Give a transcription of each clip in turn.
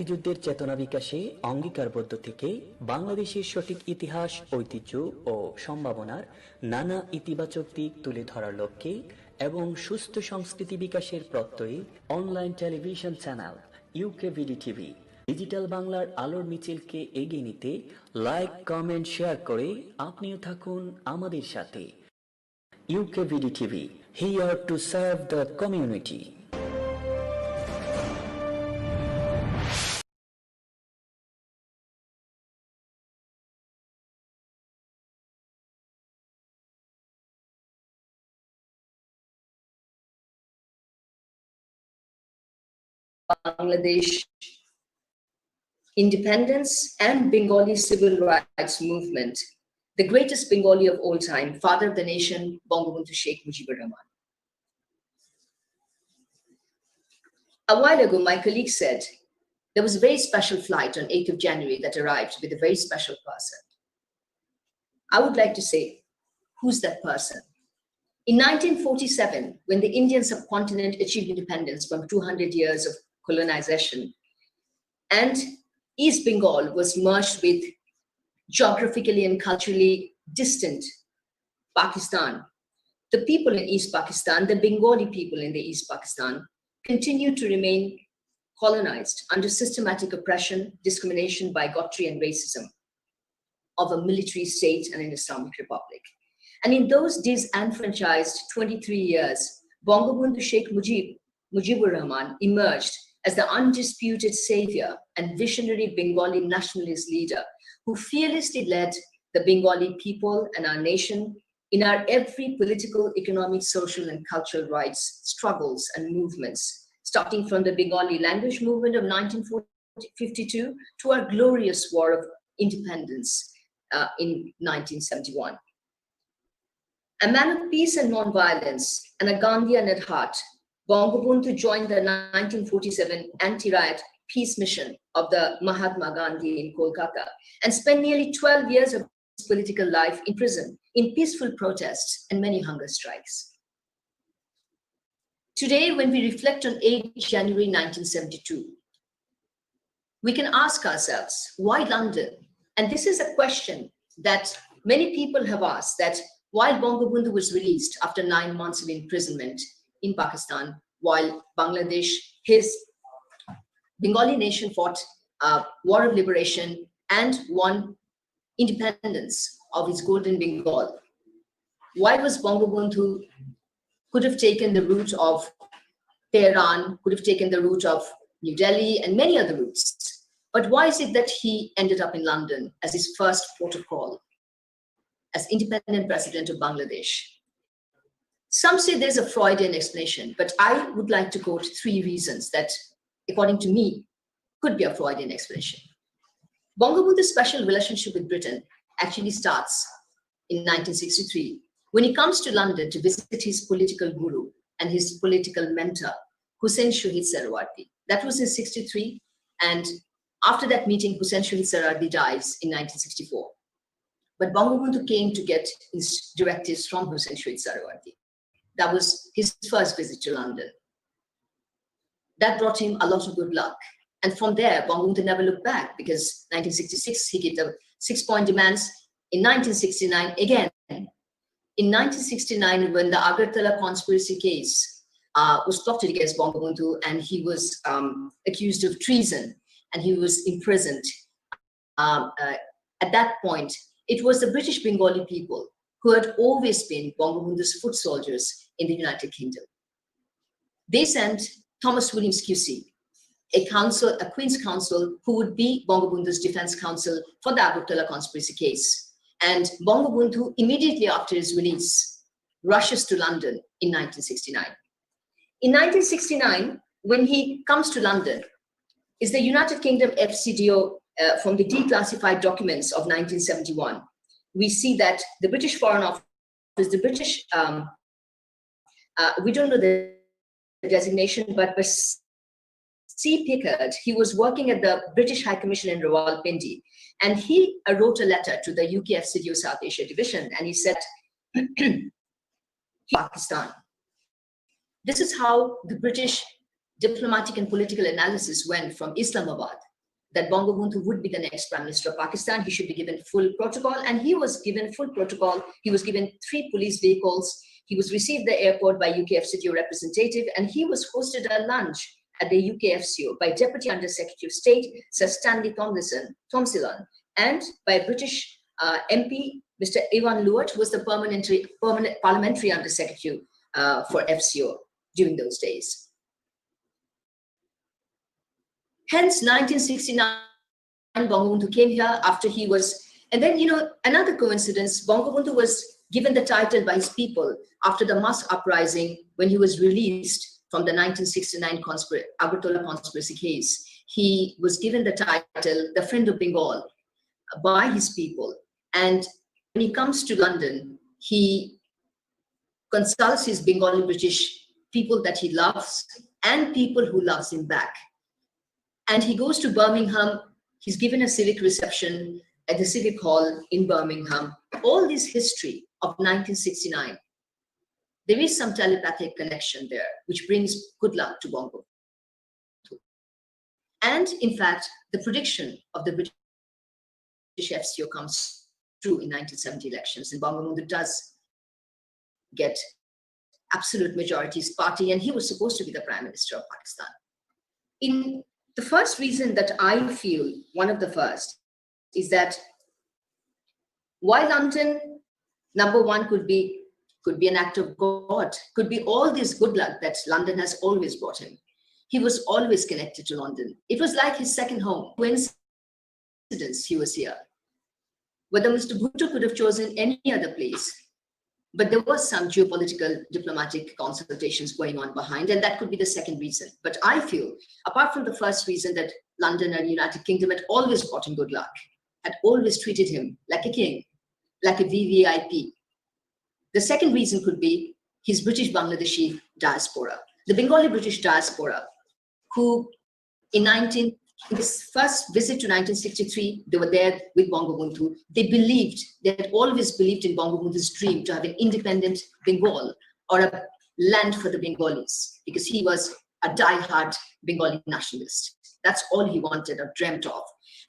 মুক্তিযুদ্ধের চেতনা বিকাশে অঙ্গীকারবদ্ধ থেকে বাংলাদেশের সঠিক ইতিহাস, ঐতিহ্য ও সম্ভাবনার নানা ইতিবাচক দিক তুলে ধরার লক্ষ্যে এবং সুস্থ সংস্কৃতি বিকাশের প্রত্যয়ে online television channel UKVD TV digital বাংলার আলোর মিছিলকে এগিয়ে নিতে লাইক, কমেন্ট, শেয়ার করে আপনিও থাকুন আমাদের সাথে। ইউকেভিডি TV, here to serve the community. Bangladesh independence and Bengali civil rights movement, the greatest Bengali of all time, father of the nation, Bangabandhu Sheikh Mujibur Rahman. A while ago, my colleague said there was a very special flight on 8th of January that arrived with a very special person. I would like to say, who's that person? In 1947, when the Indian subcontinent achieved independence from 200 years of colonization, and East Bengal was merged with geographically and culturally distant Pakistan, the people in East Pakistan, the Bengali people in the East Pakistan, continued to remain colonized under systematic oppression, discrimination, bigotry, and racism of a military state and an Islamic republic. And in those disenfranchised 23 years, Bangabandhu Sheikh Mujibur Rahman emerged as the undisputed savior and visionary Bengali nationalist leader who fearlessly led the Bengali people and our nation in our every political, economic, social, and cultural rights struggles and movements, starting from the Bengali language movement of 1952 to our glorious war of independence in 1971. A man of peace and non-violence and a Gandhian at heart, Bangabandhu joined the 1947 anti-riot peace mission of the Mahatma Gandhi in Kolkata and spent nearly 12 years of his political life in prison, in peaceful protests and many hunger strikes. Today, when we reflect on 8 January 1972, we can ask ourselves, why London? And this is a question that many people have asked, that while Bangabandhu was released after 9 months of imprisonment in Pakistan, while Bangladesh, his Bengali nation fought a war of liberation and won independence of his golden Bengal, why was Bangabandhu could have taken the route of Tehran, could have taken the route of New Delhi and many other routes. But why is it that he ended up in London as his first port of call, as independent president of Bangladesh? Some say there's a Freudian explanation, but I would like to quote 3 reasons that, according to me, could be a Freudian explanation. Bangabandhu's special relationship with Britain actually starts in 1963, when he comes to London to visit his political guru and his political mentor, Hussain Shahid Sarawardi. That was in 63, and after that meeting, Hussain Shahid Sarawardi dies in 1964. But Bangabandhu came to get his directives from Hussain Shahid Sarawardi. That was his first visit to London. That brought him a lot of good luck. And from there, Bangabandhu never looked back, because 1966, he gave the 6-point demands. In 1969, again. In 1969, when the Agartala conspiracy case was plotted against Bangabandhu, and he was accused of treason, and he was imprisoned. At that point, it was the British Bengali people who had always been Bangabandhu's foot soldiers in the United Kingdom. They sent Thomas Williams QC, a Queen's Counsel who would be Bangabandhu's defense counsel for the Agartala conspiracy case. And Bangabandhu, immediately after his release, rushes to London in 1969. In 1969, when he comes to London, is the United Kingdom FCDO from the declassified documents of 1971. We see that the British Foreign Office, the British, we don't know the designation, but C. Pickard, he was working at the British High Commission in Rawalpindi, and he wrote a letter to the UK FCDO South Asia Division, and he said, Pakistan. This is how the British diplomatic and political analysis went from Islamabad that Bangabandhu would be the next Prime Minister of Pakistan. He should be given full protocol, and he was given full protocol. He was given 3 police vehicles. He was received at the airport by UKFCTO representative, and he was hosted a lunch at the UKFCO by Deputy Under Secretary of State, Sir Stanley Thomsilon, and by British MP, Mr. Evan Lewart, who was the permanent parliamentary Under Secretary for FCO during those days. Hence, 1969, Bangabandhu came here after he was, and then, another coincidence, Bangabandhu was given the title by his people after the mass uprising when he was released from the 1969 Agartala conspiracy case. He was given the title, the Friend of Bengal, by his people. And when he comes to London, he consults his Bengali British people that he loves and people who loves him back. And he goes to Birmingham. He's given a civic reception at the Civic Hall in Birmingham. All this history of 1969, there is some telepathic connection there, which brings good luck to Bangabandhu. And in fact, the prediction of the British FCO comes true in 1970 elections, and Bangabandhu does get absolute majorities party, and he was supposed to be the Prime Minister of Pakistan. In the first reason that I feel, one of the first, is that why London, number one, could be an act of God, could be all this good luck that London has always brought him. He was always connected to London. It was like his second home. Coincidence, he was here. Whether Mr. Bhutto could have chosen any other place, but there was some geopolitical diplomatic consultations going on behind, and that could be the second reason. But I feel, apart from the first reason, that London and United Kingdom had always brought him good luck, had always treated him like a king, like a VVIP. The second reason could be his British Bangladeshi diaspora, the Bengali British diaspora, who in his first visit to 1963, they were there with Bangabandhu. They had always believed in Bangabandhu's dream to have an independent Bengal or a land for the Bengalis, because he was a die-hard Bengali nationalist. That's all he wanted or dreamt of.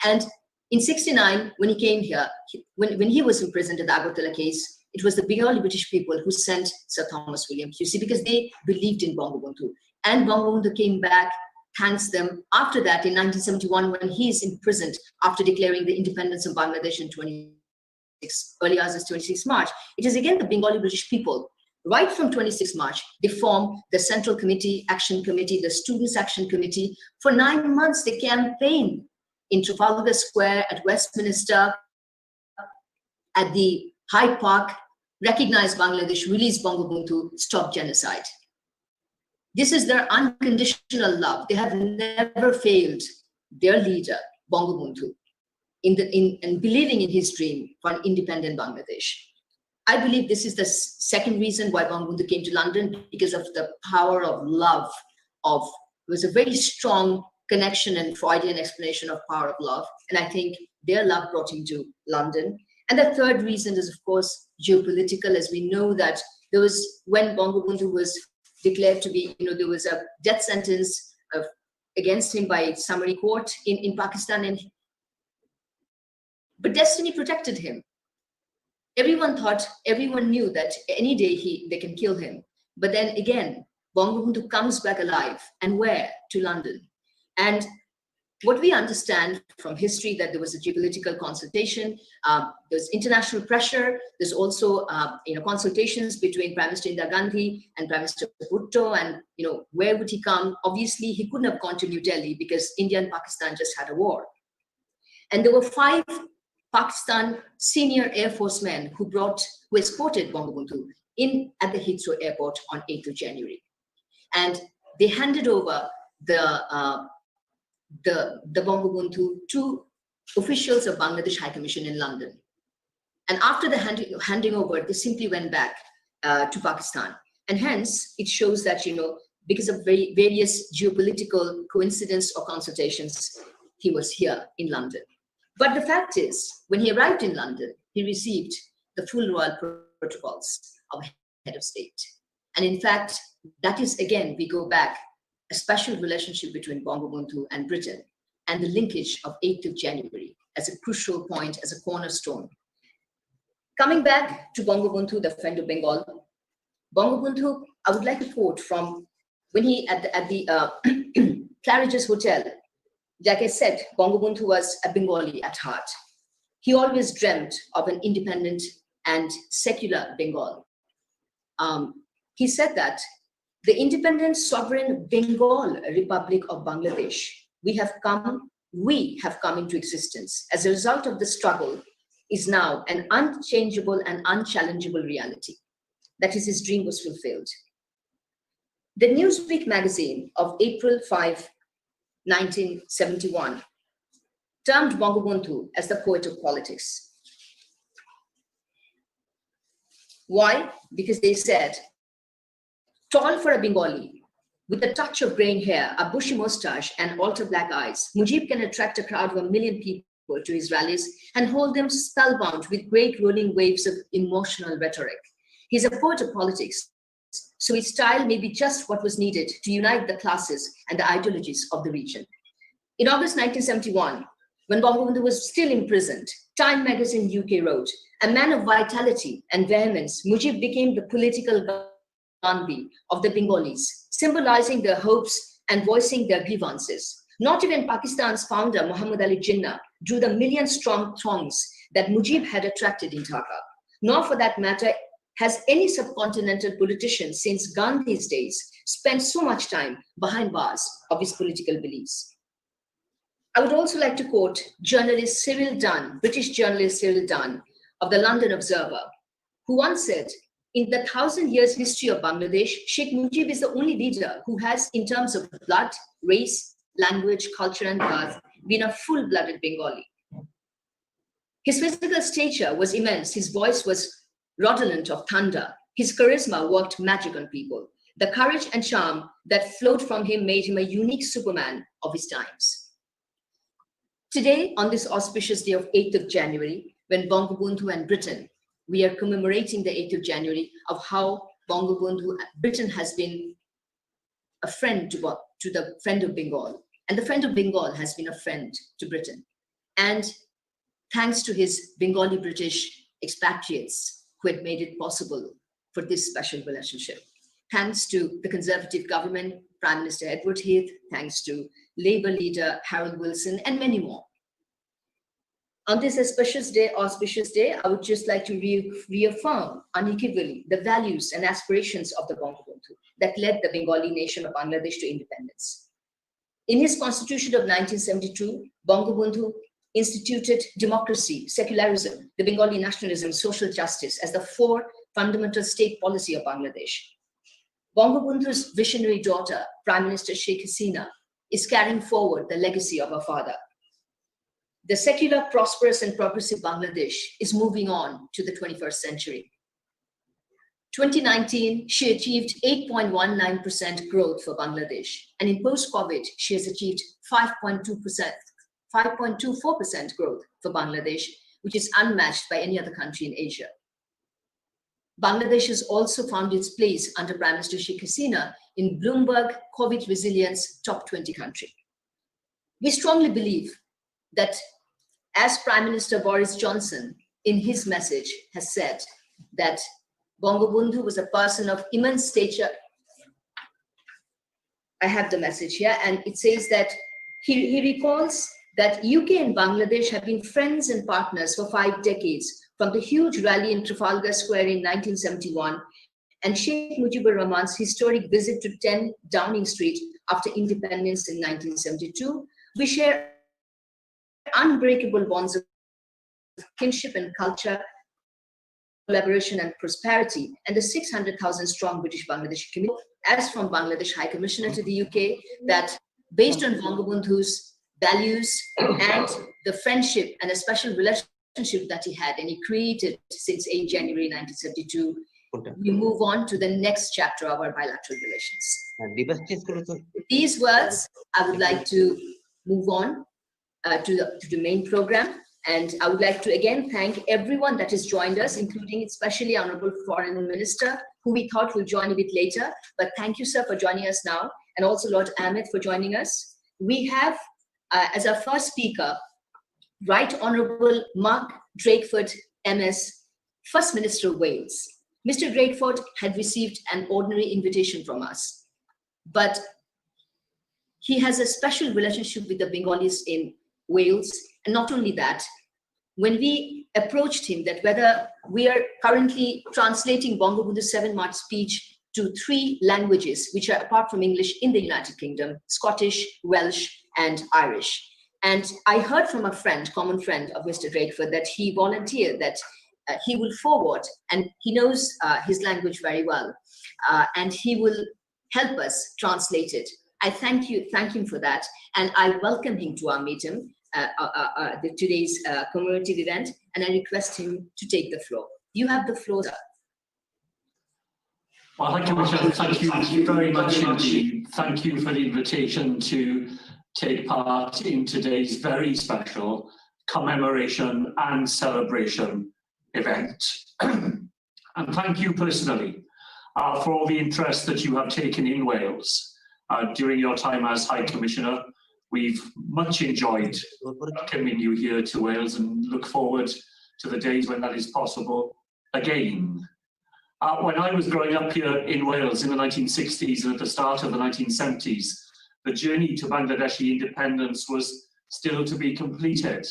And in 69, when he came here, when he was imprisoned in the Agartala case, it was the Bengali British people who sent Sir Thomas Williams, you see, because they believed in Bangabandhu. And Bangabandhu came back, thanks them. After that, in 1971, when he is imprisoned after declaring the independence of Bangladesh in early hours of 26 March, it is again the Bengali British people. Right from 26 March, they form the Central Committee, Action Committee, the Students' Action Committee. For 9 months, they campaign in Trafalgar Square, at Westminster, at the Hyde Park, recognize Bangladesh, release Bangabandhu, stop genocide. This is their unconditional love. They have never failed their leader, Bangabandhu, in believing in his dream for an independent Bangladesh. I believe this is the second reason why Bangabandhu came to London, because of the power of love. It was a very strong connection and Freudian explanation of power of love. And I think their love brought him to London. And the third reason is, of course, geopolitical, as we know that there was, when Bangabandhu was declared to be, there was a death sentence against him by summary court in Pakistan. But destiny protected him. Everyone knew that any day they can kill him. But then again, Bangabandhu comes back alive. And where? To London. And what we understand from history, that there was a geopolitical consultation, there's international pressure, there's also consultations between Prime Minister Indira Gandhi and Prime Minister Bhutto, and where would he come? Obviously, he couldn't have gone to New Delhi because India and Pakistan just had a war. And there were 5 Pakistan senior Air Force men who escorted Bangabandhu at the Heathrow airport on 8th of January. And they handed over the Bangabandhu to officials of Bangladesh High Commission in London. And after the handing over, they simply went back to Pakistan. And hence, it shows that, because of various geopolitical coincidence or consultations, he was here in London. But the fact is, when he arrived in London, he received the full royal protocols of head of state. And in fact, that is, again, we go back, a special relationship between Bangabandhu and Britain. and the linkage of 8th of January as a crucial point, as a cornerstone. Coming back to Bangabandhu, the friend of Bengal, Bangabandhu, I would like to quote from when he at the Claridge's Hotel. Like I said, Bangabandhu was a Bengali at heart. He always dreamt of an independent and secular Bengal. He said that the independent sovereign Bengal Republic of Bangladesh, we have come into existence as a result of the struggle, is now an unchangeable and unchallengeable reality. That is, his dream was fulfilled. The Newsweek magazine of April 5, 1971, termed Bangabandhu as the poet of politics. Why? Because they said, tall for a Bengali, with a touch of graying hair, a bushy mustache, and altar black eyes, Mujib can attract a crowd of 1 million people to his rallies and hold them spellbound with great rolling waves of emotional rhetoric. He's a poet of politics, so his style may be just what was needed to unite the classes and the ideologies of the region. In August 1971, when Bangabandhu was still imprisoned, Time magazine UK wrote, a man of vitality and vehemence, Mujib became the political Gandhi of the Bengalis, symbolizing their hopes and voicing their grievances. Not even Pakistan's founder, Muhammad Ali Jinnah, drew the million-strong throngs that Mujib had attracted in Dhaka. Nor, for that matter, has any subcontinental politician since Gandhi's days spent so much time behind bars of his political beliefs. I would also like to quote journalist Cyril Dunn, British journalist Cyril Dunn of the London Observer, who once said, in the 1,000 years history of Bangladesh, Sheikh Mujib is the only leader who has, in terms of blood, race, language, culture, and birth, been a full-blooded Bengali. His physical stature was immense. His voice was redolent of thunder. His charisma worked magic on people. The courage and charm that flowed from him made him a unique Superman of his times. Today, on this auspicious day of 8th of January, when Bangabandhu and Britain, we are commemorating the 8th of January of how Bangabandhu, Britain has been a friend to the friend of Bengal, and the friend of Bengal has been a friend to Britain. And thanks to his Bengali British expatriates who had made it possible for this special relationship. Thanks to the Conservative government, Prime Minister Edward Heath, thanks to Labour leader Harold Wilson, and many more. On this auspicious day, I would just like to reaffirm unequivocally the values and aspirations of the Bangabandhu that led the Bengali nation of Bangladesh to independence. In his constitution of 1972, Bangabandhu instituted democracy, secularism, the Bengali nationalism, social justice as the four fundamental state policy of Bangladesh. Bangabandhu's visionary daughter, Prime Minister Sheikh Hasina, is carrying forward the legacy of her father. The secular, prosperous, and progressive Bangladesh is moving on to the 21st century. 2019, she achieved 8.19% growth for Bangladesh, and in post-COVID, she has achieved 5.24% growth for Bangladesh, which is unmatched by any other country in Asia. Bangladesh has also found its place under Prime Minister Sheikh Hasina in Bloomberg COVID Resilience Top 20 country. We strongly believe that, as Prime Minister Boris Johnson in his message has said, that Bangabandhu was a person of immense stature. I have the message here, and it says that he recalls that UK and Bangladesh have been friends and partners for 5 decades, from the huge rally in Trafalgar Square in 1971 and Sheikh Mujibur Rahman's historic visit to 10 Downing Street after independence in 1972. We share unbreakable bonds of kinship and culture, collaboration and prosperity, and the 600,000 strong British Bangladeshi community, as from Bangladesh High Commissioner to the UK, that based on Bangabandhu's values and the friendship and a special relationship that he had and he created since 8 January 1972, we move on to the next chapter of our bilateral relations. With these words, I would like to move on to the main program. And I would like to again thank everyone that has joined us, including especially Honorable Foreign Minister, who we thought will join a bit later. But thank you, sir, for joining us now. And also Lord Ahmed for joining us. We have as our first speaker, Right Honourable Mark Drakeford, MS, First Minister of Wales. Mr. Drakeford had received an ordinary invitation from us, but he has a special relationship with the Bengalis in Wales. And not only that, when we approached him that whether we are currently translating Bangabandhu's 7 March speech to 3 languages, which are apart from English in the United Kingdom, Scottish, Welsh, and Irish. And I heard from a friend, common friend of Mr. Drakeford, that he volunteered that he will forward, and he knows his language very well, and he will help us translate it. I thank him for that, and I welcome him to our meeting, today's commemorative event, and I request him to take the floor. You have the floor, sir. Well, High Commissioner, thank you very much indeed. Thank you for the invitation to take part in today's very special commemoration and celebration event. And thank you personally for all the interest that you have taken in Wales during your time as High Commissioner. We've much enjoyed welcoming you here to Wales and look forward to the days when that is possible again. When I was growing up here in Wales in the 1960s and at the start of the 1970s, the journey to Bangladeshi independence was still to be completed.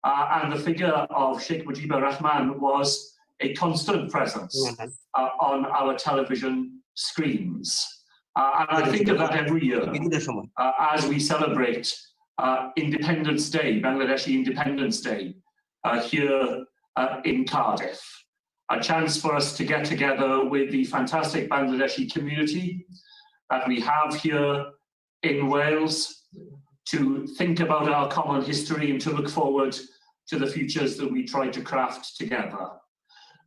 And the figure of Sheikh Mujibur Rahman was a constant presence on our television screens. And I think of that every year as we celebrate Independence Day, Bangladeshi Independence Day, here in Cardiff. A chance for us to get together with the fantastic Bangladeshi community that we have here in Wales, to think about our common history and to look forward to the futures that we try to craft together.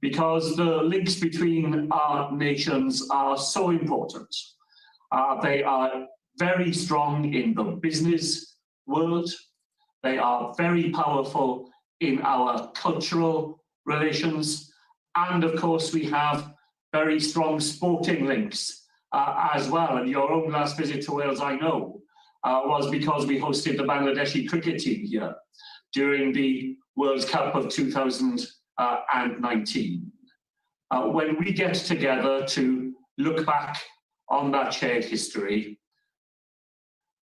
Because the links between our nations are so important. They are very strong in the business world. They are very powerful in our cultural relations. And of course, we have very strong sporting links as well. And your own last visit to Wales, I know, was because we hosted the Bangladeshi cricket team here during the World Cup of 2019. When we get together to look back on that shared history,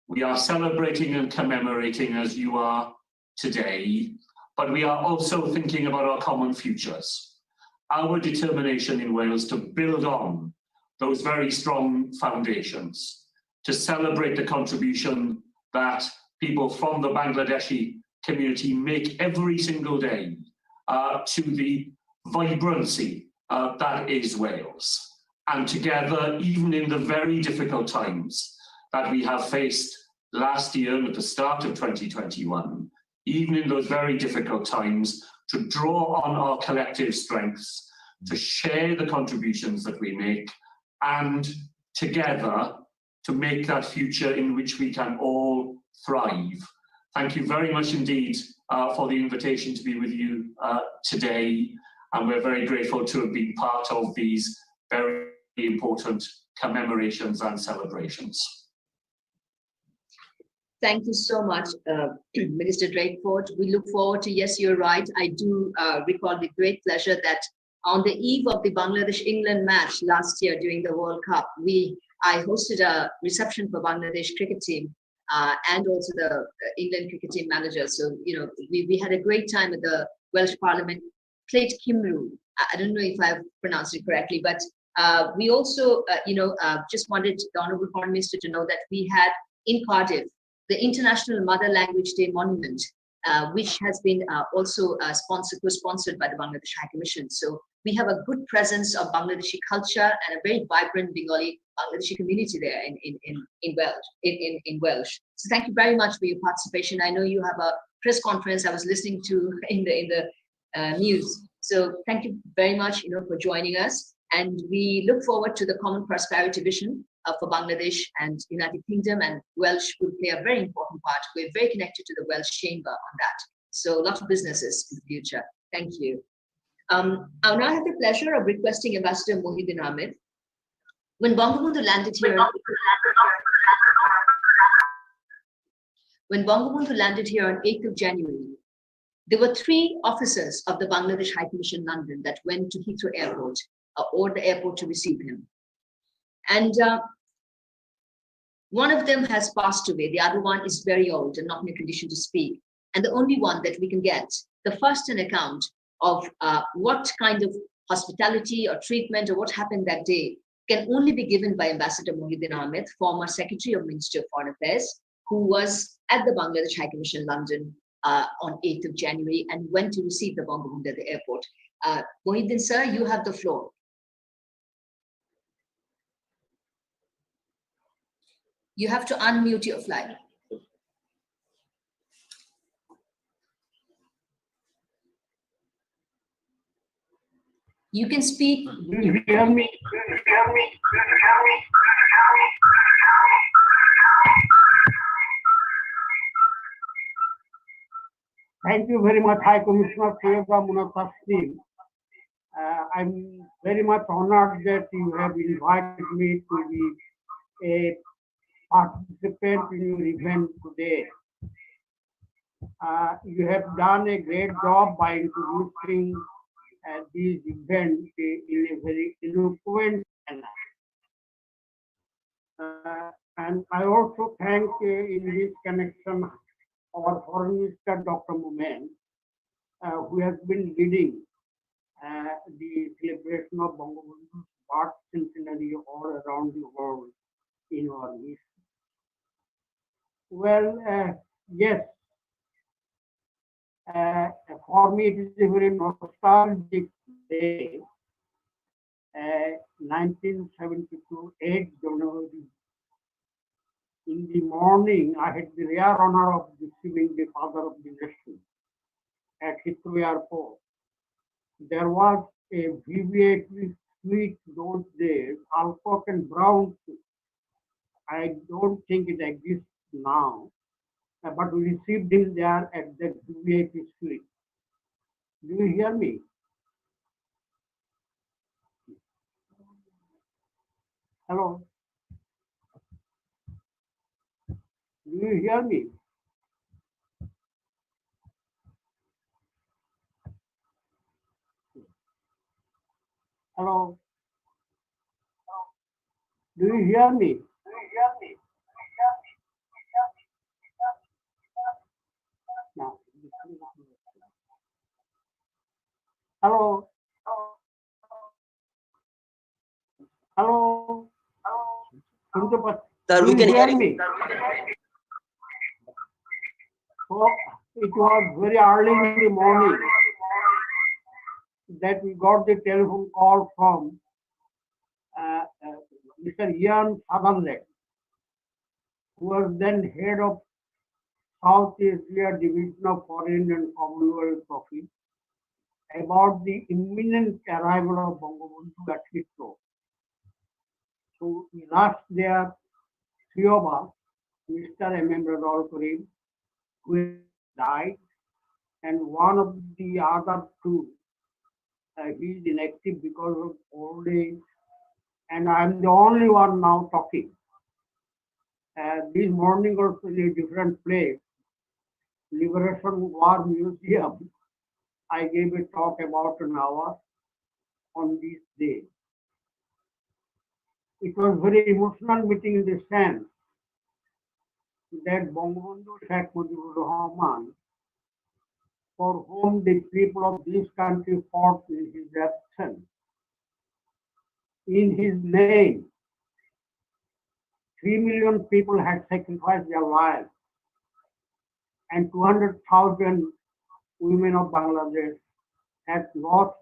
we are celebrating and commemorating as you are today, but we are also thinking about our common futures. Our determination in Wales to build on those very strong foundations, to celebrate the contribution that people from the Bangladeshi community make every single day to the vibrancy that is Wales. And together, even in the very difficult times that we have faced last year and at the start of 2021, even in those very difficult times, to draw on our collective strengths, to share the contributions that we make, and together to make that future in which we can all thrive. Thank you very much indeed for the invitation to be with you today, and we're very grateful to have been part of these very important commemorations and celebrations. Thank you so much, Minister Drakeford. We look forward to, yes, you're right. I do recall with great pleasure that on the eve of the Bangladesh-England match last year during the World Cup, I hosted a reception for Bangladesh cricket team and also the England cricket team manager. So, you know, we had a great time at the Welsh Parliament, played Kimru. I don't know if I've pronounced it correctly, but we also, just wanted the Honourable Foreign Minister to know that we had in Cardiff the International Mother Language Day Monument, which has been also co-sponsored by the Bangladesh High Commission. So we have a good presence of Bangladeshi culture and a very vibrant Bengali Bangladeshi community there in Welsh. So thank you very much for your participation. I know you have a press conference I was listening to in the news. So thank you very much, for joining us. And we look forward to the common prosperity vision for Bangladesh and United Kingdom, and Welsh will play a very important part. We're very connected to the Welsh Chamber on that. So lots of businesses in the future. Thank you. I'll now have the pleasure of requesting Ambassador Mohidin Ahmed. When Bangabandhu landed here, when Bangabandhu landed here on 8th of January, there were 3 officers of the Bangladesh High Commission London that went to Heathrow Airport or the airport to receive him. And one of them has passed away. The other one is very old and not in a condition to speak. And the only one that we can get the first-hand account of what kind of hospitality or treatment or what happened that day can only be given by Ambassador Mohidin Ahmed, former Secretary of Ministry of Foreign Affairs, who was at the Bangladesh High Commission London on 8th of January and went to receive the Bangabandhu at the airport. Mohidin, sir, you have the floor. You have to unmute your flag. You can speak. Do you hear me? Thank you very much, High Commissioner Sayeda Munatafsir. I'm very much honored that you have invited me to be a participant in your event today. You have done a great job by introducing this event in a very eloquent manner. And I also thank in this connection our Foreign Minister, Dr. Momen, who has been leading the celebration of Bangabandhu's birth centenary all around the world in our midst. Well, yes, for me it is a very nostalgic day. 1972, 8 January. In the morning, I had the rare honor of receiving the Father of the Nation at Heathrow Airport. There was a VVIP suite those days, alcohol and brown. I don't think it exists now, but we received him there at the VVIP suite. Do you hear me? Hello? Do you hear me? Hello? Do you hear me? No. Hello? Hello? Sir, we can hear me. So it was very early in the morning that we got the telephone call from Mr. Ian Sutherland, who was then head of South Asia Division of Foreign and Commonwealth Office, about the imminent arrival of Bangabandhu at Heathrow. So we rushed there, 3 of us, Mr. M.M. Radol Karim, who died, and one of the other 2, he is inactive because of old age, and I'm the only one now talking. This morning also in a different place, Liberation War Museum, I gave a talk about an hour on this day. It was very emotional meeting in the sense that Bangabandhu Sheikh Mujibur Rahman, for whom the people of this country fought in his absence, in his name, 3 million people had sacrificed their lives, and 200,000 women of Bangladesh had lost,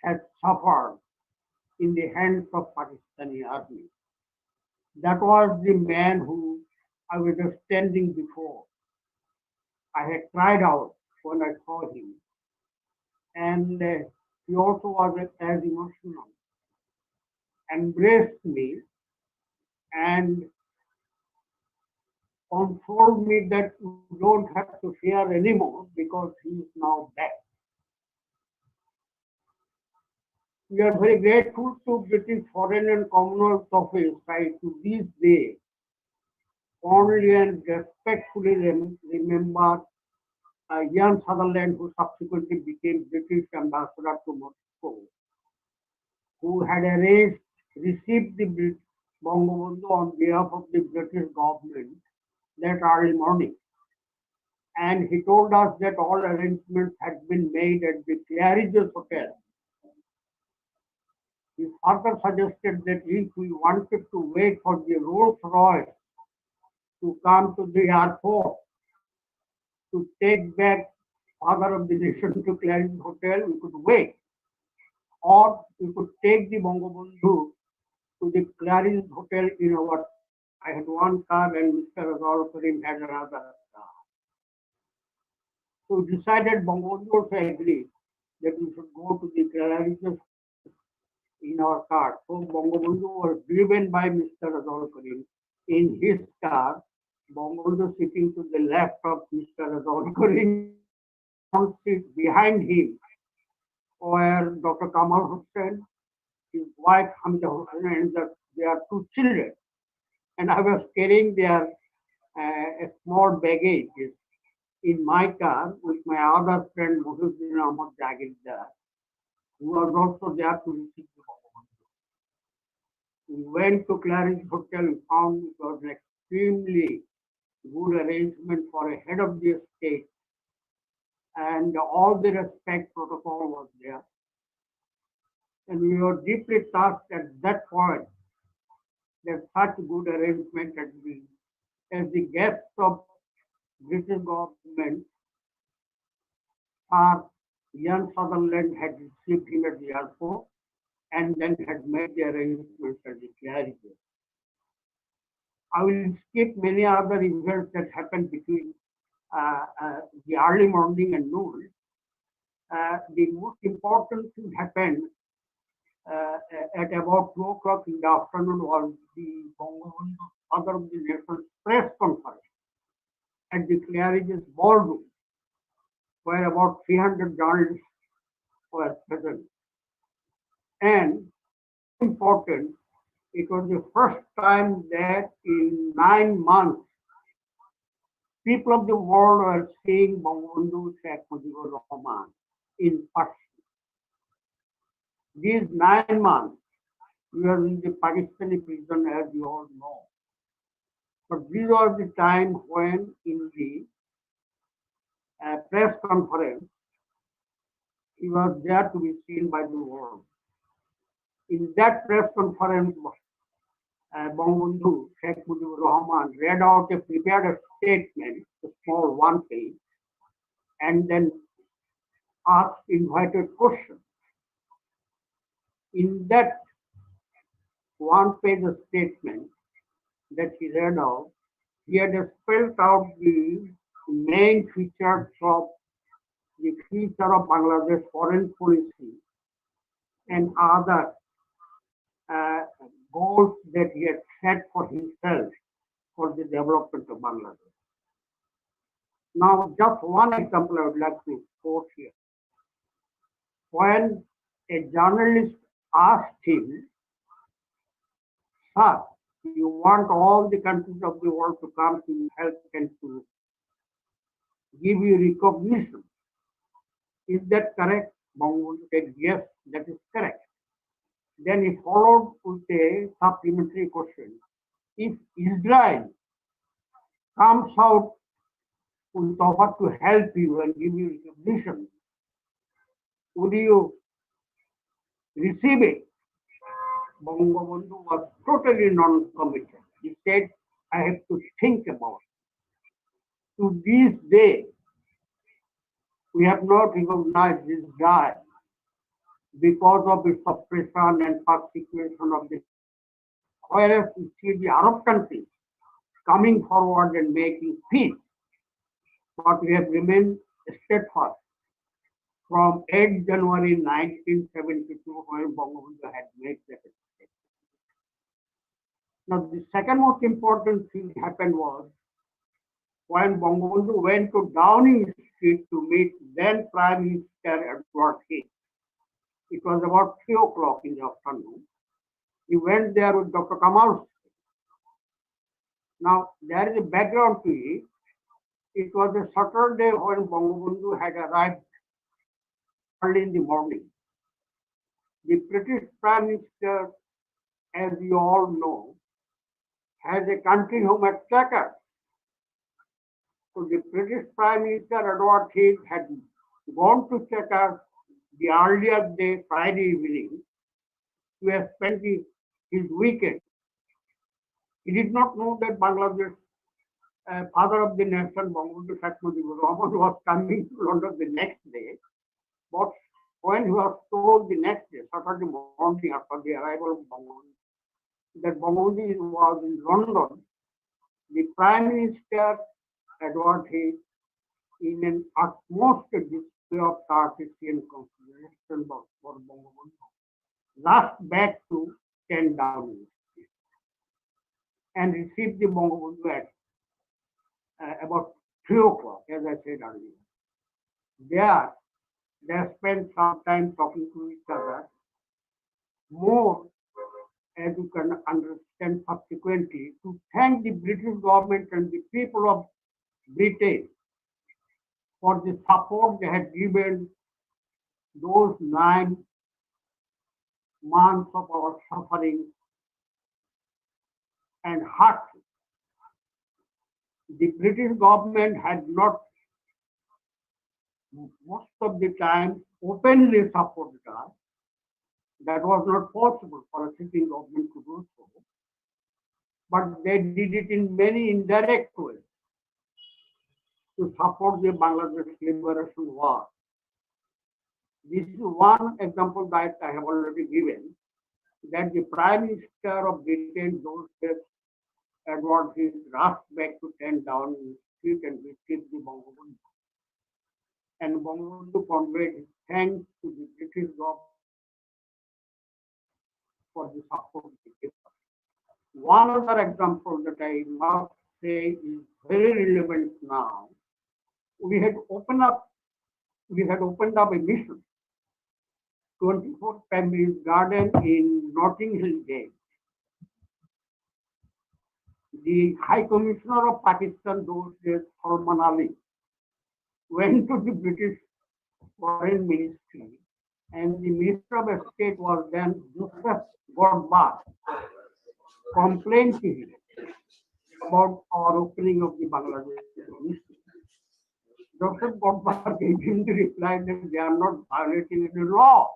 had suffered in the hands of Pakistani army. That was the man who I was just standing before. I had cried out when I saw him. And he also was as emotional, embraced me and consoled me that you don't have to fear anymore because he is now back. We are very grateful to British Foreign and Commonwealth Office right to this day fondly and respectfully remember Ian Sutherland, who subsequently became British ambassador to Moscow, who had received the Bangabandhu on behalf of the British government that early morning. And he told us that all arrangements had been made at the Claridge's Hotel. He further suggested that if we wanted to wait for the Rolls Royce to come to the airport to take back Father of the Nation to Claridge Hotel, we could wait. Or we could take the Bangabandhu to the Claridge Hotel in our. I had one car and Mr. Azhar Karim had another car. So we decided, Bangabandhu also agreed that we should go to the Claridge in our car. So Bangabandhu was driven by Mr. Azhar Karim in his car. Bangabandhu sitting to the left of Mr. Azhar Karim. On seat behind him were Dr. Kamal Hussain, his wife Hamza Hussain, and their two children. And I was carrying their small baggage in my car with my other friend Mujibur Ahmad Jagir, who was also there to receive the Bangabandhu. We went to Claridge Hotel and found it was an extremely good arrangement for a head of the state, and all the respect protocol was there. And we were deeply touched at that point that such good arrangement had been, as the guests of British government, Ian Sutherland had received him at the airport and then had made the arrangements at the Claridge. I will skip many other events that happened between the early morning and noon. The most important thing happened at about 2 o'clock in the afternoon was the Bangabandhu Father of the Nation press conference at the Claridge's ballroom, where about 300 journalists were present. And important, it was the first time that in 9 months, people of the world were seeing Bangabandhu Sheikh Mujibur Rahman in person. These 9 months, we were in the Pakistani prison, as you all know. But these were the time when in the press conference, he was there to be seen by the world. In that press conference, Bangabandhu Sheikh Mujibur Rahman read out a prepared statement, a small one page, and then asked invited questions. In that one-page statement that he read out, he had spelled out the main features of the future of Bangladesh foreign policy and other goals that he had set for himself for the development of Bangladesh. Now, just one example I would like to quote here. When a journalist asked him, "Sir, you want all the countries of the world to come to you, help and to give you recognition. Is that correct?" Bangabandhu said, "Yes, that is correct." Then he followed with a supplementary question. If Israel comes out with offer to help you and give you recognition, would you receive it? Bangabandhu was totally non-committal. He said, "I have to think about it." To this day, we have not recognized this guy because of the suppression and persecution of the. Whereas we see the Arab countries coming forward and making peace, but we have remained steadfast from 8 January 1972 when Bangabandhu had made that statement. Now, the second most important thing happened was when Bangabandhu went to Downing Street to meet then Prime Minister Edward Heath. It was about 3 o'clock in the afternoon. He went there with Dr. Kamal. Now, there is a background to it. It was a Saturday when Bangabandhu had arrived early in the morning. The British Prime Minister, as you all know, has a country home at Sheikh. So the British Prime Minister Edward Heath had gone to Sheikh the earlier day, Friday evening, to have spent his weekend. He did not know that Bangladesh, father of the nation, Bangabandhu Sheikh Mujibur Rahman, was coming to London the next day. But when he was told the next day, Saturday morning after the arrival of Bangabandhu, that Bangabandhu was in London, the Prime Minister Edward Heath, in an utmost display of courtesy and consideration for Bangabandhu, rushed back to 10 Downing Street and received the Bangabandhu at about 3 o'clock, as I said earlier. There, they spent some time talking to each other. More, as you can understand subsequently, to thank the British government and the people of Britain for the support they had given those 9 months of our suffering and hardship. The British government had not, most of the time, openly supported us. That was not possible for a sitting government to do so. But they did it in many indirect ways to support the Bangladesh liberation war. This is one example that I have already given, that the Prime Minister of Britain, those days, Edward Heath, rushed back to 10 Downing Street and received the Bangabandhu. And Bangabandhu conveyed his thanks to the British government for the support they gave us. One other example that I must say is very relevant now. We had opened up a mission, 24 Families Garden in Notting Hill Gate. The High Commissioner of Pakistan, those days, Rahman Ali, went to the British Foreign Ministry, and the Minister of State was then Joseph Godbar, complained to him about our opening of the Bangladesh ministry. Joseph Godbar gave him the reply that they are not violating any law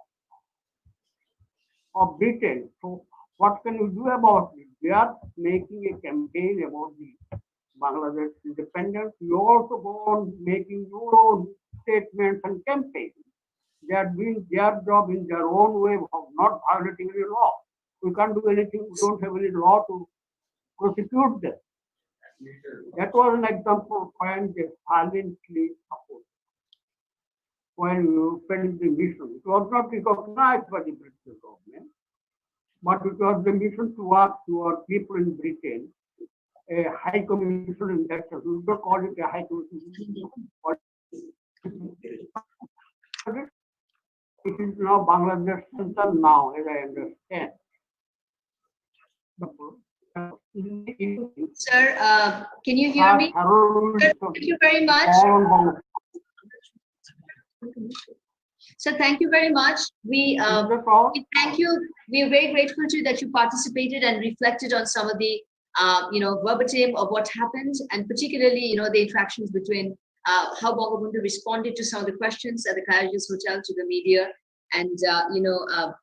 of Britain. So what can you do about it? They are making a campaign about the Bangladesh independence. You also go on making your own statements and campaigns. They are doing their job in their own way of not violating any law. We can't do anything. We don't have any law to prosecute them. That was an example when they silently supported. When we opened the mission, it was not recognized by the British government, but it was the mission to work to our people in Britain, a high commission in that sense. We don't call it a high commission. It is now Bangladesh Center now, as I understand. Sir, can you hear me? Sir, thank you very much. So thank you very much. We thank you. We are very grateful to you that you participated and reflected on some of the verbatim of what happened, and particularly the interactions between how Bangabandhu responded to some of the questions at the Karajas Hotel to the media. And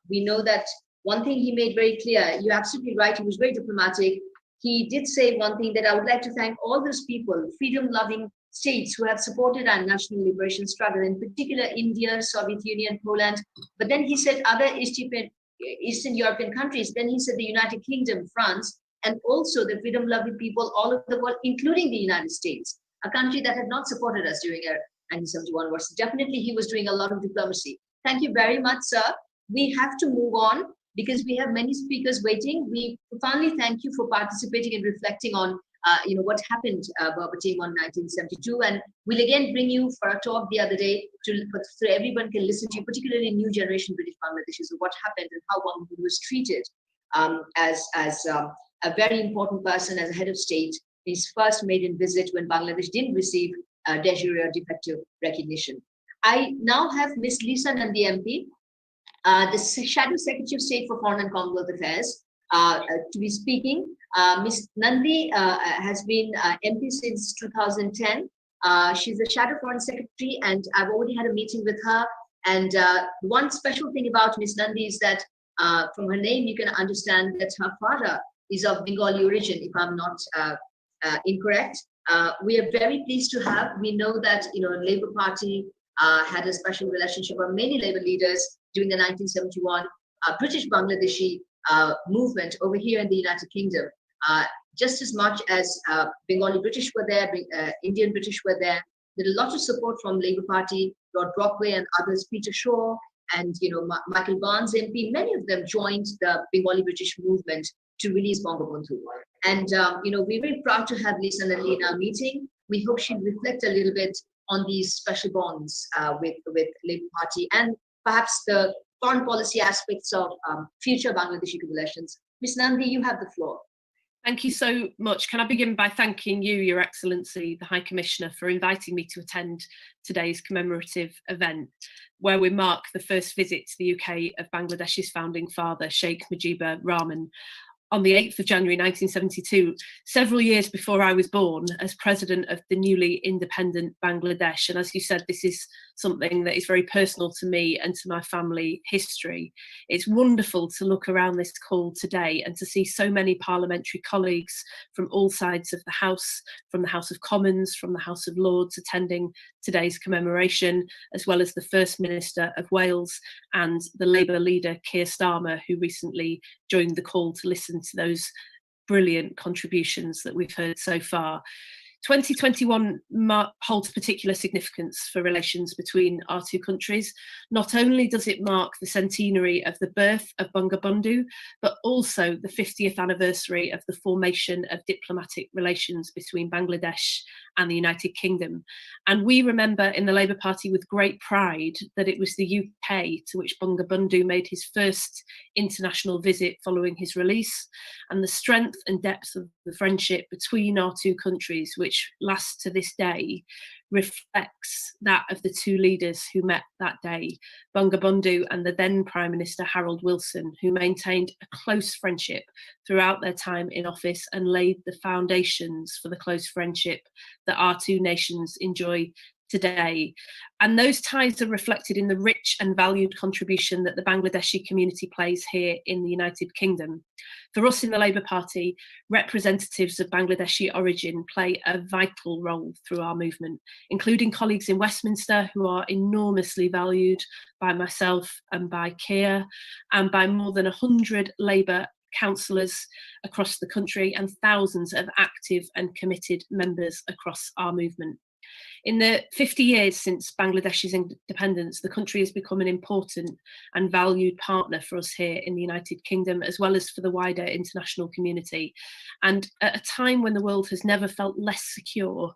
we know that one thing he made very clear, you're absolutely right, he was very diplomatic. He did say one thing, that I would like to thank all those people, freedom-loving states who have supported our national liberation struggle, in particular India, Soviet Union, Poland. But then he said other Eastern European countries. Then he said the United Kingdom, France, and also the freedom-loving people all over the world, including the United States, a country that had not supported us during our 1971 war. So definitely he was doing a lot of diplomacy. Thank you very much, sir. We have to move on because we have many speakers waiting. We profoundly thank you for participating and reflecting on what happened verbatim on 1972, and we'll again bring you for a talk the other day so everyone can listen to you, particularly new generation British Bangladeshis, of what happened and how Bangabandhu was treated as a very important person, as a head of state his first maiden visit when Bangladesh didn't receive de jure or de facto recognition. I now have Ms. Lisa Nandi MP, the Shadow Secretary of State for Foreign and Commonwealth Affairs, to be speaking. Ms. Nandi has been MP since 2010. She's the Shadow Foreign Secretary, and I've already had a meeting with her. And one special thing about Ms. Nandi is that from her name, you can understand that her father is of Bengali origin, if I'm not incorrect. We are very pleased to have. We know that Labour Party had a special relationship with many Labour leaders during the 1971 British Bangladeshi movement over here in the United Kingdom. Just as much as Bengali British were there, Indian British were there. There was a lot of support from Labour Party, Lord Brockway and others, Peter Shaw, and Michael Barnes MP. Many of them joined the Bengali British movement to release Bangabandhu. And we're very proud to have Lisa Nandi in our meeting. We hope she'll reflect a little bit on these special bonds with Labour Party and perhaps the foreign policy aspects of future Bangladeshi relations. Ms. Nandi, you have the floor. Thank you so much. Can I begin by thanking you, Your Excellency, the High Commissioner, for inviting me to attend today's commemorative event, where we mark the first visit to the UK of Bangladesh's founding father, Sheikh Mujibur Rahman, on the 8th of January 1972, several years before I was born, as president of the newly independent Bangladesh. And as you said, this is something that is very personal to me and to my family history. It's wonderful to look around this call today and to see so many parliamentary colleagues from all sides of the House, from the House of Commons, from the House of Lords, attending today's commemoration, as well as the First Minister of Wales and the Labour leader, Keir Starmer, who recently joined the call to listen to those brilliant contributions that we've heard so far. 2021 holds particular significance for relations between our two countries. Not only does it mark the centenary of the birth of Bangabandhu, but also the 50th anniversary of the formation of diplomatic relations between Bangladesh and the United Kingdom. And we remember in the Labour Party with great pride that it was the UK to which Bangabandhu made his first international visit following his release, and the strength and depth of the friendship between our two countries, which lasts to this day, reflects that of the two leaders who met that day, Bangabandhu and the then Prime Minister Harold Wilson, who maintained a close friendship throughout their time in office and laid the foundations for the close friendship that our two nations enjoy today. And those ties are reflected in the rich and valued contribution that the Bangladeshi community plays here in the United Kingdom. For us in the Labour Party, representatives of Bangladeshi origin play a vital role through our movement, including colleagues in Westminster who are enormously valued by myself and by Keir, and by more than 100 Labour councillors across the country and thousands of active and committed members across our movement. In the 50 years since Bangladesh's independence, the country has become an important and valued partner for us here in the United Kingdom, as well as for the wider international community. And at a time when the world has never felt less secure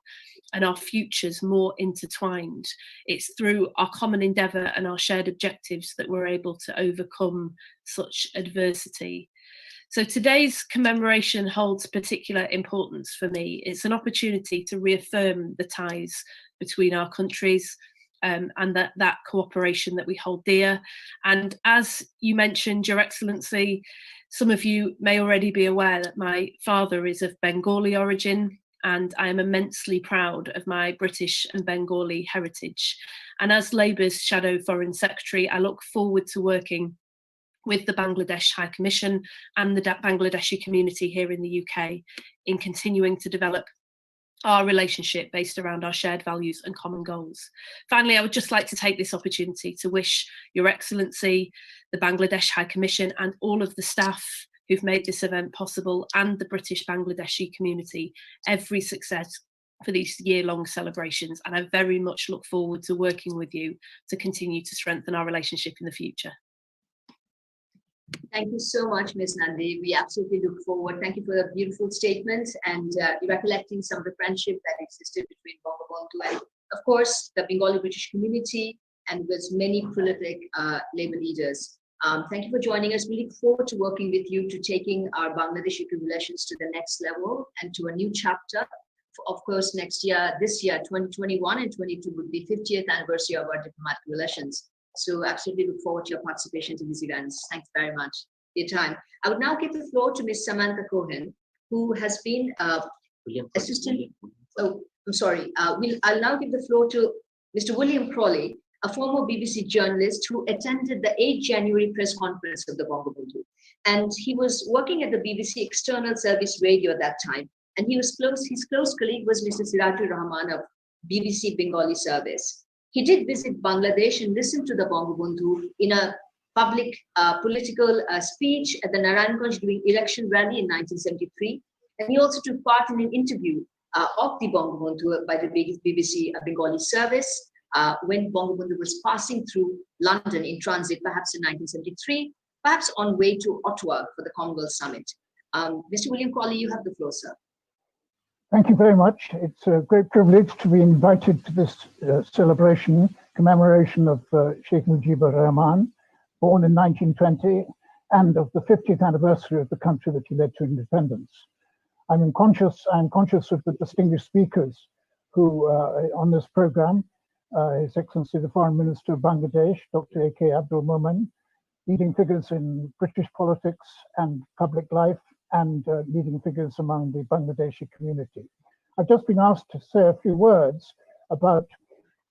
and our futures more intertwined, it's through our common endeavour and our shared objectives that we're able to overcome such adversity. So today's commemoration holds particular importance for me. It's an opportunity to reaffirm the ties between our countries and that cooperation that we hold dear. And as you mentioned, Your Excellency, some of you may already be aware that my father is of Bengali origin, and I am immensely proud of my British and Bengali heritage. And as Labour's Shadow Foreign Secretary, I look forward to working with the Bangladesh High Commission and the Bangladeshi community here in the UK in continuing to develop our relationship based around our shared values and common goals. Finally, I would just like to take this opportunity to wish Your Excellency, the Bangladesh High Commission and all of the staff who've made this event possible, and the British Bangladeshi community, every success for these year-long celebrations. And I very much look forward to working with you to continue to strengthen our relationship in the future. Thank you so much, Ms. Nandi. We absolutely look forward. Thank you for the beautiful statement and recollecting some of the friendship that existed between Bangabandhu and, of course, the Bengali British community and with many prolific Labour leaders. Thank you for joining us. We look forward to working with you to taking our Bangladesh-UK relations to the next level and to a new chapter. Of course, next year, this year, 2021 and 22 would be 50th anniversary of our diplomatic relations. So absolutely look forward to your participation in these events. Thanks very much for your time. I would now give the floor to Ms. Samantha Cohen, who has been assistant. Oh, I'm sorry. I'll now give the floor to Mr. William Crawley, a former BBC journalist who attended the 8 January press conference of the Bangabandhu. And he was working at the BBC External Service Radio at that time. And his close colleague was Mr. Sirajur Rahman of BBC Bengali service. He did visit Bangladesh and listened to the Bangabandhu in a public political speech at the Narayanganj during election rally in 1973. And he also took part in an interview of the Bangabandhu by the BBC Bengali service when Bangabandhu was passing through London in transit, perhaps in 1973, perhaps on way to Ottawa for the Commonwealth Summit. Mr. William Crawley, you have the floor, sir. Thank you very much. It's a great privilege to be invited to this commemoration of Sheikh Mujibur Rahman, born in 1920, and of the 50th anniversary of the country that he led to independence. I'm conscious of the distinguished speakers who on this program, His Excellency the Foreign Minister of Bangladesh, Dr. A.K. Abdul Momen, leading figures in British politics and public life, and leading figures among the Bangladeshi community. I've just been asked to say a few words about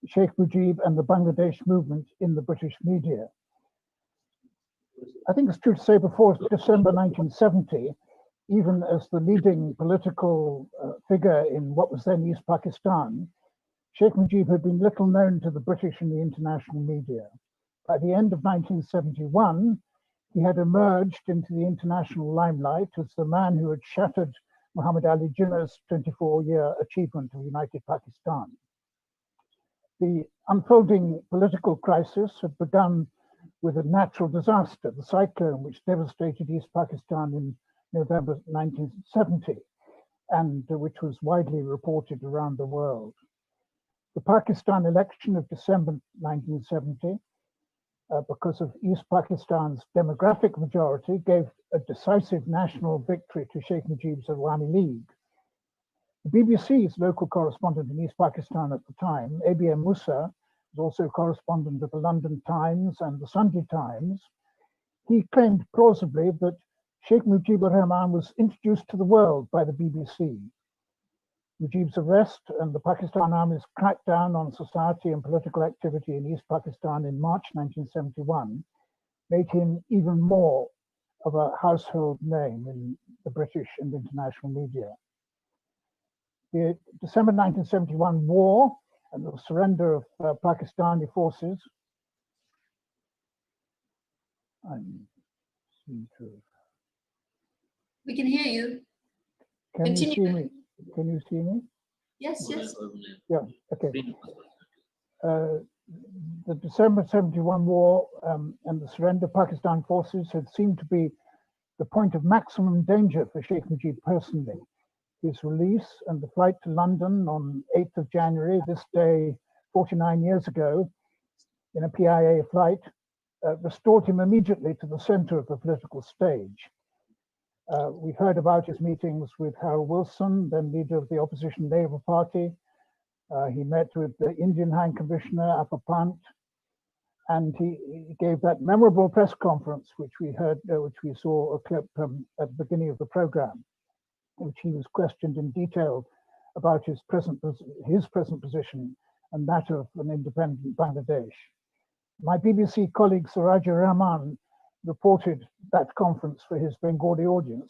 Sheikh Mujib and the Bangladesh movement in the British media. I think it's true to say before December 1970, even as the leading political figure in what was then East Pakistan, Sheikh Mujib had been little known to the British and the international media. By the end of 1971, he had emerged into the international limelight as the man who had shattered Muhammad Ali Jinnah's 24-year achievement of united Pakistan. The unfolding political crisis had begun with a natural disaster, the cyclone which devastated East Pakistan in November 1970, and which was widely reported around the world. The Pakistan election of December 1970, because of East Pakistan's demographic majority, gave a decisive national victory to Sheikh Mujib's Awami League. The BBC's local correspondent in East Pakistan at the time, ABM Musa, was also correspondent of the London Times and the Sunday Times. He claimed plausibly that Sheikh Mujibur Rahman was introduced to the world by the BBC. Mujib's arrest and the Pakistan Army's crackdown on society and political activity in East Pakistan in March 1971 made him even more of a household name in the British and international media. The December 1971 war and the surrender of Pakistani forces. We can hear you. Can you see me? Can you see me? Yes, yes. Yeah, okay. The December 71 war and the surrender of Pakistan forces had seemed to be the point of maximum danger for Sheikh Mujib personally. His release and the flight to London on 8th of January, this day 49 years ago, in a PIA flight, restored him immediately to the center of the political stage. We've heard about his meetings with Harold Wilson, then leader of the opposition Labour Party. He met with the Indian High Commissioner, Appa Pant, and he gave that memorable press conference, which we heard, which we saw a clip at the beginning of the program, in which he was questioned in detail about his present position and that of an independent Bangladesh. My BBC colleague Sirajur Rahman reported that conference for his Bengali audience.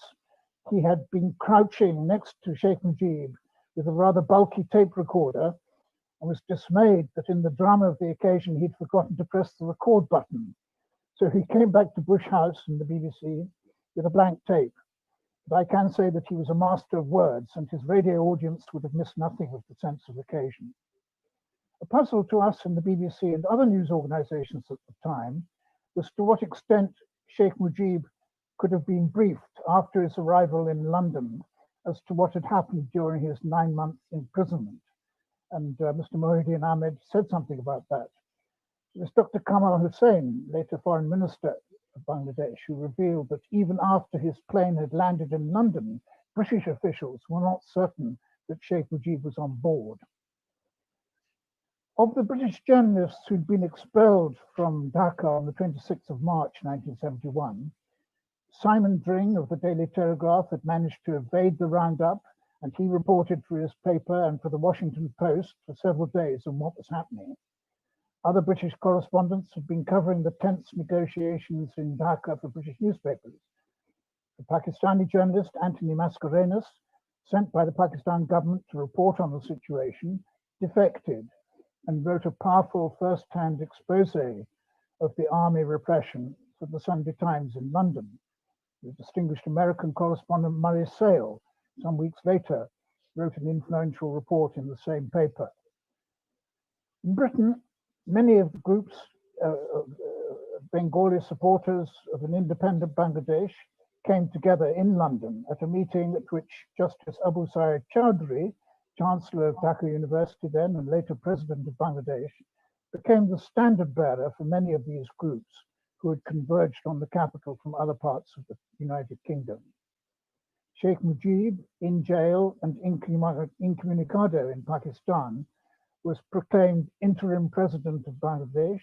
He had been crouching next to Sheikh Mujib with a rather bulky tape recorder and was dismayed that in the drama of the occasion he'd forgotten to press the record button. So he came back to Bush House and the BBC with a blank tape. But I can say that he was a master of words and his radio audience would have missed nothing of the sense of occasion. A puzzle to us in the BBC and other news organizations at the time was to what extent Sheikh Mujib could have been briefed after his arrival in London as to what had happened during his 9-month imprisonment. And Mr. Mohideen Ahmed said something about that. It was Dr. Kamal Hussain, later Foreign Minister of Bangladesh, who revealed that even after his plane had landed in London, British officials were not certain that Sheikh Mujib was on board. Of the British journalists who'd been expelled from Dhaka on the 26th of March 1971, Simon Dring of the Daily Telegraph had managed to evade the roundup, and he reported for his paper and for the Washington Post for several days on what was happening. Other British correspondents had been covering the tense negotiations in Dhaka for British newspapers. The Pakistani journalist Anthony Mascarenhas, sent by the Pakistan government to report on the situation, defected and wrote a powerful first-hand expose of the army repression for the Sunday Times in London. The distinguished American correspondent Murray Sale, some weeks later, wrote an influential report in the same paper. In Britain, many of the groups Bengali supporters of an independent Bangladesh came together in London at a meeting at which Justice Abu Saeed Chowdhury, Chancellor of Dhaka University then and later President of Bangladesh, became the standard bearer for many of these groups who had converged on the capital from other parts of the United Kingdom. Sheikh Mujib, in jail and incommunicado in Pakistan, was proclaimed interim president of Bangladesh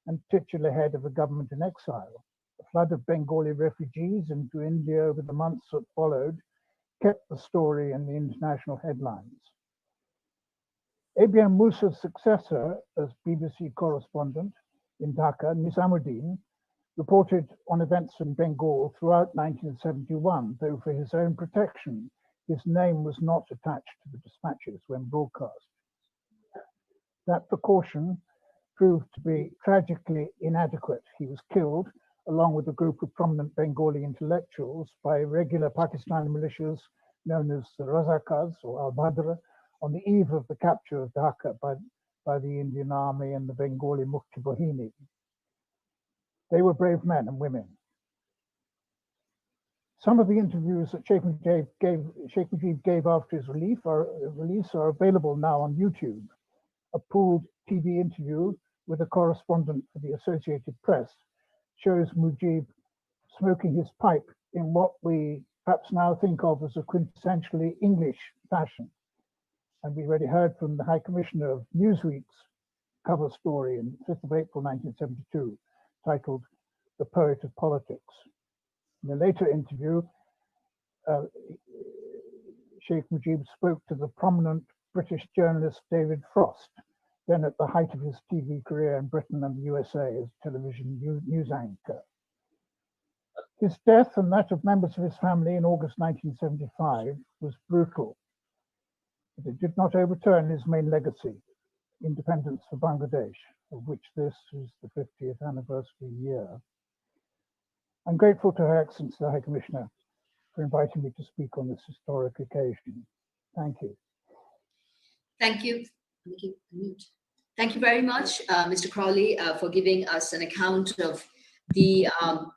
and titular head of a government in exile. The flood of Bengali refugees into India over the months that followed kept the story in the international headlines. ABM Musa's successor as BBC correspondent in Dhaka, Nizamuddin, reported on events in Bengal throughout 1971, though for his own protection, his name was not attached to the dispatches when broadcast. That precaution proved to be tragically inadequate. He was killed, along with a group of prominent Bengali intellectuals, by irregular Pakistani militias known as the Razakars or Al-Badr on the eve of the capture of Dhaka by the Indian Army and the Bengali Mukti Bahini. They were brave men and women. Some of the interviews that Sheikh Mujib gave after his release are available now on YouTube. A pooled TV interview with a correspondent for the Associated Press shows Mujib smoking his pipe in what we perhaps now think of as a quintessentially English fashion. And we already heard from the High Commissioner of Newsweek's cover story in 5th of April 1972, titled The Poet of Politics. In a later interview, Sheikh Mujib spoke to the prominent British journalist David Frost, then at the height of his TV career in Britain and the USA as television news anchor. His death and that of members of his family in August 1975 was brutal, but it did not overturn his main legacy, independence for Bangladesh, of which this is the 50th anniversary year. I'm grateful to Her Excellency the High Commissioner for inviting me to speak on this historic occasion. Thank you. Thank you. Thank you very much, Mr. Crowley, for giving us an account of the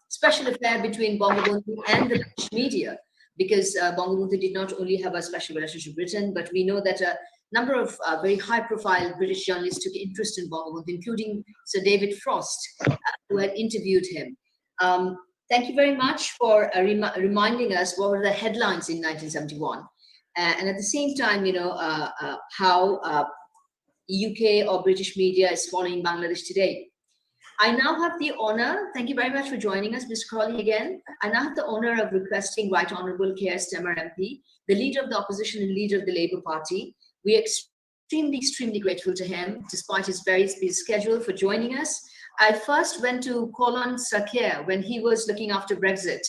special affair between Bangabandhu and the British media, because Bangabandhu did not only have a special relationship with Britain, but we know that a number of very high-profile British journalists took interest in Bangabandhu, including Sir David Frost, who had interviewed him. Thank you very much for reminding us what were the headlines in 1971. And at the same time, you know, how UK or British media is following Bangladesh today. I now have the honor, thank you very much for joining us, Mr. Crowley, again. I now have the honor of requesting Right Honourable K.R. Stemmer MP, the leader of the opposition and leader of the Labour Party. We are extremely grateful to him, despite his very busy schedule, for joining us. I first went to Colin Sakir when he was looking after Brexit,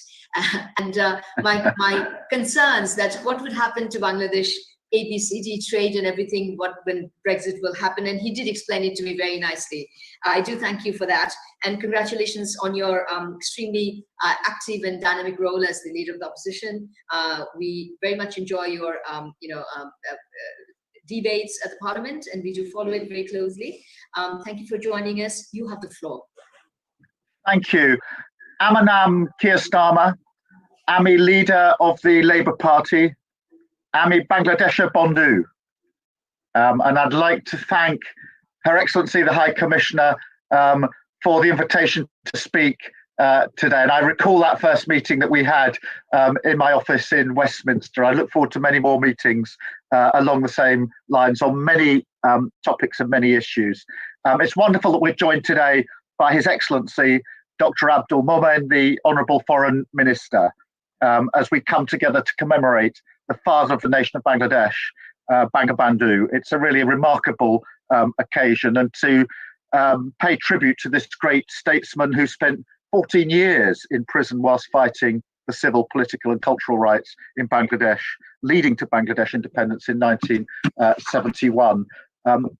and my concerns that what would happen to Bangladesh ABCD trade and everything when Brexit will happen, and he did explain it to me very nicely. I do thank you for that, and congratulations on your extremely active and dynamic role as the leader of the opposition. We very much enjoy your debates at the Parliament, and we do follow it very closely. Thank you for joining us. You have the floor. Thank you. Amanam Keir Starmer, Ami leader of the Labour Party, Ami Bangladesha Bandhu. And I'd like to thank Her Excellency the High Commissioner for the invitation to speak today. And I recall that first meeting that we had in my office in Westminster. I look forward to many more meetings along the same lines on many topics and many issues. It's wonderful that we're joined today by His Excellency, Dr. Abdul Momen, the Honourable Foreign Minister, as we come together to commemorate the father of the nation of Bangladesh, Bangabandhu. It's a really remarkable occasion, and to pay tribute to this great statesman who spent 14 years in prison whilst fighting for civil, political and cultural rights in Bangladesh, leading to Bangladesh independence in 1971.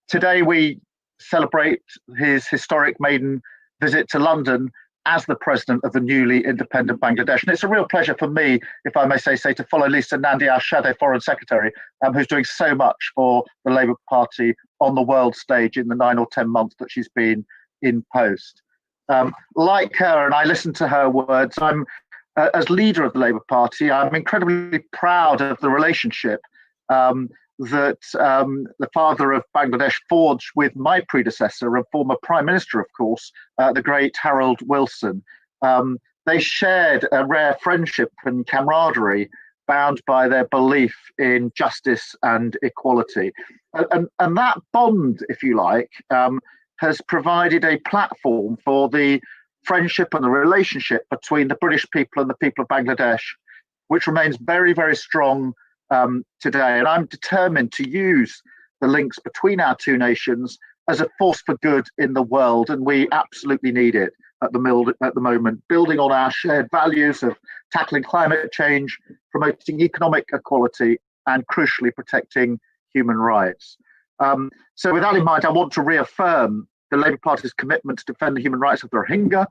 Today we celebrate his historic maiden visit to London as the president of the newly independent Bangladesh. And it's a real pleasure for me, if I may say, to follow Lisa Nandi, our shadow foreign secretary, who's doing so much for the Labour Party on the world stage in the 9 or 10 months that she's been in post. Like her, and I listened to her words, I'm, as leader of the Labour Party, I'm incredibly proud of the relationship that the father of Bangladesh forged with my predecessor and former Prime Minister, of course, the great Harold Wilson. They shared a rare friendship and camaraderie bound by their belief in justice and equality. And that bond, if you like, has provided a platform for the friendship and the relationship between the British people and the people of Bangladesh, which remains very, very strong today. And I'm determined to use the links between our two nations as a force for good in the world, and we absolutely need it at the moment, building on our shared values of tackling climate change, promoting economic equality, and crucially protecting human rights. So with that in mind, I want to reaffirm the Labour Party's commitment to defend the human rights of the Rohingya.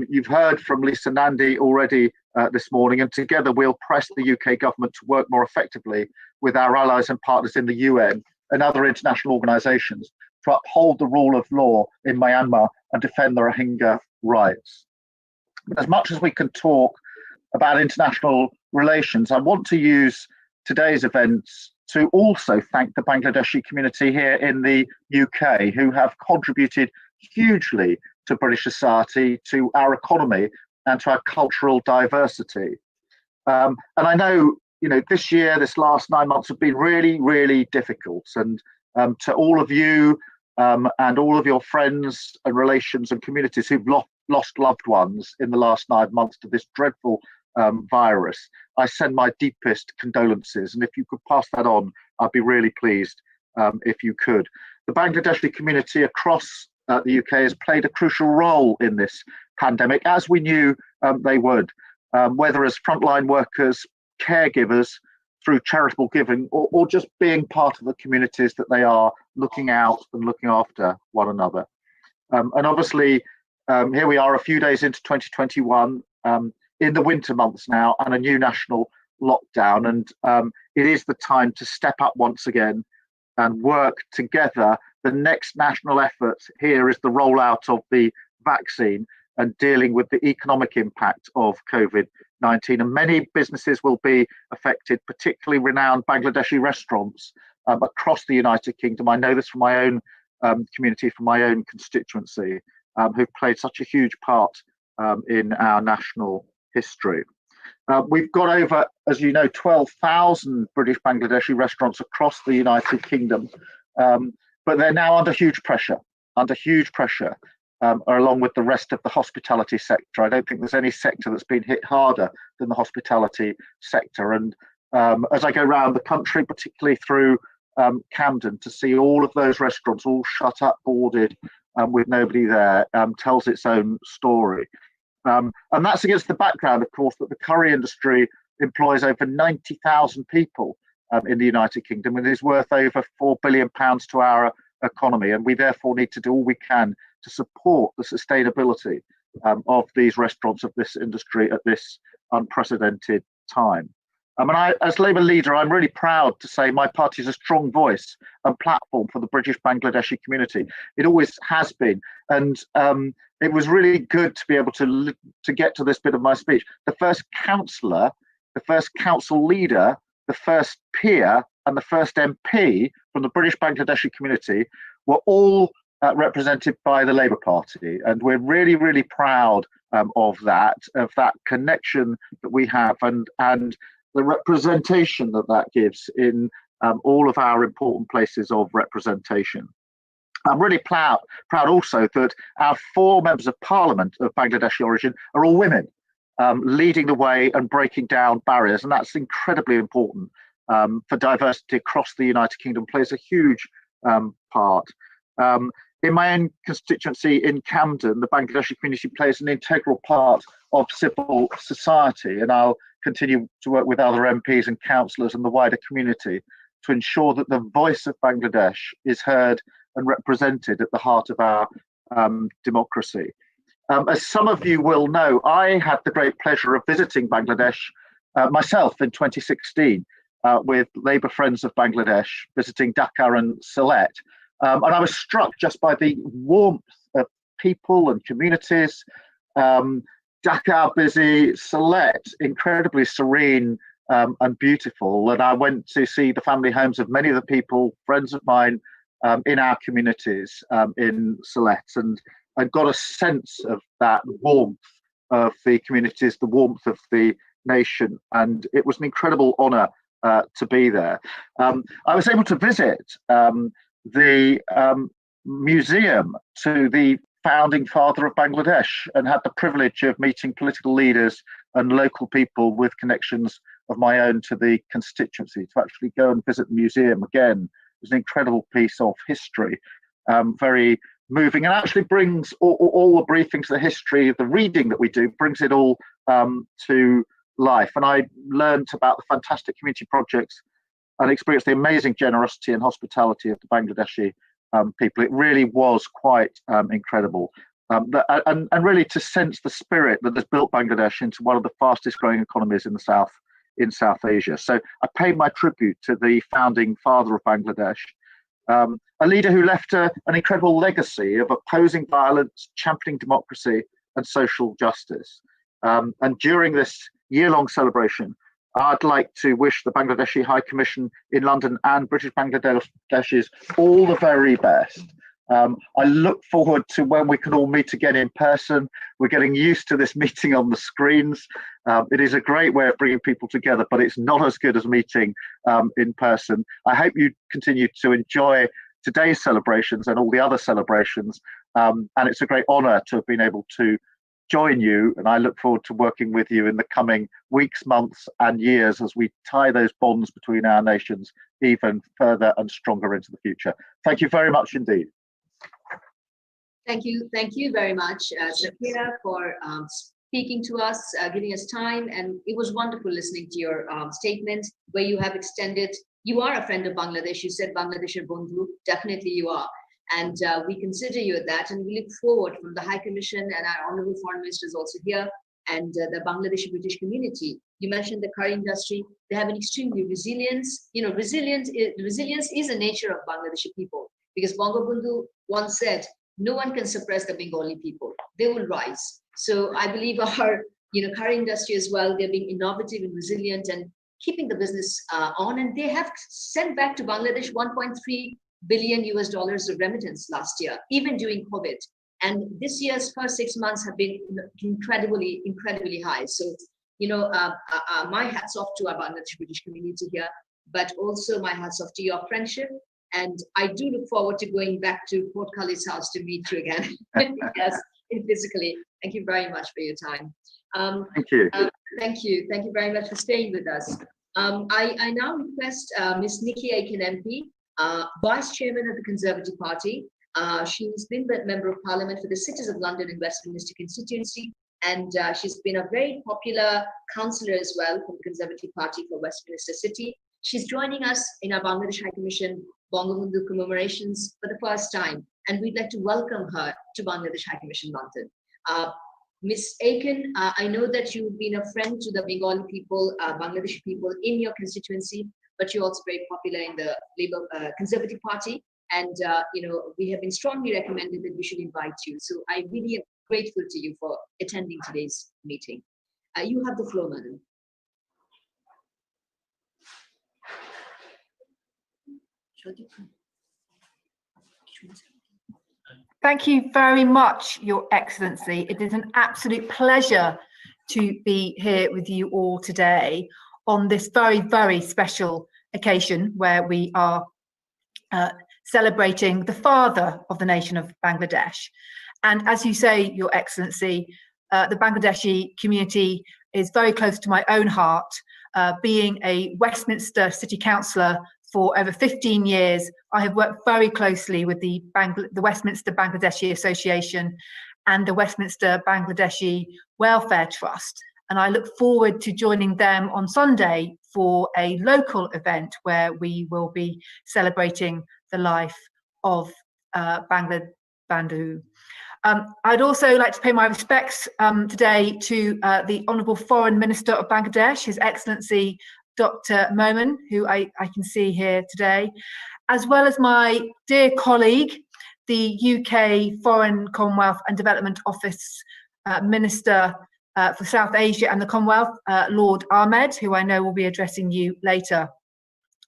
You've heard from Lisa Nandi already this morning, and together we'll press the UK government to work more effectively with our allies and partners in the UN and other international organisations to uphold the rule of law in Myanmar and defend the Rohingya rights. But as much as we can talk about international relations, I want to use today's events to also thank the Bangladeshi community here in the UK, who have contributed hugely to British society, to our economy, and to our cultural diversity. And I know, this year, this last 9 months have been really, really difficult. And to all of you and all of your friends and relations and communities who've lost loved ones in the last 9 months to this dreadful virus, I send my deepest condolences. And if you could pass that on, I'd be really pleased if you could. The Bangladeshi community across the UK has played a crucial role in this pandemic, as we knew they would, whether as frontline workers, caregivers, through charitable giving, or just being part of the communities that they are, looking out and looking after one another. And obviously, here we are a few days into 2021, in the winter months now, and a new national lockdown. And it is the time to step up once again and work together. The next national effort here is the rollout of the vaccine and dealing with the economic impact of COVID-19. And many businesses will be affected, particularly renowned Bangladeshi restaurants across the United Kingdom. I know this from my own community, from my own constituency, who've played such a huge part in our national history. We've got over, as you know, 12,000 British Bangladeshi restaurants across the United Kingdom, but they're now under huge pressure, along with the rest of the hospitality sector. I don't think there's any sector that's been hit harder than the hospitality sector. And as I go around the country, particularly through Camden, to see all of those restaurants all shut up, boarded, with nobody there, tells its own story. And that's against the background, of course, that the curry industry employs over 90,000 people in the United Kingdom and is worth over £4 billion to our economy. And we therefore need to do all we can to support the sustainability of these restaurants, of this industry at this unprecedented time. And as Labour leader, I'm really proud to say my party is a strong voice and platform for the British Bangladeshi community. It always has been. And it was really good to be able to get to this bit of my speech. The first councillor, the first council leader, the first peer and the first MP from the British Bangladeshi community were all represented by the Labour Party, and we're really, really proud of that connection that we have, and the representation that gives in all of our important places of representation. I'm really proud also that our 4 members of Parliament of Bangladeshi origin are all women, leading the way and breaking down barriers, and that's incredibly important for diversity across the United Kingdom. Plays a huge part. In my own constituency in Camden, the Bangladeshi community plays an integral part of civil society, and I'll continue to work with other MPs and councillors and the wider community to ensure that the voice of Bangladesh is heard and represented at the heart of our democracy. As some of you will know, I had the great pleasure of visiting Bangladesh myself in 2016 with Labour Friends of Bangladesh, visiting Dhaka and Sylhet. And I was struck just by the warmth of people and communities. Dhaka busy, Sylhet incredibly serene and beautiful. And I went to see the family homes of many of the people, friends of mine, in our communities in Sylhet, and I got a sense of that warmth of the communities, the warmth of the nation, and it was an incredible honour to be there. I was able to visit the museum to the founding father of Bangladesh and had the privilege of meeting political leaders and local people with connections of my own to the constituency. To actually go and visit the museum again was an incredible piece of history, very moving, and actually brings all the briefings, the history, the reading that we do, brings it all to life. And I learned about the fantastic community projects and experienced the amazing generosity and hospitality of the Bangladeshi people. It really was quite incredible. And really to sense the spirit that has built Bangladesh into one of the fastest growing economies in South Asia. So I pay my tribute to the founding father of Bangladesh, a leader who left an incredible legacy of opposing violence, championing democracy and social justice. And during this year-long celebration, I'd like to wish the Bangladeshi High Commission in London and British Bangladeshis all the very best. I look forward to when we can all meet again in person. We're getting used to this meeting on the screens. It is a great way of bringing people together, but it's not as good as meeting in person. I hope you continue to enjoy today's celebrations and all the other celebrations. And it's a great honour to have been able to join you, and I look forward to working with you in the coming weeks, months and years as we tie those bonds between our nations even further and stronger into the future. Thank you very much indeed. Thank you very much, Shakira, for speaking to us, giving us time, and it was wonderful listening to your statement where you have extended. You are a friend of Bangladesh. You said Bangladeshi Bandhu. Definitely you are. And we consider you at that, and we look forward from the High Commission, and our Honourable Foreign Minister is also here, and the Bangladeshi British community. You mentioned the curry industry. They have an extremely resilience. You know, resilience is a nature of Bangladeshi people, because Bangabandhu once said, no one can suppress the Bengali people. They will rise. So I believe our curry industry as well, they're being innovative and resilient and keeping the business on, and they have sent back to Bangladesh 1.3 billion US dollars of remittance last year, even during COVID. And this year's first 6 months have been incredibly high. So, my hats off to our Bangladesh British community here, but also my hats off to your friendship. And I do look forward to going back to Port Khalid's house to meet you again. Yes, physically. Thank you very much for your time. Thank you. Thank you very much for staying with us. I now request Ms. Nikki Aiken MP, Vice Chairman of the Conservative Party. She's been the Member of Parliament for the Cities of London and Westminster constituency, and she's been a very popular councillor as well from the Conservative Party for Westminster City. She's joining us in our Bangladesh High Commission Bangabandhu commemorations for the first time, and we'd like to welcome her to Bangladesh High Commission London. Ms. Aiken, I know that you've been a friend to the Bengali people, Bangladeshi people in your constituency, but you're also very popular in the Labour Conservative Party. And, we have been strongly recommended that we should invite you. So I really am grateful to you for attending today's meeting. You have the floor, madam. Thank you very much, Your Excellency. It is an absolute pleasure to be here with you all today on this very, very special occasion where we are celebrating the father of the nation of Bangladesh. And as you say, Your Excellency, the Bangladeshi community is very close to my own heart. Being a Westminster City Councillor for over 15 years, I have worked very closely with the Westminster Bangladeshi Association and the Westminster Bangladeshi Welfare Trust. And I look forward to joining them on Sunday for a local event where we will be celebrating the life of Bangabandhu. I'd also like to pay my respects today to the Honourable Foreign Minister of Bangladesh, His Excellency Dr. Momin, who I can see here today, as well as my dear colleague, the UK Foreign, Commonwealth and Development Office Minister for South Asia and the Commonwealth, Lord Ahmed, who I know will be addressing you later.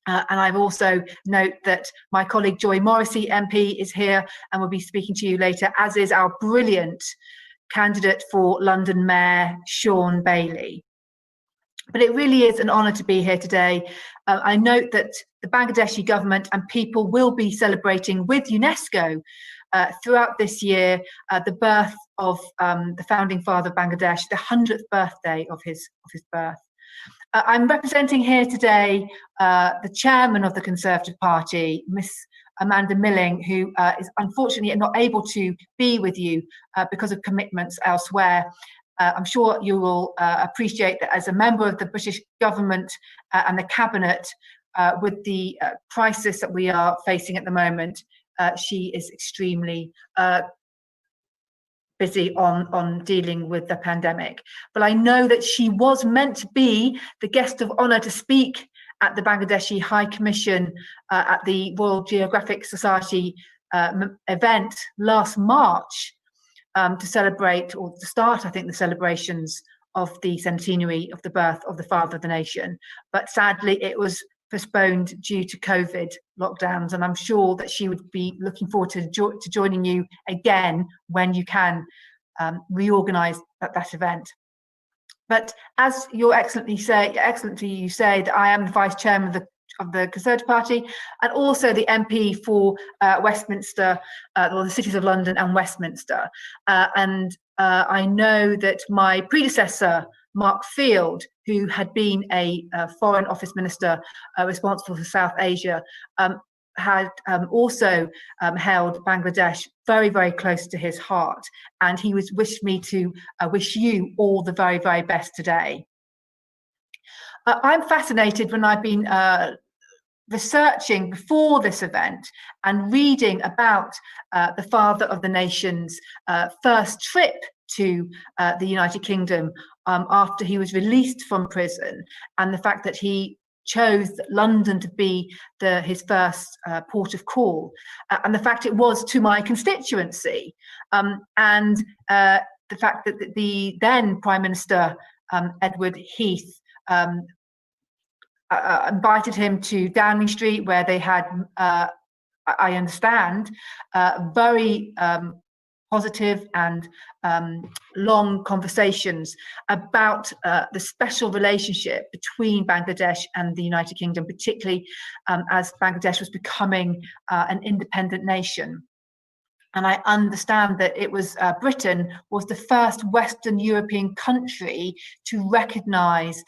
And I've also note that my colleague Joy Morrissey MP is here and will be speaking to you later, as is our brilliant candidate for London Mayor, Sean Bailey. But it really is an honour to be here today. I note that the Bangladeshi government and people will be celebrating with UNESCO throughout this year the birth of the founding father of Bangladesh, the 100th birthday of his birth. I'm representing here today the chairman of the Conservative Party, Miss Amanda Milling, who is unfortunately not able to be with you because of commitments elsewhere. I'm sure you will appreciate that as a member of the British government and the cabinet, with the crisis that we are facing at the moment, she is extremely busy on dealing with the pandemic. But I know that she was meant to be the guest of honour to speak at the Bangladeshi High Commission at the Royal Geographic Society event last March, to celebrate, or to start, I think, the celebrations of the centenary of the birth of the father of the nation. But sadly, it was postponed due to COVID lockdowns, and I'm sure that she would be looking forward to joining you again when you can reorganise that event. But as Your Excellency you say that I am the Vice Chairman of the Conservative Party and also the MP for Westminster, or the cities of London and Westminster. I know that my predecessor, Mark Field, who had been a Foreign Office Minister responsible for South Asia, had also held Bangladesh very, very close to his heart. And he wished me to wish you all the very, very best today. I'm fascinated when I've been researching before this event and reading about the father of the nation's first trip to the United Kingdom after he was released from prison, and the fact that he chose London to be his first port of call, and the fact it was to my constituency, and the fact that the then Prime Minister, Edward Heath, invited him to Downing Street, where they had, I understand, very positive and long conversations about the special relationship between Bangladesh and the United Kingdom, particularly as Bangladesh was becoming an independent nation. And I understand that it was Britain was the first Western European country to recognise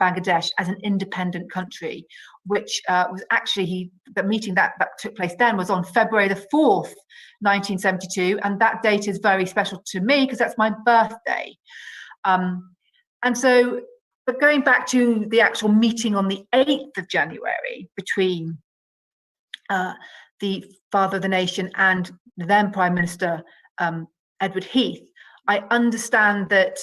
Bangladesh as an independent country, which was actually the meeting that took place then was on February the 4th, 1972, and that date is very special to me because that's my birthday. And so, but going back to the actual meeting on the 8th of January between the father of the nation and the then Prime Minister Edward Heath, I understand that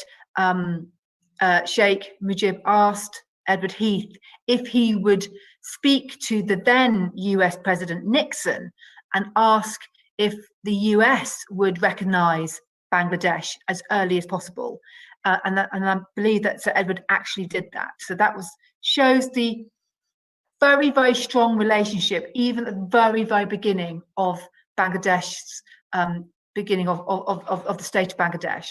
Sheikh Mujibur asked Edward Heath if he would speak to the then US President Nixon and ask if the US would recognise Bangladesh as early as possible. And I believe that Sir Edward actually did that. So that shows the very, very strong relationship, even at the very, very beginning of Bangladesh's beginning of the state of Bangladesh.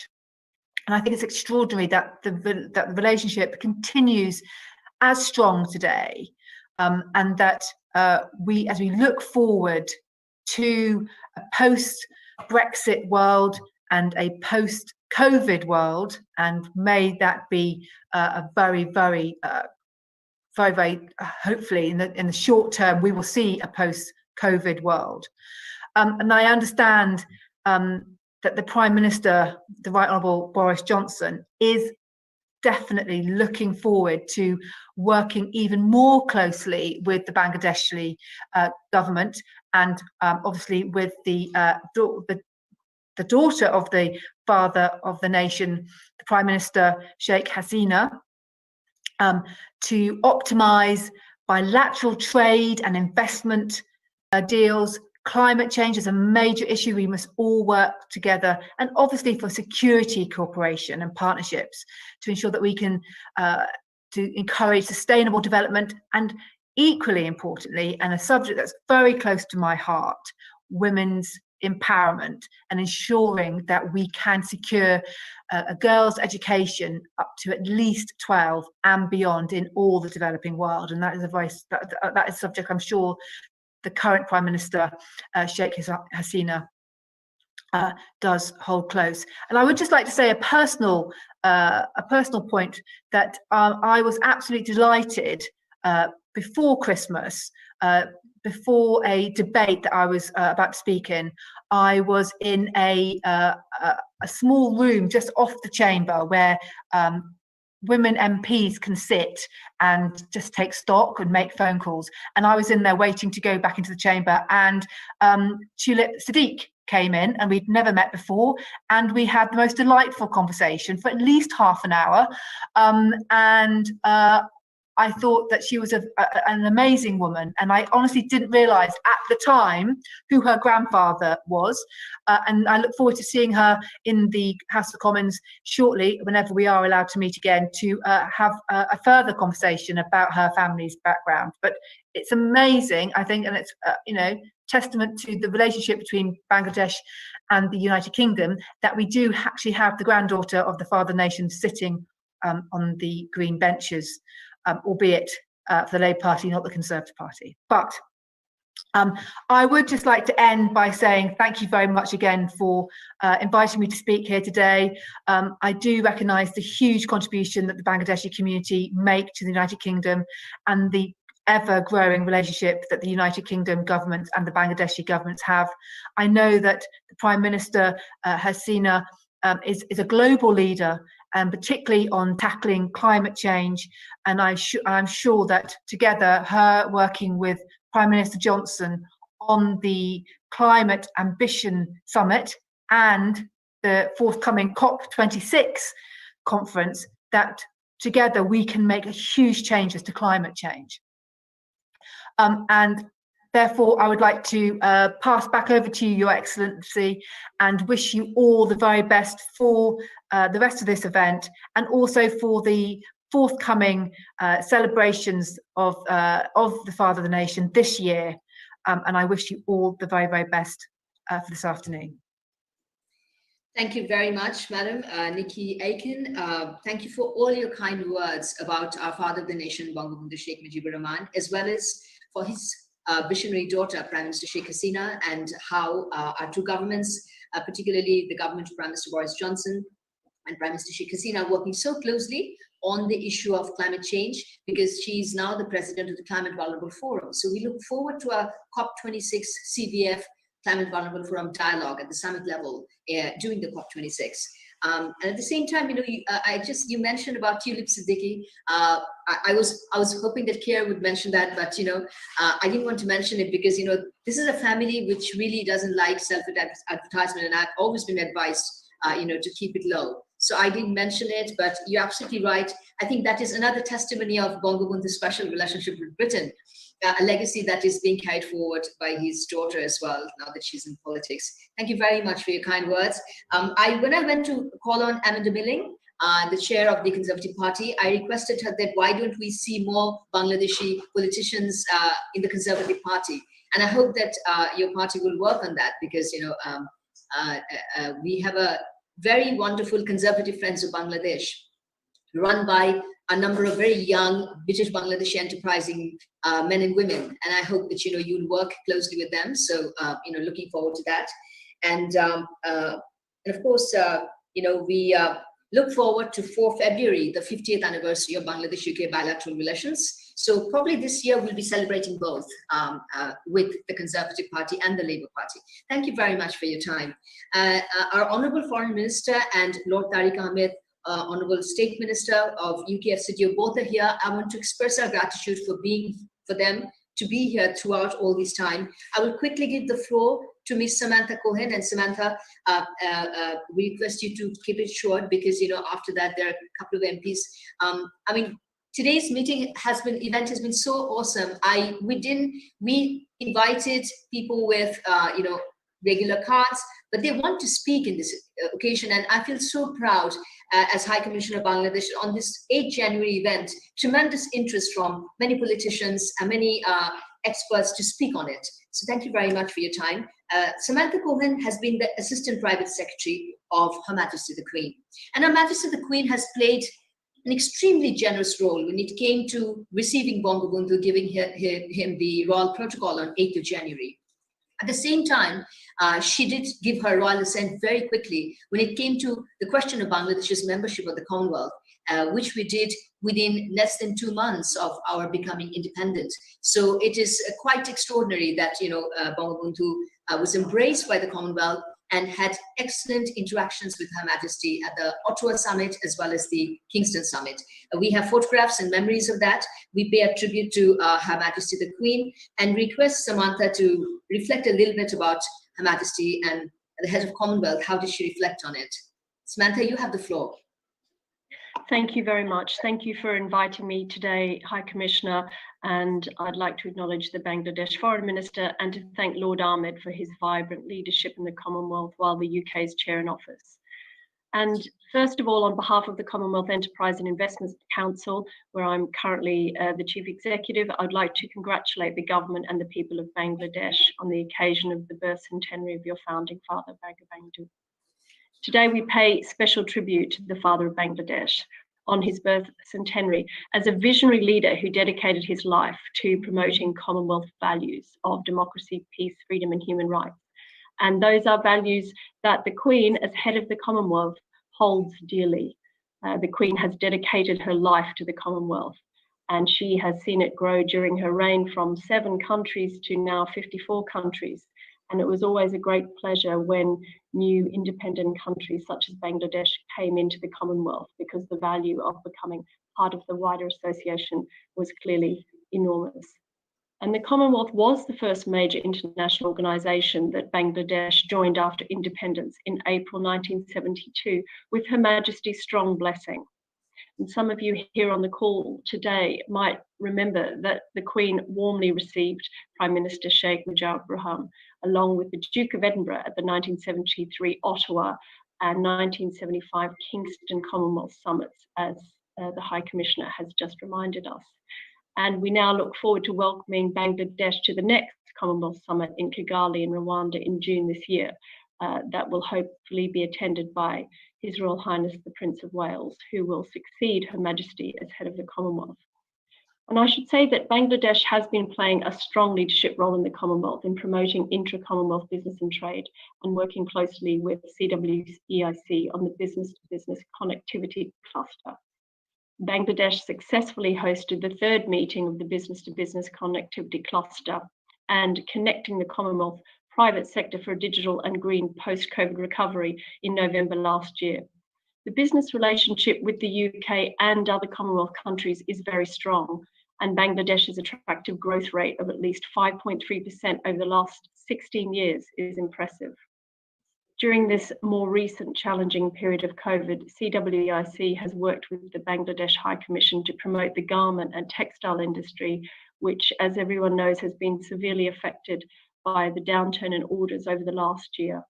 And I think it's extraordinary that the relationship continues as strong today, and that as we look forward to a post-Brexit world and a post-COVID world, and may that be a very, very, hopefully in the short term, we will see a post-COVID world. And I understand that the Prime Minister, the Right Honourable Boris Johnson, is definitely looking forward to working even more closely with the Bangladeshi government, and obviously with the daughter of the father of the nation, the Prime Minister Sheikh Hasina, to optimise bilateral trade and investment deals. Climate change is a major issue. We must all work together, and obviously for security cooperation and partnerships to ensure that we can to encourage sustainable development, and equally importantly, and a subject that's very close to my heart, women's empowerment, and ensuring that we can secure a girl's education up to at least 12 and beyond in all the developing world. And that is a subject I'm sure the current Prime Minister, Sheikh Hasina, does hold close. And I would just like to say a personal point that I was absolutely delighted before Christmas, before a debate that I was about to speak in. I was in a small room just off the chamber where women MPs can sit and just take stock and make phone calls. And I was in there waiting to go back into the chamber, and Tulip Siddiq came in, and we'd never met before, and we had the most delightful conversation for at least half an hour. I thought that she was an amazing woman, and I honestly didn't realise at the time who her grandfather was. And I look forward to seeing her in the House of Commons shortly, whenever we are allowed to meet again, to have a further conversation about her family's background. But it's amazing, I think, and it's testament to the relationship between Bangladesh and the United Kingdom, that we do actually have the granddaughter of the father nation sitting on the green benches. Albeit for the Labour Party, not the Conservative Party. But I would just like to end by saying thank you very much again for inviting me to speak here today. I do recognise the huge contribution that the Bangladeshi community make to the United Kingdom, and the ever-growing relationship that the United Kingdom government and the Bangladeshi governments have. I know that the Prime Minister, Hasina, is a global leader, and particularly on tackling climate change. And I'm sure that together, her working with Prime Minister Johnson on the Climate Ambition Summit and the forthcoming COP26 conference, that together we can make huge changes to climate change. And therefore, I would like to pass back over to you, Your Excellency, and wish you all the very best for the rest of this event, and also for the forthcoming celebrations of the Father of the Nation this year. And I wish you all the very, very best for this afternoon. Thank you very much, Madam Nikki Aiken. Thank you for all your kind words about our Father of the Nation, Bangabandhu Sheikh Mujibur Rahman, as well as for his visionary daughter, Prime Minister Sheikh Hasina, and how our two governments, particularly the government of Prime Minister Boris Johnson and Prime Minister Sheikh Hasina, are working so closely on the issue of climate change, because she is now the president of the Climate Vulnerable Forum. So we look forward to a COP26 CVF Climate Vulnerable Forum dialogue at the summit level during the COP26. And at the same time, you mentioned about Tulip Siddiqui. I was hoping that Kier would mention that, but I didn't want to mention it because this is a family which really doesn't like self-advertisement, and I've always been advised to keep it low. So I didn't mention it, but you're absolutely right. I think that is another testimony of Bangabandhu's special relationship with Britain, a legacy that is being carried forward by his daughter as well, now that she's in politics. Thank you very much for your kind words. When I went to call on Amanda Milling, the chair of the Conservative Party, I requested her that why don't we see more Bangladeshi politicians in the Conservative Party? And I hope that your party will work on that, because we have a very wonderful Conservative Friends of Bangladesh, run by a number of very young British Bangladeshi enterprising men and women. And I hope that, you'll work closely with them. So, looking forward to that. And of course, we look forward to 4 February, the 50th anniversary of Bangladesh-UK bilateral relations. So probably this year we'll be celebrating both with the Conservative Party and the Labour Party. Thank you very much for your time. Our Honourable Foreign Minister and Lord Tariq Ahmed, Honourable State Minister of UK FCDO, both are here. I want to express our gratitude for them to be here throughout all this time. I will quickly give the floor to Ms. Samantha Cohen. And Samantha, we request you to keep it short because, after that, there are a couple of MPs. Today's event has been so awesome. We invited people with, regular cards, but they want to speak in this occasion. And I feel so proud as High Commissioner of Bangladesh on this 8th January event, tremendous interest from many politicians and many experts to speak on it. So thank you very much for your time. Samantha Cohen has been the Assistant Private Secretary of Her Majesty the Queen. And Her Majesty the Queen has played an extremely generous role when it came to receiving Bangabandhu, giving him the royal protocol on 8th of January. At the same time, she did give her royal assent very quickly when it came to the question of Bangladesh's membership of the Commonwealth, which we did within less than 2 months of our becoming independent. So it is quite extraordinary that, Bangabandhu was embraced by the Commonwealth and had excellent interactions with Her Majesty at the Ottawa Summit as well as the Kingston Summit. We have photographs and memories of that. We pay a tribute to Her Majesty the Queen and request Samantha to reflect a little bit about Her Majesty and the head of Commonwealth. How did she reflect on it? Samantha, you have the floor. Thank you very much. Thank you for inviting me today, High Commissioner, and I'd like to acknowledge the Bangladesh Foreign Minister and to thank Lord Ahmed for his vibrant leadership in the Commonwealth while the UK's chair in office. And first of all, on behalf of the Commonwealth Enterprise and Investment Council, where I'm currently the Chief Executive, I'd like to congratulate the government and the people of Bangladesh on the occasion of the birth centenary of your founding father, Bangabandhu. Today, we pay special tribute to the father of Bangladesh on his birth centenary as a visionary leader who dedicated his life to promoting Commonwealth values of democracy, peace, freedom, and human rights. And those are values that the Queen, as head of the Commonwealth, holds dearly. The Queen has dedicated her life to the Commonwealth, and she has seen it grow during her reign from 7 countries to now 54 countries. And it was always a great pleasure when new independent countries such as Bangladesh came into the Commonwealth, because the value of becoming part of the wider association was clearly enormous. And the Commonwealth was the first major international organisation that Bangladesh joined after independence in April 1972 with Her Majesty's strong blessing. And some of you here on the call today might remember that the Queen warmly received Prime Minister Sheikh Mujibur, along with the Duke of Edinburgh at the 1973 Ottawa and 1975 Kingston Commonwealth Summits, as the High Commissioner has just reminded us. And we now look forward to welcoming Bangladesh to the next Commonwealth Summit in Kigali in Rwanda in June this year. That will hopefully be attended by His Royal Highness the Prince of Wales, who will succeed Her Majesty as head of the Commonwealth. And I should say that Bangladesh has been playing a strong leadership role in the Commonwealth in promoting intra-Commonwealth business and trade and working closely with CWEIC on the business-to-business connectivity cluster. Bangladesh successfully hosted the 3rd meeting of the business-to-business connectivity cluster and connecting the Commonwealth private sector for a digital and green post-COVID recovery in November last year. The business relationship with the UK and other Commonwealth countries is very strong, and Bangladesh's attractive growth rate of at least 5.3% over the last 16 years is impressive. During this more recent challenging period of COVID, CWEIC has worked with the Bangladesh High Commission to promote the garment and textile industry, which, as everyone knows, has been severely affected by the downturn in orders over the last year.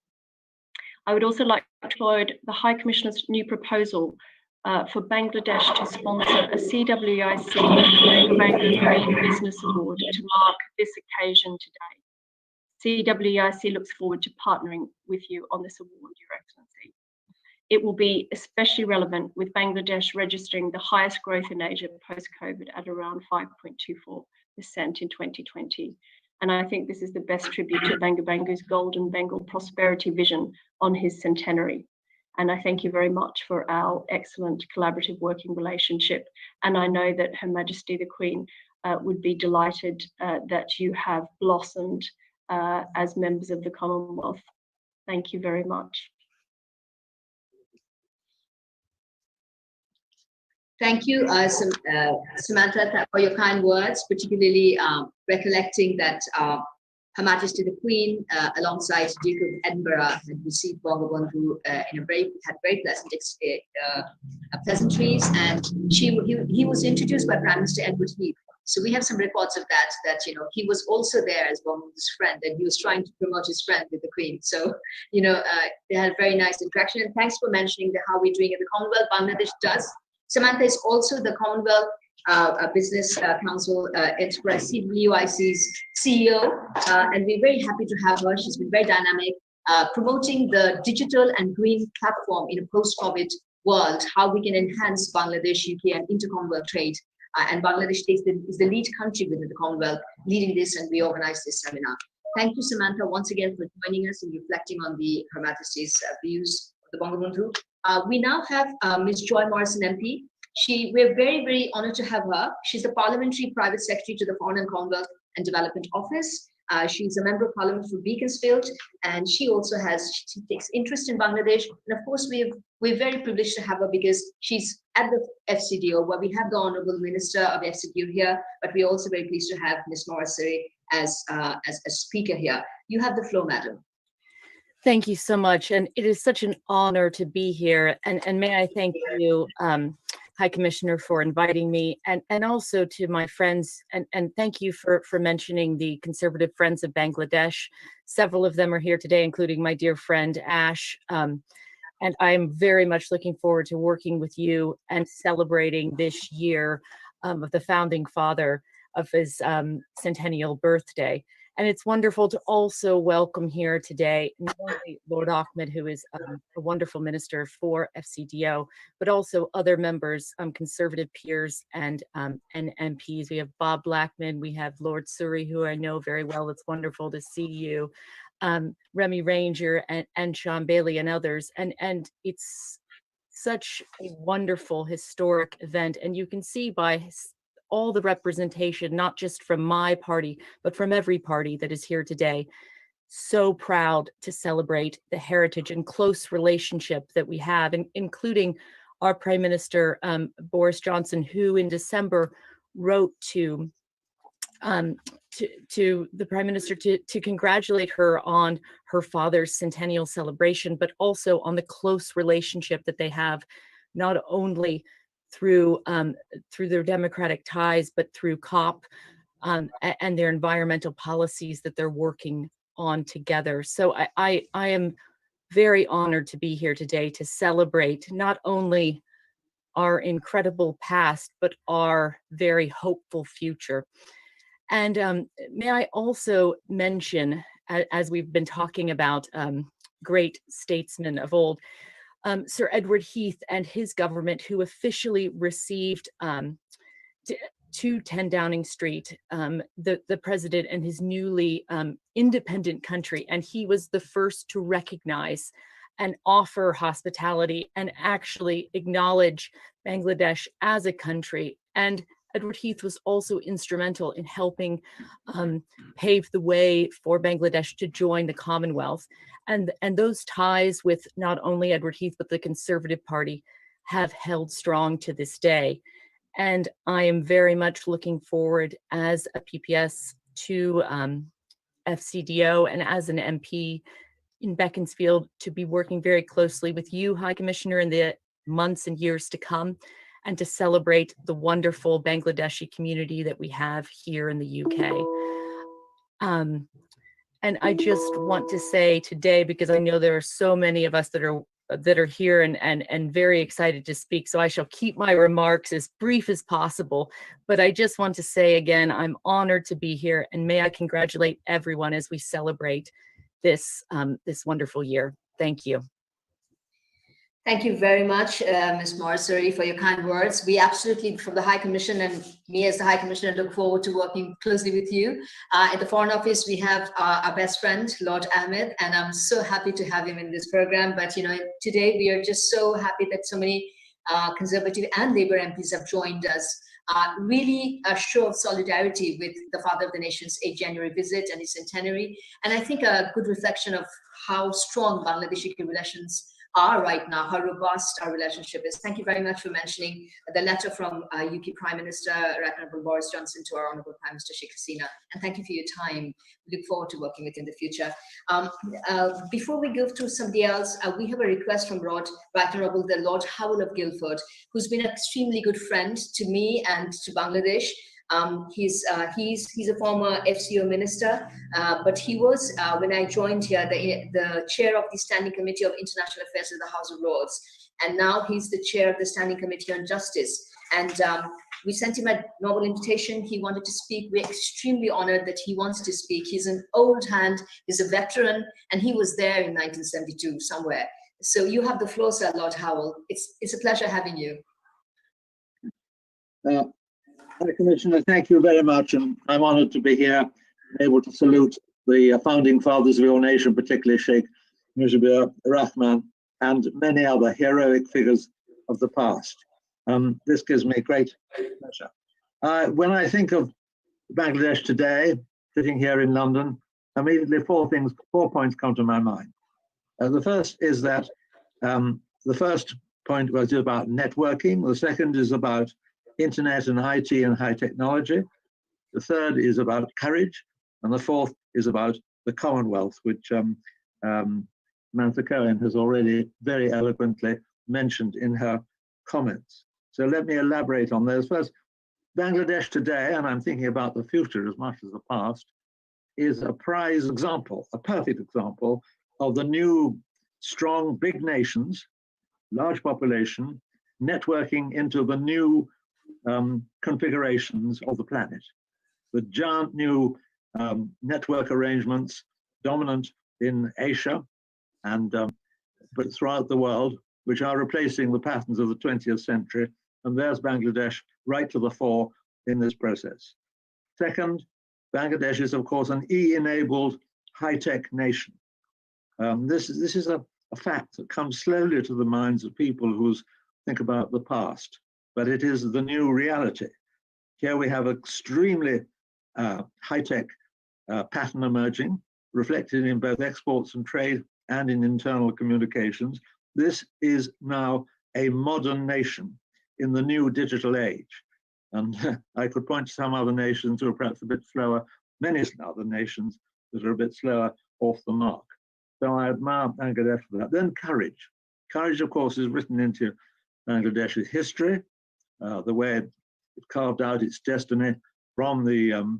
I would also like to applaud the High Commissioner's new proposal for Bangladesh to sponsor a CWEIC Bangladesh Business Award to mark this occasion today. CWIC looks forward to partnering with you on this award, Your Excellency. It will be especially relevant with Bangladesh registering the highest growth in Asia post-COVID at around 5.24% in 2020. And I think this is the best tribute to Bangabandhu's Golden Bengal prosperity vision on his centenary. And I thank you very much for our excellent collaborative working relationship. And I know that Her Majesty the Queen would be delighted that you have blossomed as members of the Commonwealth. Thank you very much. Thank you, Samantha, for your kind words, particularly recollecting that Her Majesty the Queen, alongside Duke of Edinburgh, had received Bangabandhu in a very pleasant pleasantries, and he was introduced by Prime Minister Edward Heath. So we have some reports of that you know, he was also there as Bangabandhu's friend, and he was trying to promote his friend with the Queen. So you know, they had a very nice interaction. And thanks for mentioning how we're doing at the Commonwealth. Bangladesh does. Samantha is also the Commonwealth Business Council Enterprise CWIC's CEO, and we're very happy to have her. She's been very dynamic, promoting the digital and green platform in a post-COVID world, how we can enhance Bangladesh, UK, and inter-Commonwealth trade. And Bangladesh is the lead country within the Commonwealth, leading this, and we organized this seminar. Thank you, Samantha, once again for joining us and reflecting on Her Majesty's views of the Bangabandhu. We now have Ms. Joy Morrison MP. We're very, very honored to have her. She's the Parliamentary Private Secretary to the Foreign and Commonwealth and Development Office. She's a member of Parliament for Beaconsfield, and she takes interest in Bangladesh. And of course, we're very privileged to have her because she's at the FCDO, where we have the Honorable Minister of FCDO here, but we're also very pleased to have Ms. Morrison as a speaker here. You have the floor, madam. Thank you so much. And it is such an honor to be here. And may I thank you, High Commissioner, for inviting me, and also to my friends. And thank you for mentioning the Conservative Friends of Bangladesh. Several of them are here today, including my dear friend, Ash. And I'm very much looking forward to working with you and celebrating this year of the founding father of his centennial birthday. And it's wonderful to also welcome here today, not only Lord Ahmed, who is a wonderful minister for FCDO, but also other members, Conservative peers and MPs. We have Bob Blackman, we have Lord Surrey, who I know very well. It's wonderful to see you, Remy Ranger and Sean Bailey and others. And it's such a wonderful historic event. And you can see by all the representation, not just from my party, but from every party that is here today. So proud to celebrate the heritage and close relationship that we have, including our Prime Minister, Boris Johnson, who in December wrote to the Prime Minister to congratulate her on her father's centennial celebration, but also on the close relationship that they have, not only through their democratic ties, but through COP and their environmental policies that they're working on together. So I am very honored to be here today to celebrate not only our incredible past, but our very hopeful future. And may I also mention, as we've been talking about great statesmen of old, Sir Edward Heath and his government, who officially received to 10 Downing Street, the president and his newly independent country. And he was the first to recognize and offer hospitality and actually acknowledge Bangladesh as a country. And Edward Heath was also instrumental in helping pave the way for Bangladesh to join the Commonwealth. And those ties with not only Edward Heath, but the Conservative Party have held strong to this day. And I am very much looking forward as a PPS to FCDO and as an MP in Beaconsfield to be working very closely with you, High Commissioner, in the months and years to come, and to celebrate the wonderful Bangladeshi community that we have here in the UK. And I just want to say today, because I know there are so many of us that are that are here and very excited to speak. So I shall keep my remarks as brief as possible. But I just want to say again, I'm honored to be here, and may I congratulate everyone as we celebrate this this wonderful year. Thank you. Thank you very much, Ms. Morsari, for your kind words. We absolutely, from the High Commission and me as the High Commissioner, look forward to working closely with you. At the Foreign Office, we have our best friend, Lord Ahmed, and I'm so happy to have him in this program. But you know, today we are just so happy that so many Conservative and Labour MPs have joined us. Really a show of solidarity with the Father of the Nation's 8th January visit and his centenary. And I think a good reflection of how strong Bangladeshi relations are right now, how robust our relationship is. Thank you very much for mentioning the letter from UK Prime Minister, Right Honourable Boris Johnson, to our Honourable Prime Minister Sheikh Hasina. And thank you for your time. We look forward to working with you in the future. Before we go to somebody else, we have a request from Right Honourable the Lord Howell of Guildford, who's been an extremely good friend to me and to Bangladesh. He's a former FCO minister, but he was, when I joined here, the chair of the Standing Committee of International Affairs of the House of Lords. And now he's the chair of the Standing Committee on Justice. And we sent him a novel invitation. He wanted to speak. We're extremely honored that he wants to speak. He's an old hand, he's a veteran, and he was there in 1972 somewhere. So you have the floor, Sir Lord Howell. It's a pleasure having you. High Commissioner, thank you very much, and I'm honoured to be here, able to salute the founding fathers of your nation, particularly Sheikh Mujibur, Rahman, and many other heroic figures of the past. This gives me great pleasure. When I think of Bangladesh today, sitting here in London, immediately four points come to my mind. The first is that the first point was about networking. The second is about internet and IT and high technology. The third is about courage. And the fourth is about the Commonwealth, which Samantha Cohen has already very eloquently mentioned in her comments. So let me elaborate on those. First, Bangladesh today, and I'm thinking about the future as much as the past, is a prize example, a perfect example of the new strong big nations, large population, networking into the new configurations of the planet. The giant new network arrangements dominant in Asia and but throughout the world, which are replacing the patterns of the 20th century, and there's Bangladesh right to the fore in this process. Second, Bangladesh is of course an E-enabled high-tech nation. This is a fact that comes slowly to the minds of people who think about the past, but it is the new reality. Here we have extremely high-tech pattern emerging, reflected in both exports and trade and in internal communications. This is now a modern nation in the new digital age. And I could point to some other nations who are perhaps a bit slower, many other nations that are a bit slower off the mark. So I admire Bangladesh for that. Then courage. Courage, of course, is written into Bangladesh's history, the way it carved out its destiny from the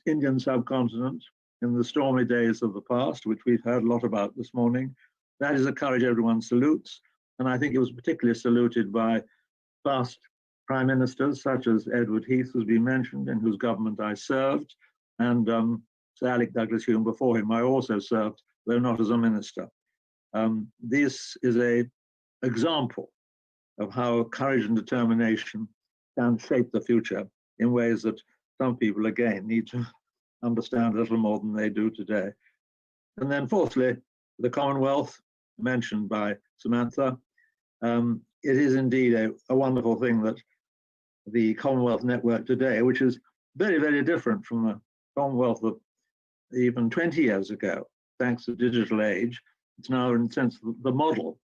Indian subcontinent in the stormy days of the past, which we've heard a lot about this morning. That is a courage everyone salutes. And I think it was particularly saluted by past prime ministers such as Edward Heath, who's been mentioned, in whose government I served, and Sir Alec Douglas-Home before him. I also served, though not as a minister. This is an example of how courage and determination can shape the future in ways that some people, again, need to understand a little more than they do today. And then fourthly, the Commonwealth, mentioned by Samantha. It is indeed a wonderful thing that the Commonwealth network today, which is very, very different from the Commonwealth of even 20 years ago, thanks to the digital age. It's now, in a sense, the model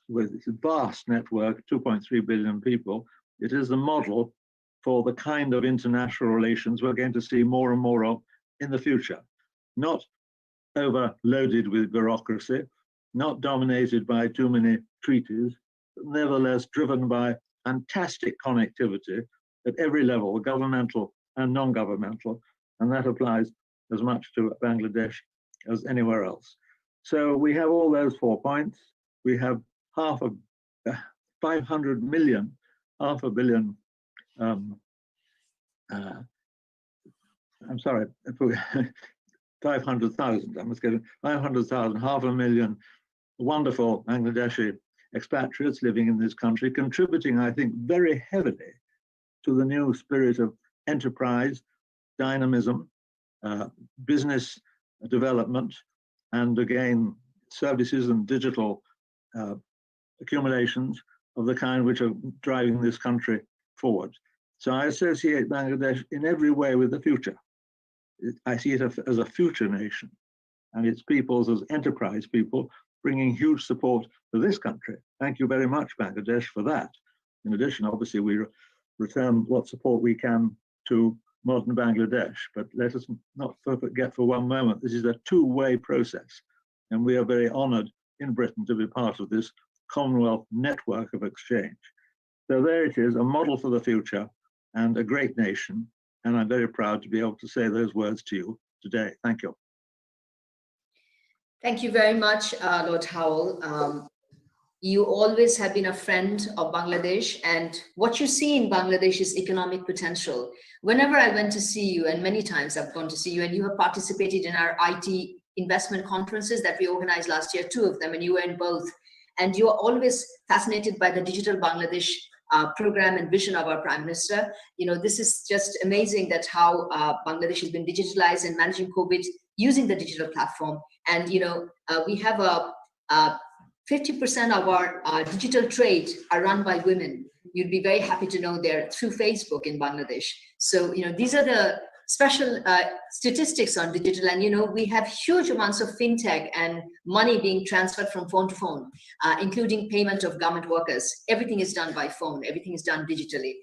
with its vast network, 2.3 billion people. It is the model for the kind of international relations we're going to see more and more of in the future. Not overloaded with bureaucracy, not dominated by too many treaties, but nevertheless driven by fantastic connectivity at every level, governmental and non-governmental, and that applies as much to Bangladesh as anywhere else. So we have all those 4 points. We have 500 million, half a billion, I'm sorry, 500,000, I must get it, 500,000, half a million wonderful Bangladeshi expatriates living in this country, contributing, I think, very heavily to the new spirit of enterprise, dynamism, business development, and again, services and digital accumulations of the kind which are driving this country forward. So I associate Bangladesh in every way with the future. I see it as a future nation, and its peoples as enterprise people, bringing huge support to this country. Thank you very much, Bangladesh, for that. In addition, obviously, we return what support we can to modern Bangladesh, but let us not forget for one moment, this is a two-way process, and we are very honored in Britain to be part of this Commonwealth network of exchange. So there it is, a model for the future and a great nation, and I'm very proud to be able to say those words to you today. Thank you. Thank you very much, Lord Howell. You always have been a friend of Bangladesh, and what you see in Bangladesh is economic potential. Whenever I went to see you, and many times I've gone to see you, and you have participated in our IT investment conferences that we organized last year, 2 of them, and you were in both. And you are always fascinated by the Digital Bangladesh program and vision of our Prime Minister. You know, this is just amazing that how Bangladesh has been digitalized and managing COVID using the digital platform. And, you know, we have 50% of our digital trade are run by women. You'd be very happy to know they're through Facebook in Bangladesh. So, you know, these are the special statistics on digital, and, you know, we have huge amounts of fintech and money being transferred from phone to phone, including payment of government workers. Everything is done by phone. Everything is done digitally.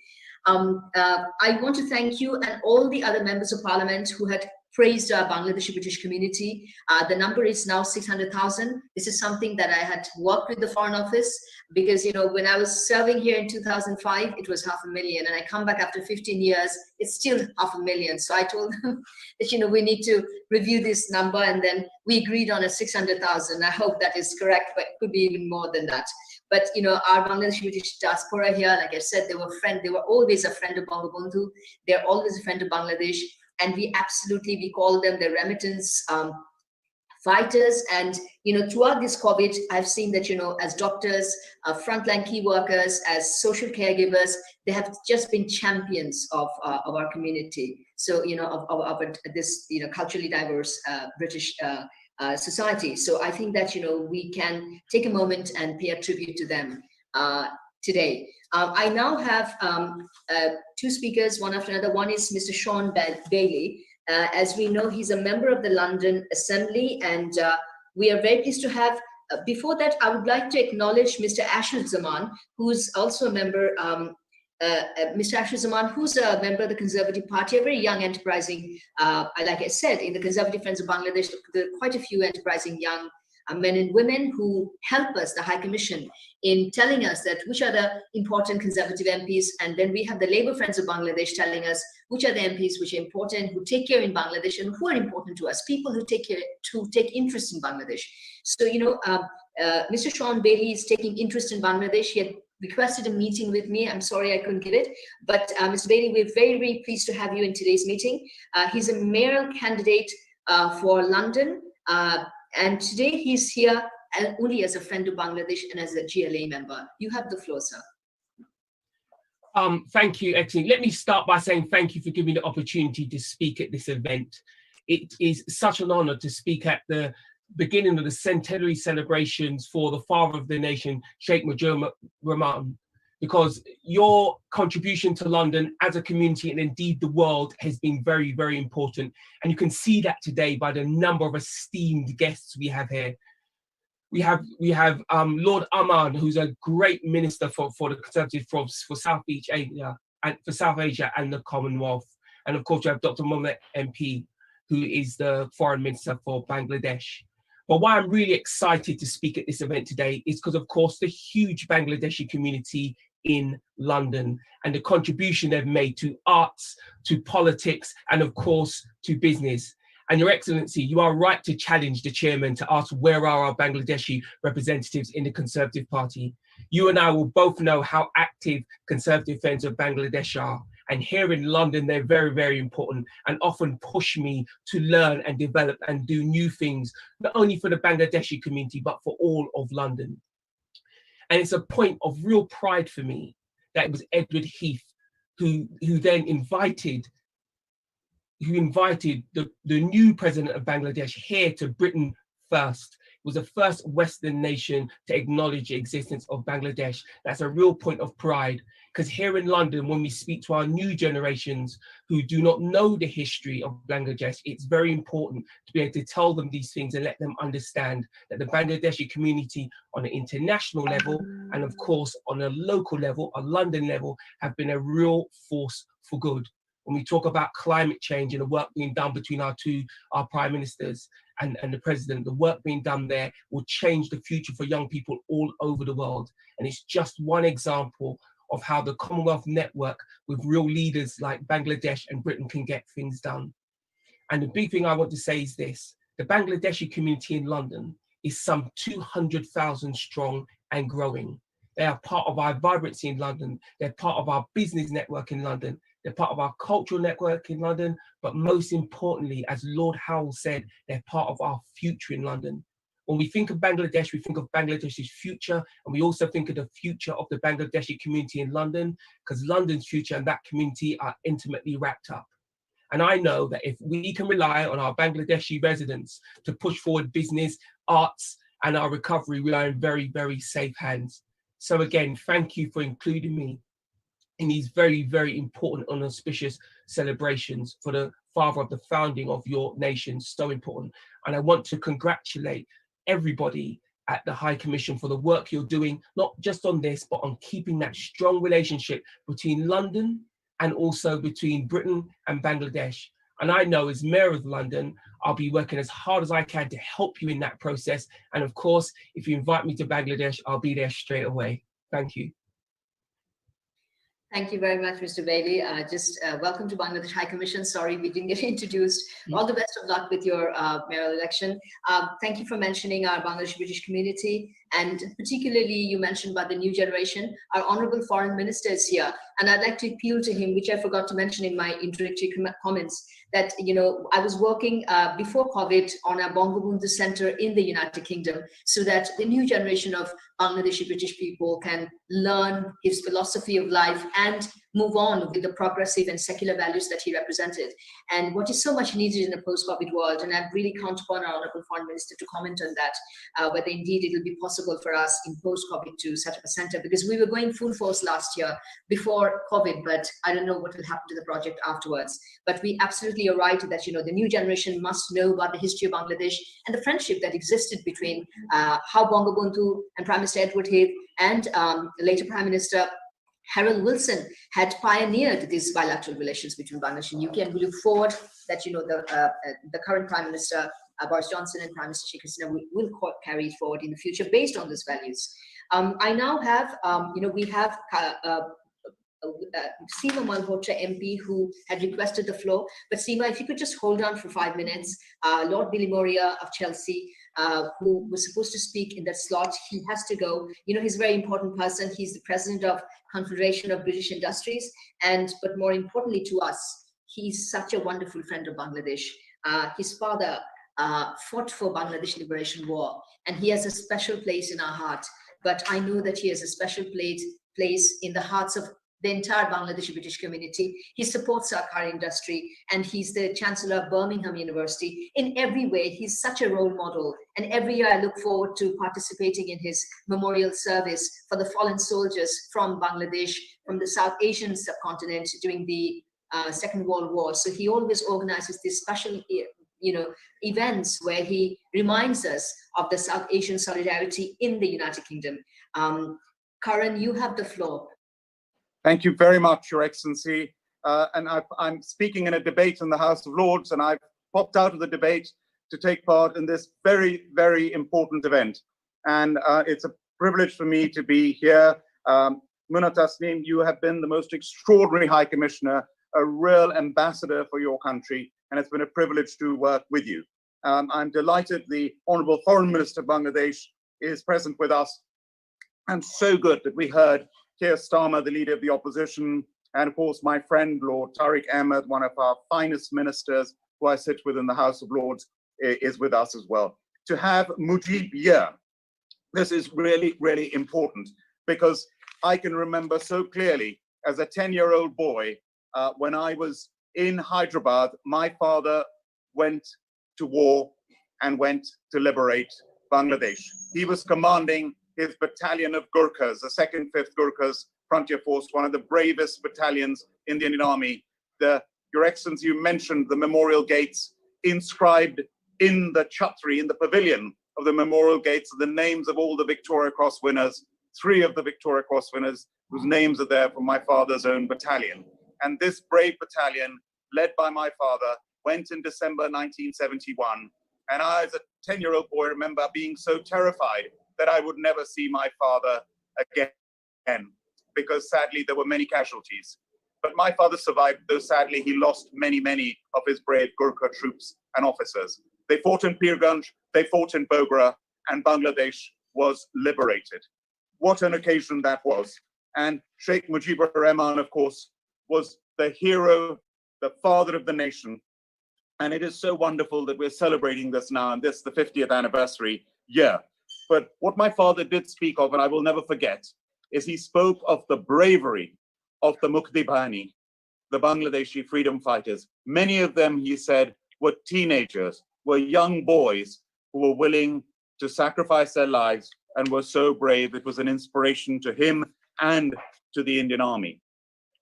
I want to thank you and all the other members of parliament who had praised our Bangladeshi British community. The number is now 600,000. This is something that I had worked with the Foreign Office, because, you know, when I was serving here in 2005, it was 500,000, and I come back after 15 years, it's still 500,000. So I told them that, you know, we need to review this number, and then we agreed on a 600,000. I hope that is correct, but it could be even more than that. But, you know, our Bangladeshi British diaspora here, like I said, they were always a friend of Bangabandhu. They're always a friend of Bangladesh. And we call them the remittance fighters. And, you know, throughout this COVID, I've seen that, you know, as doctors, frontline key workers, as social caregivers, they have just been champions of our community. So, you know, of this, you know, culturally diverse British society. So I think that, you know, we can take a moment and pay a tribute to them today. I now have 2 speakers, one after another. One is Mr. Sean Bailey. As we know, he's a member of the London Assembly, and we are very pleased to have, before that, I would like to acknowledge Mr. Ashur Zaman, who's also a member, Mr. Ashur Zaman, who's a member of the Conservative Party, a very young, enterprising, like I said, in the Conservative Friends of Bangladesh, there are quite a few enterprising young men and women who help us, the High Commission, in telling us that which are the important Conservative MPs, and then we have the Labour Friends of Bangladesh telling us which are the MPs which are important, who take care in Bangladesh, and who are important to us, people who take interest in Bangladesh. So, you know, Mr. Sean Bailey is taking interest in Bangladesh. He had requested a meeting with me. I'm sorry I couldn't give it, but Mr. Bailey, we're very, very pleased to have you in today's meeting. He's a mayoral candidate for London. And today he's here only as a friend of Bangladesh and as a GLA member. You have the floor, sir. Thank you, Exie. Let me start by saying thank you for giving me the opportunity to speak at this event. It is such an honor to speak at the beginning of the centenary celebrations for the father of the nation, Sheikh Mujibur Rahman, because your contribution to London as a community and indeed the world has been very, very important. And you can see that today by the number of esteemed guests we have here. We have Lord Rahman, who's a great minister for the Conservative for South Asia and the Commonwealth. And of course, you have Dr. Mohammed MP, who is the Foreign Minister for Bangladesh. But why I'm really excited to speak at this event today is because, of course, the huge Bangladeshi community in London and the contribution they've made to arts, to politics, and of course, to business. And Your Excellency, you are right to challenge the chairman to ask where are our Bangladeshi representatives in the Conservative Party. You and I will both know how active Conservative friends of Bangladesh are. And here in London, they're very, very important and often push me to learn and develop and do new things, not only for the Bangladeshi community, but for all of London. And it's a point of real pride for me that it was Edward Heath who then invited the new president of Bangladesh here to Britain first. It was the first Western nation to acknowledge the existence of Bangladesh. That's a real point of pride, because here in London, when we speak to our new generations who do not know the history of Bangladesh, it's very important to be able to tell them these things and let them understand that the Bangladeshi community on an international level and of course on a local level, a London level, have been a real force for good. When we talk about climate change and the work being done between our prime ministers and the president, the work being done there will change the future for young people all over the world. And it's just one example of how the Commonwealth network with real leaders like Bangladesh and Britain can get things done. And the big thing I want to say is this: the Bangladeshi community in London is some 200,000 strong and growing. They are part of our vibrancy in London. They're part of our business network in London. They're part of our cultural network in London, but most importantly, as Lord Howell said, they're part of our future in London. When we think of Bangladesh, we think of Bangladesh's future, and we also think of the future of the Bangladeshi community in London, because London's future and that community are intimately wrapped up. And I know that if we can rely on our Bangladeshi residents to push forward business, arts, and our recovery, we are in very, very safe hands. So again, thank you for including me in these very, very important and auspicious celebrations for the father of the founding of your nation, so important. And I want to congratulate everybody at the High Commission for the work you're doing, not just on this, but on keeping that strong relationship between London and also between Britain and Bangladesh. And I know as Mayor of London, I'll be working as hard as I can to help you in that process. And of course, if you invite me to Bangladesh, I'll be there straight away. Thank you. Thank you very much, Mr. Bailey. Welcome to Bangladesh High Commission. Sorry we didn't get introduced. All the best of luck with your mayoral election. Thank you for mentioning our Bangladeshi British community, and particularly you mentioned about the new generation. Our Honourable Foreign Minister is here, and I'd like to appeal to him, which I forgot to mention in my introductory comments, that I was working before COVID on a Bangabandhu Center in the United Kingdom, so that the new generation of Bangladeshi British people can learn his philosophy of life and move on with the progressive and secular values that he represented, and what is so much needed in a post-COVID world. And I really count upon our Honourable Foreign Minister to comment on that, whether indeed it will be possible for us in post-COVID to set up a centre, because we were going full force last year before COVID, but I don't know what will happen to the project afterwards. But we absolutely are right that the new generation must know about the history of Bangladesh and the friendship that existed between how Bangabandhu and Prime Minister Edward Heath and later Prime Minister Harold Wilson had pioneered these bilateral relations between Bangladesh and UK, and we look forward that the current Prime Minister Boris Johnson and Prime Minister Sheikh will carry it forward in the future based on those values. I now have we have Seema Malhotra MP who had requested the floor, but Seema, if you could just hold on for 5 minutes. Lord Billy Moria of Chelsea, who was supposed to speak in that slot, he has to go. He's a very important person. He's the president of Confederation of British Industries, but more importantly to us, he's such a wonderful friend of Bangladesh. His father fought for Bangladesh Liberation War, and he has a special place in our heart. But I know that he has a special place in the hearts of the entire Bangladeshi British community. He supports our car industry, and he's the Chancellor of Birmingham University. In every way, he's such a role model. And every year I look forward to participating in his memorial service for the fallen soldiers from Bangladesh, from the South Asian subcontinent during the Second World War. So he always organizes these special events where he reminds us of the South Asian solidarity in the United Kingdom. Karan, you have the floor. Thank you very much, Your Excellency. And I'm speaking in a debate in the House of Lords, and I've popped out of the debate to take part in this very, very important event. And it's a privilege for me to be here. Muna Tasneem, you have been the most extraordinary High Commissioner a real ambassador for your country, and it's been a privilege to work with you. I'm delighted the Honorable Foreign Minister of Bangladesh is present with us, and so good that we heard Keir Starmer, the leader of the opposition, and of course my friend Lord Tariq Ahmed, one of our finest ministers who I sit with in the House of Lords, is with us as well. To have Mujib here, this is really, really important, because I can remember so clearly as a 10-year-old boy, when I was in Hyderabad, my father went to war and went to liberate Bangladesh. He was commanding his battalion of Gurkhas, the 2nd, 5th Gurkhas Frontier Force, one of the bravest battalions in the Indian Army. Your Excellency, you mentioned the memorial gates. Inscribed in the Chhatri, in the pavilion of the memorial gates, are the names of all the Victoria Cross winners, 3 of the Victoria Cross winners whose names are there from my father's own battalion. And this brave battalion, led by my father, went in December 1971. And I, as a 10-year-old boy, remember being so terrified that I would never see my father again, because sadly there were many casualties. But my father survived, though sadly he lost many, many of his brave Gurkha troops and officers. They fought in Pirganj, they fought in Bogra, and Bangladesh was liberated. What an occasion that was. And Sheikh Mujibur Rahman, of course, was the hero, the father of the nation. And it is so wonderful that we're celebrating this now, and this, the 50th anniversary year. But what my father did speak of, and I will never forget, is he spoke of the bravery of the Mukti Bahani, the Bangladeshi freedom fighters. Many of them, he said, were teenagers, were young boys who were willing to sacrifice their lives and were so brave. It was an inspiration to him and to the Indian Army.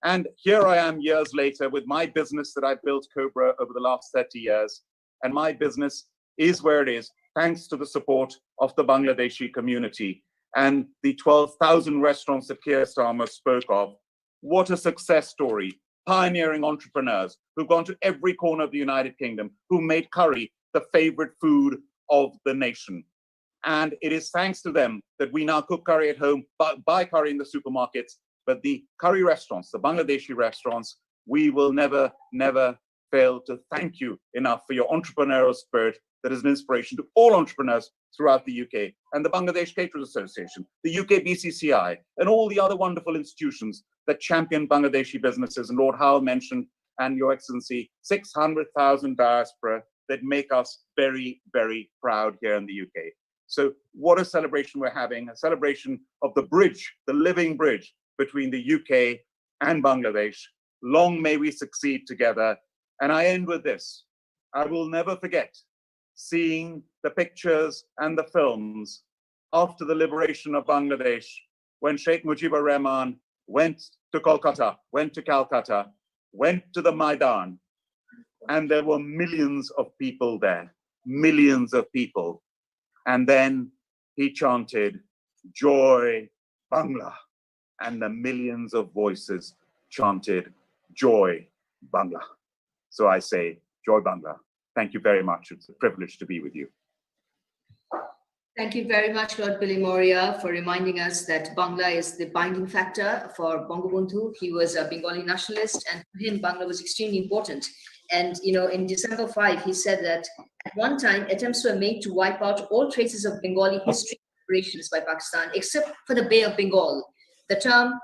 And here I am years later with my business that I've built, Cobra, over the last 30 years. And my business is where it is, thanks to the support of the Bangladeshi community and the 12,000 restaurants that Keir Starmer spoke of. What a success story. Pioneering entrepreneurs who've gone to every corner of the United Kingdom, who made curry the favorite food of the nation. And it is thanks to them that we now cook curry at home, buy curry in the supermarkets. But the curry restaurants, the Bangladeshi restaurants, we will never, never fail to thank you enough for your entrepreneurial spirit that is an inspiration to all entrepreneurs throughout the UK, and the Bangladesh Caterers Association, the UK BCCI, and all the other wonderful institutions that champion Bangladeshi businesses. And Lord Howell mentioned, and Your Excellency, 600,000 diaspora that make us very, very proud here in the UK. So what a celebration we're having, a celebration of the bridge, the living bridge between the UK and Bangladesh. Long may we succeed together. And I end with this. I will never forget seeing the pictures and the films after the liberation of Bangladesh, when Sheikh Mujibur Rahman went to Kolkata, went to Calcutta, went to the Maidan, and there were millions of people there, millions of people. And then he chanted, "Joy Bangla," and the millions of voices chanted, "Joy Bangla." So I say, Joy Bangla. Thank you very much. It's a privilege to be with you. Thank you very much, Lord Billy Moria, for reminding us that Bangla is the binding factor for Bangabandhu. He was a Bengali nationalist, and for him, Bangla was extremely important. And, you know, in December 5, he said that at one time, attempts were made to wipe out all traces of Bengali history operations by Pakistan, except for the Bay of Bengal. The term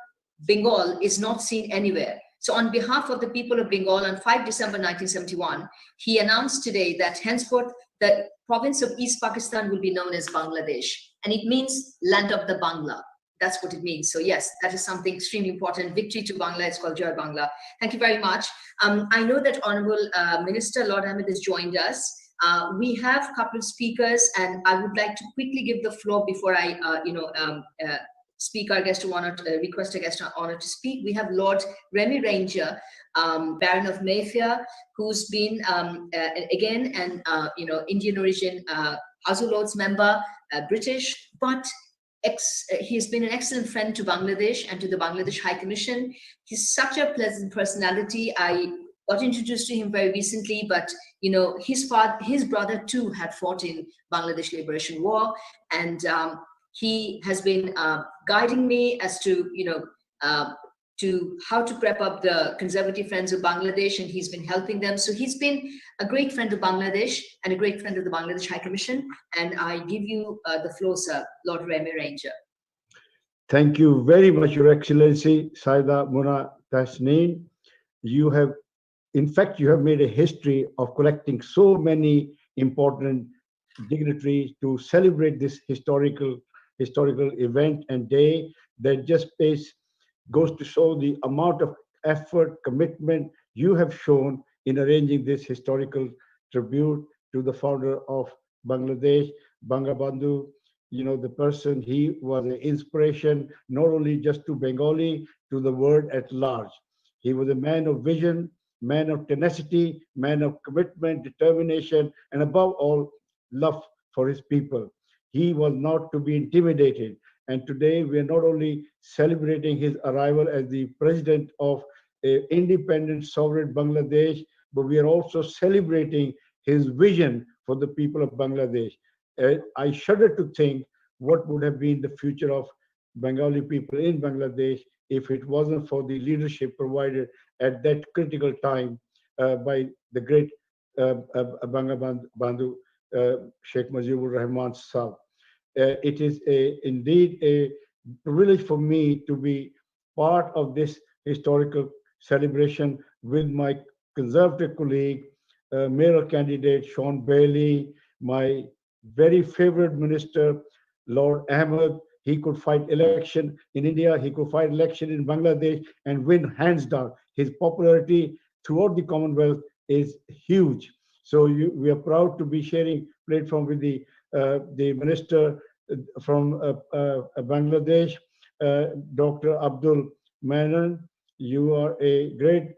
Bengal is not seen anywhere. So on behalf of the people of Bengal, on 5 December 1971, he announced today that henceforth the province of East Pakistan will be known as Bangladesh. And it means land of the Bangla. That's what it means. So yes, that is something extremely important. Victory to Bangla. It's called Joy Bangla. Thank you very much. I know that Honorable Minister Lord Ahmed has joined us. We have a couple of speakers, and I would like to quickly give the floor before I, speak our guest of honor, request a guest of honor to speak. We have Lord Remy Ranger, Baron of Mayfair, who's been again an Indian origin House of Lords member, British, but he's been an excellent friend to Bangladesh and to the Bangladesh High Commission. He's such a pleasant personality. I got introduced to him very recently, but you know, his brother too had fought in Bangladesh Liberation War, and he has been guiding me as to to how to prep up the conservative friends of Bangladesh, and he's been helping them. So he's been a great friend of Bangladesh and a great friend of the Bangladesh High Commission. And I give you the floor, sir, Lord Remy Ranger. Thank you very much, Your Excellency, Saida Muna Tasneen. You have, in fact, you have made a history of collecting so many important dignitaries to celebrate this historical event and day that just goes to show the amount of effort, commitment you have shown in arranging this historical tribute to the founder of Bangladesh, Bangabandhu. You know, the person, he was an inspiration, not only just to Bengali, to the world at large. He was a man of vision, man of tenacity, man of commitment, determination, and above all, love for his people. He was not to be intimidated. And today we are not only celebrating his arrival as the president of an independent sovereign Bangladesh, but we are also celebrating his vision for the people of Bangladesh. I shudder to think what would have been the future of Bengali people in Bangladesh if it wasn't for the leadership provided at that critical time by the great Bangabandhu, Sheikh Mujibur Rahman Sahib. It is indeed a privilege for me to be part of this historical celebration with my conservative colleague, mayoral candidate Sean Bailey, my very favorite minister, Lord Ahmed. He could fight election in India, he could fight election in Bangladesh and win hands down. His popularity throughout the Commonwealth is huge. So we are proud to be sharing platform with the minister from Bangladesh, Dr. Abdul Manan. You are a great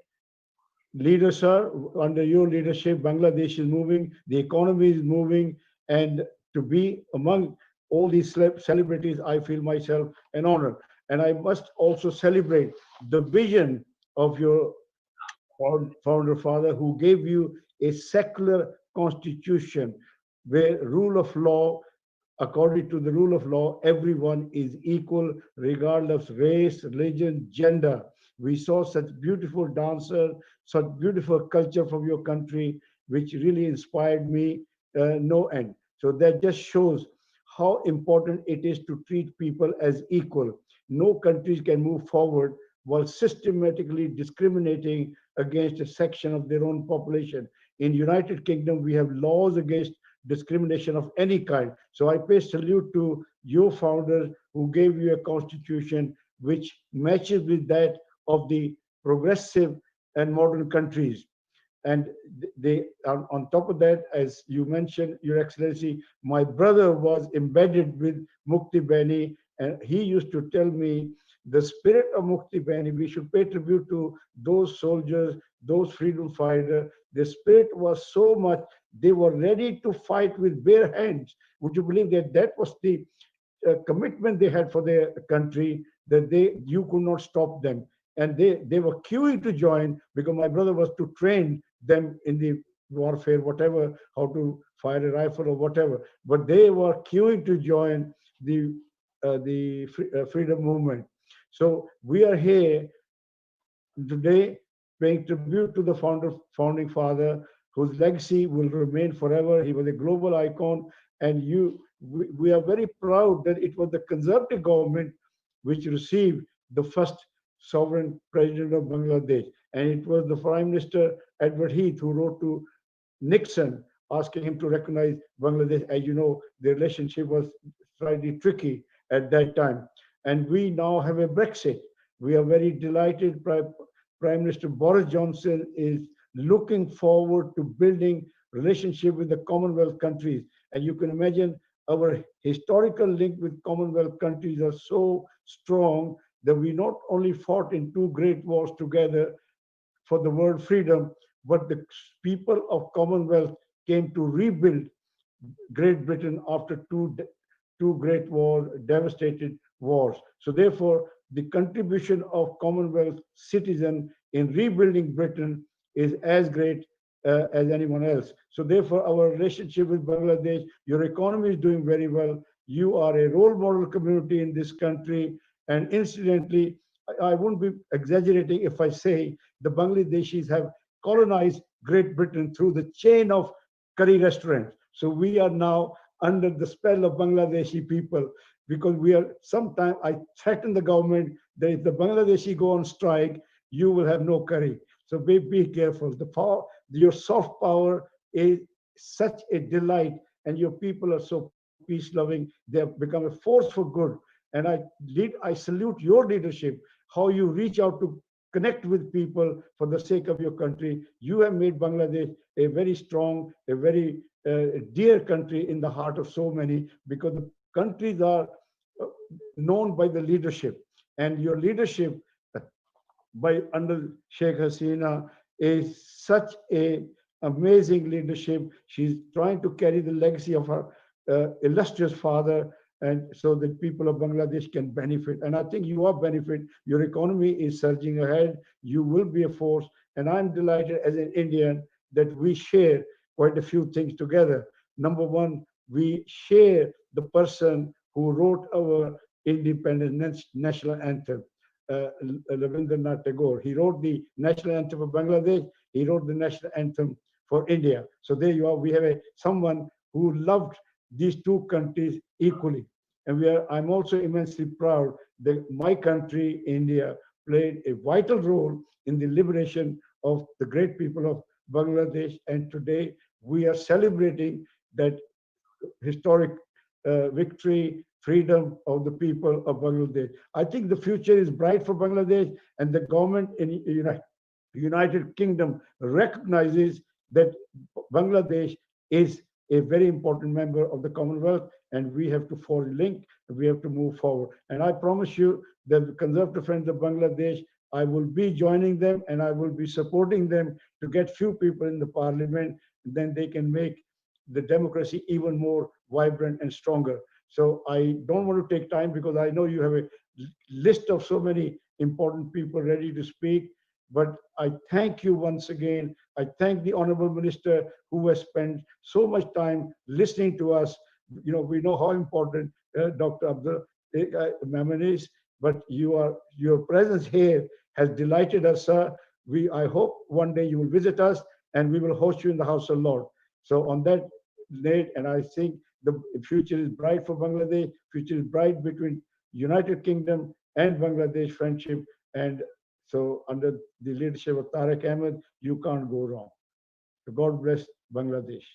leader, sir. Under your leadership, Bangladesh is moving, the economy is moving, and to be among all these celebrities, I feel myself an honor. And I must also celebrate the vision of your founder father, who gave you a secular constitution where rule of law, according to the rule of law, everyone is equal regardless of race, religion, gender. We saw such beautiful dancers, such beautiful culture from your country, which really inspired me no end. So that just shows how important it is to treat people as equal. No countries can move forward while systematically discriminating against a section of their own population. In United Kingdom, we have laws against discrimination of any kind. So I pay salute to your founders who gave you a constitution which matches with that of the progressive and modern countries. And they, on top of that, as you mentioned, Your Excellency, my brother was embedded with Mukti Bani, and he used to tell me the spirit of Mukti Bani, we should pay tribute to those soldiers, those freedom fighters. The spirit was so much, they were ready to fight with bare hands. Would you believe that that was the commitment they had for their country, that you could not stop them. And they were queuing to join, because my brother was to train them in the warfare, whatever, how to fire a rifle or whatever. But they were queuing to join the freedom movement. So we are here today paying tribute to the founding father, whose legacy will remain forever. He was a global icon, and we are very proud that it was the conservative government which received the first sovereign president of Bangladesh. And it was the Prime Minister Edward Heath who wrote to Nixon asking him to recognize Bangladesh. As you know, the relationship was slightly tricky at that time. And we now have a Brexit. We are very delighted. Prime Minister Boris Johnson is looking forward to building relationship with the Commonwealth countries. And you can imagine our historical link with Commonwealth countries are so strong that we not only fought in two great wars together for the world freedom, but the people of Commonwealth came to rebuild Great Britain after two great wars, devastated wars. So therefore, the contribution of Commonwealth citizens in rebuilding Britain is as great as anyone else. So therefore, our relationship with Bangladesh, your economy is doing very well. You are a role model community in this country. And incidentally, I won't be exaggerating if I say the Bangladeshis have colonized Great Britain through the chain of curry restaurants. So we are now under the spell of Bangladeshi people, because we are, sometimes I threaten the government that if the Bangladeshi go on strike, you will have no curry. So be careful. The power, your soft power is such a delight, and your people are so peace-loving. They have become a force for good. And I salute your leadership, how you reach out to connect with people for the sake of your country. You have made Bangladesh a very strong, a very dear country in the heart of so many, because the countries are known by the leadership. And your leadership under Sheikh Hasina is such a amazing leadership. She's trying to carry the legacy of her illustrious father, and so that people of Bangladesh can benefit. And I think you are benefit. Your economy is surging ahead. You will be a force. And I'm delighted as an Indian that we share quite a few things together. Number one, we share the person who wrote our independent national anthem, Rabindranath Tagore. He wrote the national anthem of Bangladesh. He wrote the national anthem for India. So there you are. We have someone who loved these two countries equally. And I'm also immensely proud that my country, India, played a vital role in the liberation of the great people of Bangladesh. And today we are celebrating that historic victory, freedom of the people of Bangladesh. I think the future is bright for Bangladesh, and the government in United Kingdom recognizes that Bangladesh is a very important member of the Commonwealth, and we have to forge a link, we have to move forward. And I promise you that the Conservative Friends of Bangladesh, I will be joining them, and I will be supporting them to get few people in the parliament, then they can make the democracy even more vibrant and stronger. So I don't want to take time, because I know you have a list of so many important people ready to speak. But I thank you once again. I thank the Honorable Minister who has spent so much time listening to us. You know, we know how important Dr. Abdul Maman is, but your presence here has delighted us, sir. I hope one day you will visit us, and we will host you in the House of Lords. So on that note, and I think the future is bright for Bangladesh. Future is bright between United Kingdom and Bangladesh friendship. And so under the leadership of Tariq Ahmed, you can't go wrong. So God bless Bangladesh.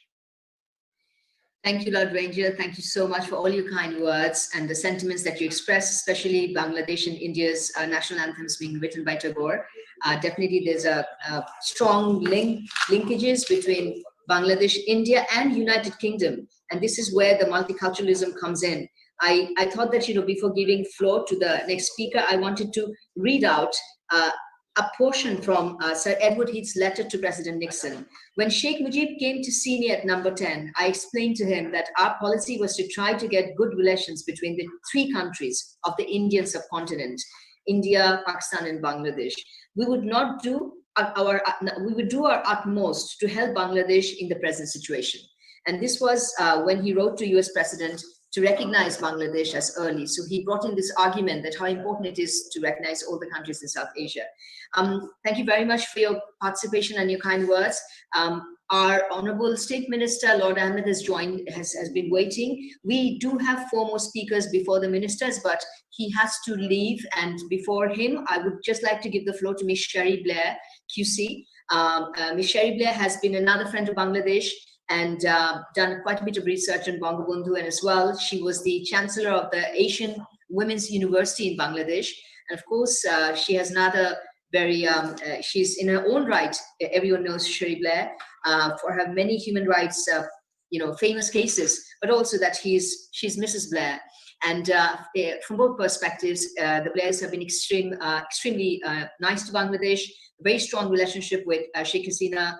Thank you, Lord Ranger. Thank you so much for all your kind words and the sentiments that you express, especially Bangladesh and India's national anthems being written by Tagore. Definitely there's a strong linkages between Bangladesh, India, and United Kingdom. And this is where the multiculturalism comes in. I thought that, before giving floor to the next speaker, I wanted to read out a portion from Sir Edward Heath's letter to President Nixon. When Sheikh Mujib came to see me at number 10, I explained to him that our policy was to try to get good relations between the three countries of the Indian subcontinent, India, Pakistan, and Bangladesh. We would do our utmost to help Bangladesh in the present situation. And this was when he wrote to US President to recognize Bangladesh as early. So he brought in this argument that how important it is to recognize all the countries in South Asia. Thank you very much for your participation and your kind words. Our Honorable State Minister, Lord Ahmed, has been waiting. We do have 4 more speakers before the ministers, but he has to leave. And before him, I would just like to give the floor to Ms. Sherry Blair, QC. Ms. Sherry Blair has been another friend of Bangladesh and done quite a bit of research on Bangabandhu, and as well, she was the Chancellor of the Asian Women's University in Bangladesh. And of course, she has another very, she's in her own right, everyone knows Sherry Blair, for her many human rights, famous cases, but also that she's Mrs. Blair. And from both perspectives, the Blairs have been extremely nice to Bangladesh, very strong relationship with Sheikh Hasina,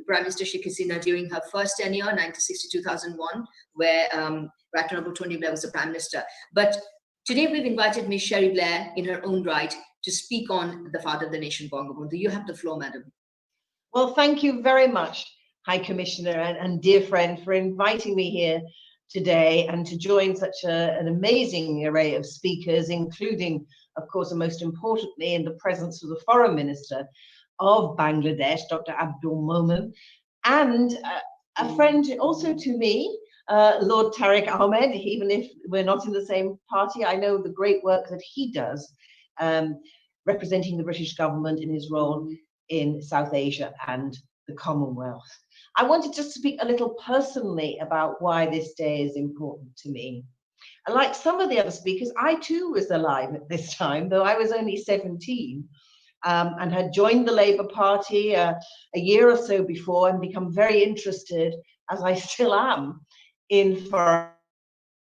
Prime Minister Sheikh Hasina during her first tenure, 1960-2001, where Right Honorable Tony Blair was the Prime Minister. But today we've invited Ms. Sherry Blair in her own right to speak on the father of the nation, Bangabandhu. You have the floor, madam. Well, thank you very much, High Commissioner and dear friend, for inviting me here today and to join such an amazing array of speakers, including of course, and most importantly, in the presence of the Foreign Minister of Bangladesh, Dr. Abdul Momen, and a friend also to me, Lord Tariq Ahmed. Even if we're not in the same party, I know the great work that he does, representing the British government in his role in South Asia and the Commonwealth. I wanted to speak a little personally about why this day is important to me. Like some of the other speakers, I too was alive at this time, though I was only 17, and had joined the Labour Party a year or so before and become very interested, as I still am, in foreign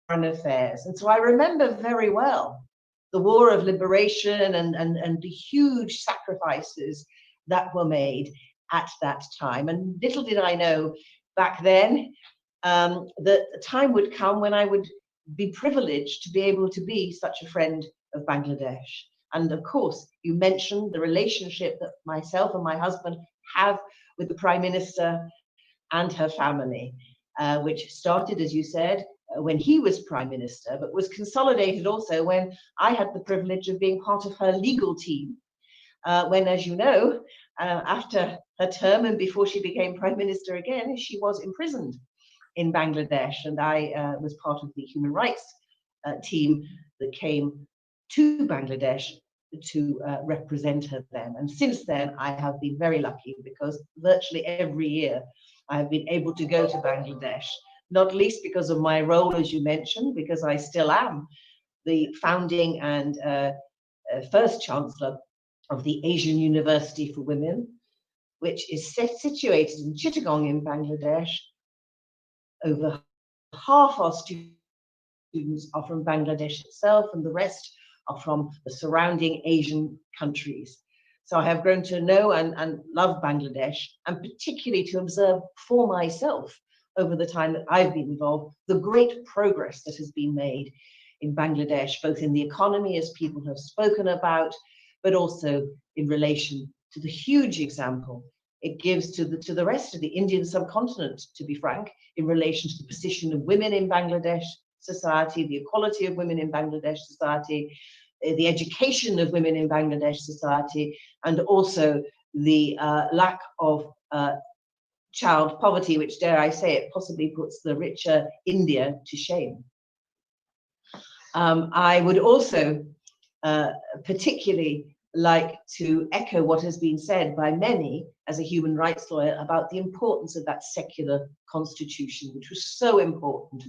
affairs. And so I remember very well the War of Liberation and the huge sacrifices that were made at that time. And little did I know back then that the time would come when I would be privileged to be able to be such a friend of Bangladesh. And of course, you mentioned the relationship that myself and my husband have with the Prime Minister and her family, which started, as you said, when he was Prime Minister, but was consolidated also when I had the privilege of being part of her legal team, when, as you know, after her term and before she became Prime Minister again, she was imprisoned in Bangladesh, and I was part of the human rights team that came to Bangladesh to represent her then. And since then, I have been very lucky because virtually every year I have been able to go to Bangladesh, not least because of my role, as you mentioned, because I still am the founding and first Chancellor of the Asian University for Women, which is situated in Chittagong in Bangladesh. Over half our students are from Bangladesh itself, and the rest are from the surrounding Asian countries. So I have grown to know and love Bangladesh, and particularly to observe for myself over the time that I've been involved, the great progress that has been made in Bangladesh, both in the economy, as people have spoken about, but also in relation to the huge example it gives to the rest of the Indian subcontinent, to be frank, in relation to the position of women in Bangladesh society, the equality of women in Bangladesh society, the education of women in Bangladesh society, and also the lack of child poverty, which, dare I say it, possibly puts the richer India to shame. I would also particularly like to echo what has been said by many as a human rights lawyer about the importance of that secular constitution, which was so important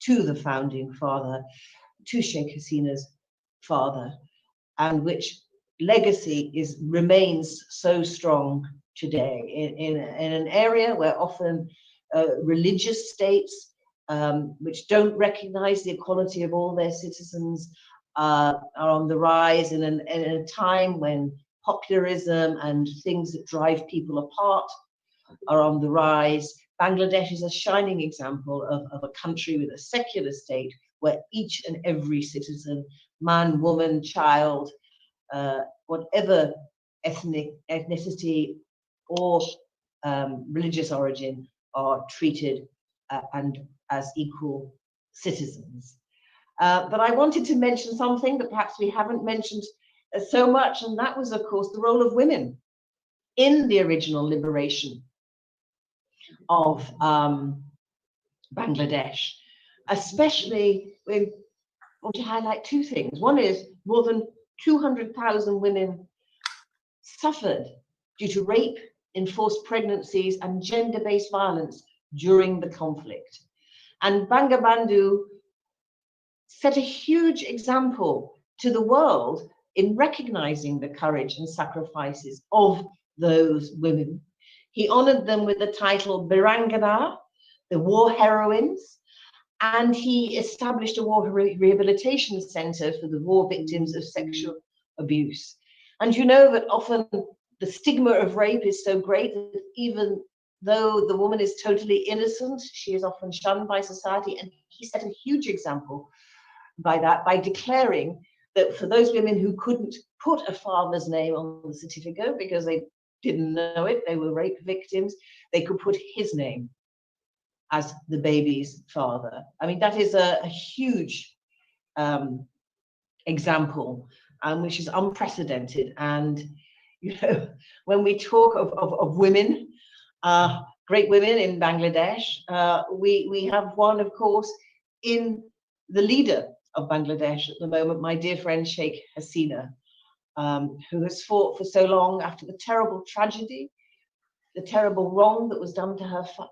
to the founding father, to Sheikh Hasina's father, and which legacy remains so strong today in an area where often religious states which don't recognize the equality of all their citizens are on the rise, in a time when popularism and things that drive people apart are on the rise. Bangladesh is a shining example of a country with a secular state where each and every citizen, man, woman, child, whatever ethnicity or religious origin, are treated and as equal citizens. But I wanted to mention something that perhaps we haven't mentioned so much, and that was, of course, the role of women in the original liberation of Bangladesh. Especially, we want to highlight two things. One is more than 200,000 women suffered due to rape, enforced pregnancies, and gender-based violence during the conflict. And Bangabandhu set a huge example to the world in recognizing the courage and sacrifices of those women. He honored them with the title Birangana, the war heroines, and he established a war rehabilitation center for the war victims of sexual abuse. And you know that often the stigma of rape is so great that even though the woman is totally innocent, she is often shunned by society. And he set a huge example by that, by declaring that for those women who couldn't put a father's name on the certificate because they didn't know it, they were rape victims, they could put his name as the baby's father. I mean, that is a huge example which is unprecedented. And, you know, when we talk of women, great women in Bangladesh, we have one, of course, in the leader of Bangladesh at the moment, my dear friend Sheikh Hasina, who has fought for so long after the terrible tragedy, the terrible wrong that was done to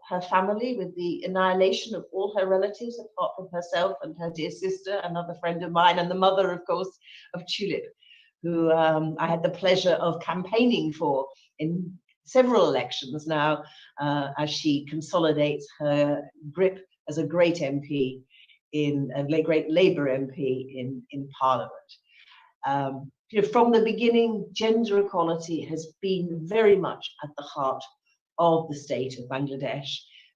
her family with the annihilation of all her relatives apart from herself and her dear sister, another friend of mine, and the mother, of course, of Tulip, who I had the pleasure of campaigning for in several elections now, as she consolidates her grip as a great MP, a great Labour MP in Parliament. You know, from the beginning, gender equality has been very much at the heart of the state of Bangladesh.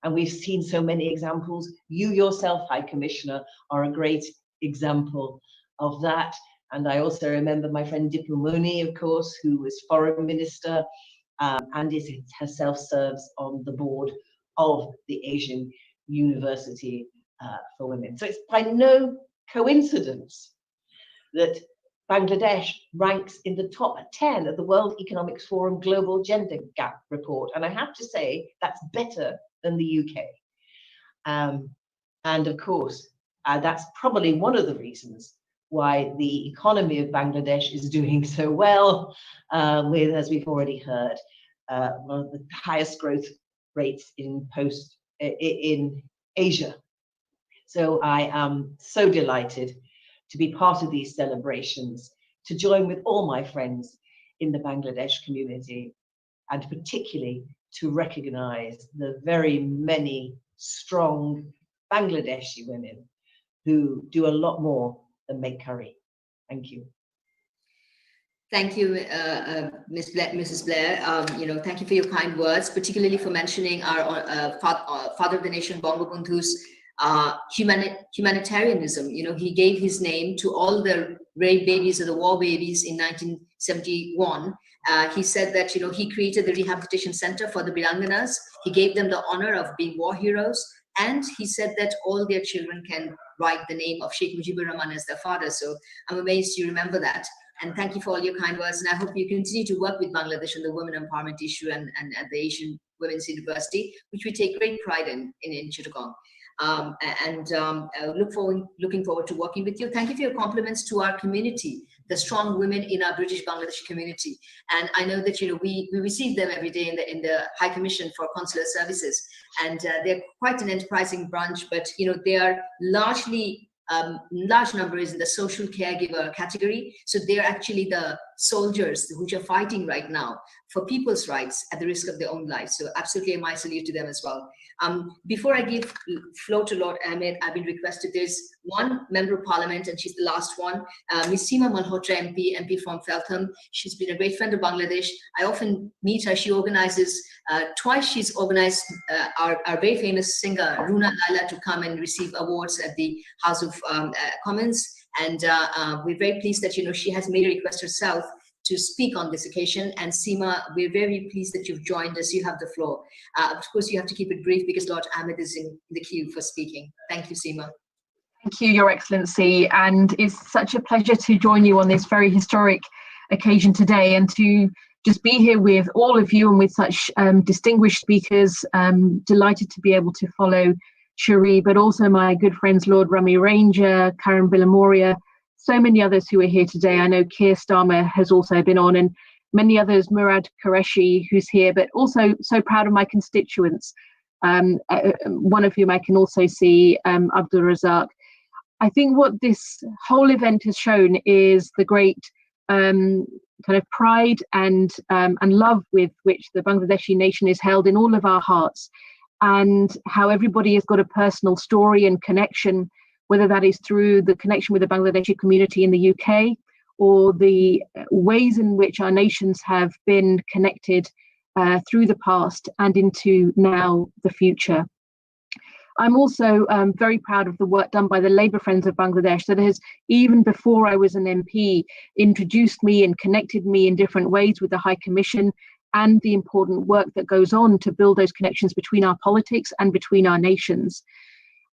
And we've seen so many examples. You yourself, High Commissioner, are a great example of that. And I also remember my friend Diplo Moni, of course, who was Foreign Minister and herself serves on the board of the Asian University for Women. So it's by no coincidence that Bangladesh ranks in the top 10 of the World Economic Forum Global Gender Gap Report. And I have to say, that's better than the UK. And of course, that's probably one of the reasons why the economy of Bangladesh is doing so well, with, as we've already heard, one of the highest growth rates in Asia. So I am so delighted to be part of these celebrations, to join with all my friends in the Bangladesh community, and particularly to recognize the very many strong Bangladeshi women who do a lot more than make curry. Thank you. Thank you, Mrs. Blair. You know, thank you for your kind words, particularly for mentioning our father of the nation, Bangabandhu's humanitarianism. You know, he gave his name to all the rape babies or the war babies in 1971. He said that, you know, he created the rehabilitation center for the Biranganas. He gave them the honor of being war heroes. And he said that all their children can write the name of Sheikh Mujibur Rahman as their father. So I'm amazed you remember that. And thank you for all your kind words. And I hope you continue to work with Bangladesh on the women empowerment issue and at the Asian Women's University, which we take great pride in Chittagong. Looking forward to working with you. Thank you for your compliments to our community, the strong women in our British Bangladeshi community. And I know that, you know, we receive them every day in the High Commission for Consular Services, and they're quite an enterprising branch, but, you know, they are largely large number is in the social caregiver category. So they're actually the soldiers which are fighting right now for people's rights at the risk of their own lives. So absolutely my salute to them as well. Before I give floor to Lord Ahmed, I've been requested, there's one member of parliament, and she's the last one, Ms. Seema Malhotra MP from Feltham. She's been a great friend of Bangladesh. I often meet her. She organizes, twice she's organized our very famous singer, Runa Laila, to come and receive awards at the House of Commons. And we're very pleased that, you know, she has made a request herself to speak on this occasion. And Seema, we're very pleased that you've joined us. You have the floor. Of course, you have to keep it brief because Lord Ahmed is in the queue for speaking. Thank you, Seema. Thank you, Your Excellency. And it's such a pleasure to join you on this very historic occasion today, and to just be here with all of you and with such distinguished speakers. Delighted to be able to follow Cherie, but also my good friends, Lord Rami Ranger, Karen Villamoria, so many others who are here today. I know Keir Starmer has also been on, and many others, Murad Qureshi, who's here, but also so proud of my constituents, one of whom I can also see, Abdul Razak. I think what this whole event has shown is the great kind of pride and love with which the Bangladeshi nation is held in all of our hearts, and how everybody has got a personal story and connection, whether that is through the connection with the Bangladeshi community in the UK, or the ways in which our nations have been connected through the past and into now the future. I'm also very proud of the work done by the Labour Friends of Bangladesh that has, even before I was an MP, introduced me and connected me in different ways with the High Commission, and the important work that goes on to build those connections between our politics and between our nations.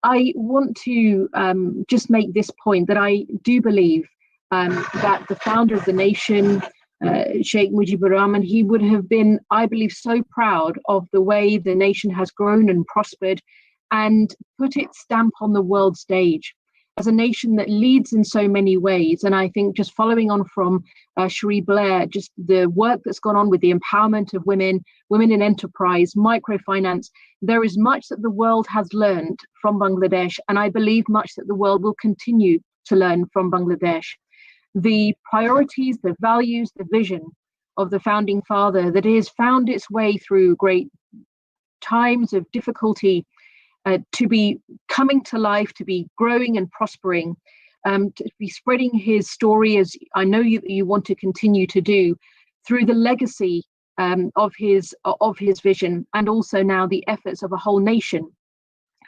I want to just make this point that I do believe that the founder of the nation, Sheikh Mujibur Rahman, he would have been, I believe, so proud of the way the nation has grown and prospered and put its stamp on the world stage as a nation that leads in so many ways. And I think just following on from Cherie Blair, just the work that's gone on with the empowerment of women, women in enterprise, microfinance, there is much that the world has learned from Bangladesh, and I believe much that the world will continue to learn from Bangladesh. The priorities, the values, the vision of the founding father that has found its way through great times of difficulty to be coming to life, to be growing and prospering, to be spreading his story, as I know you want to continue to do, through the legacy of his vision, and also now the efforts of a whole nation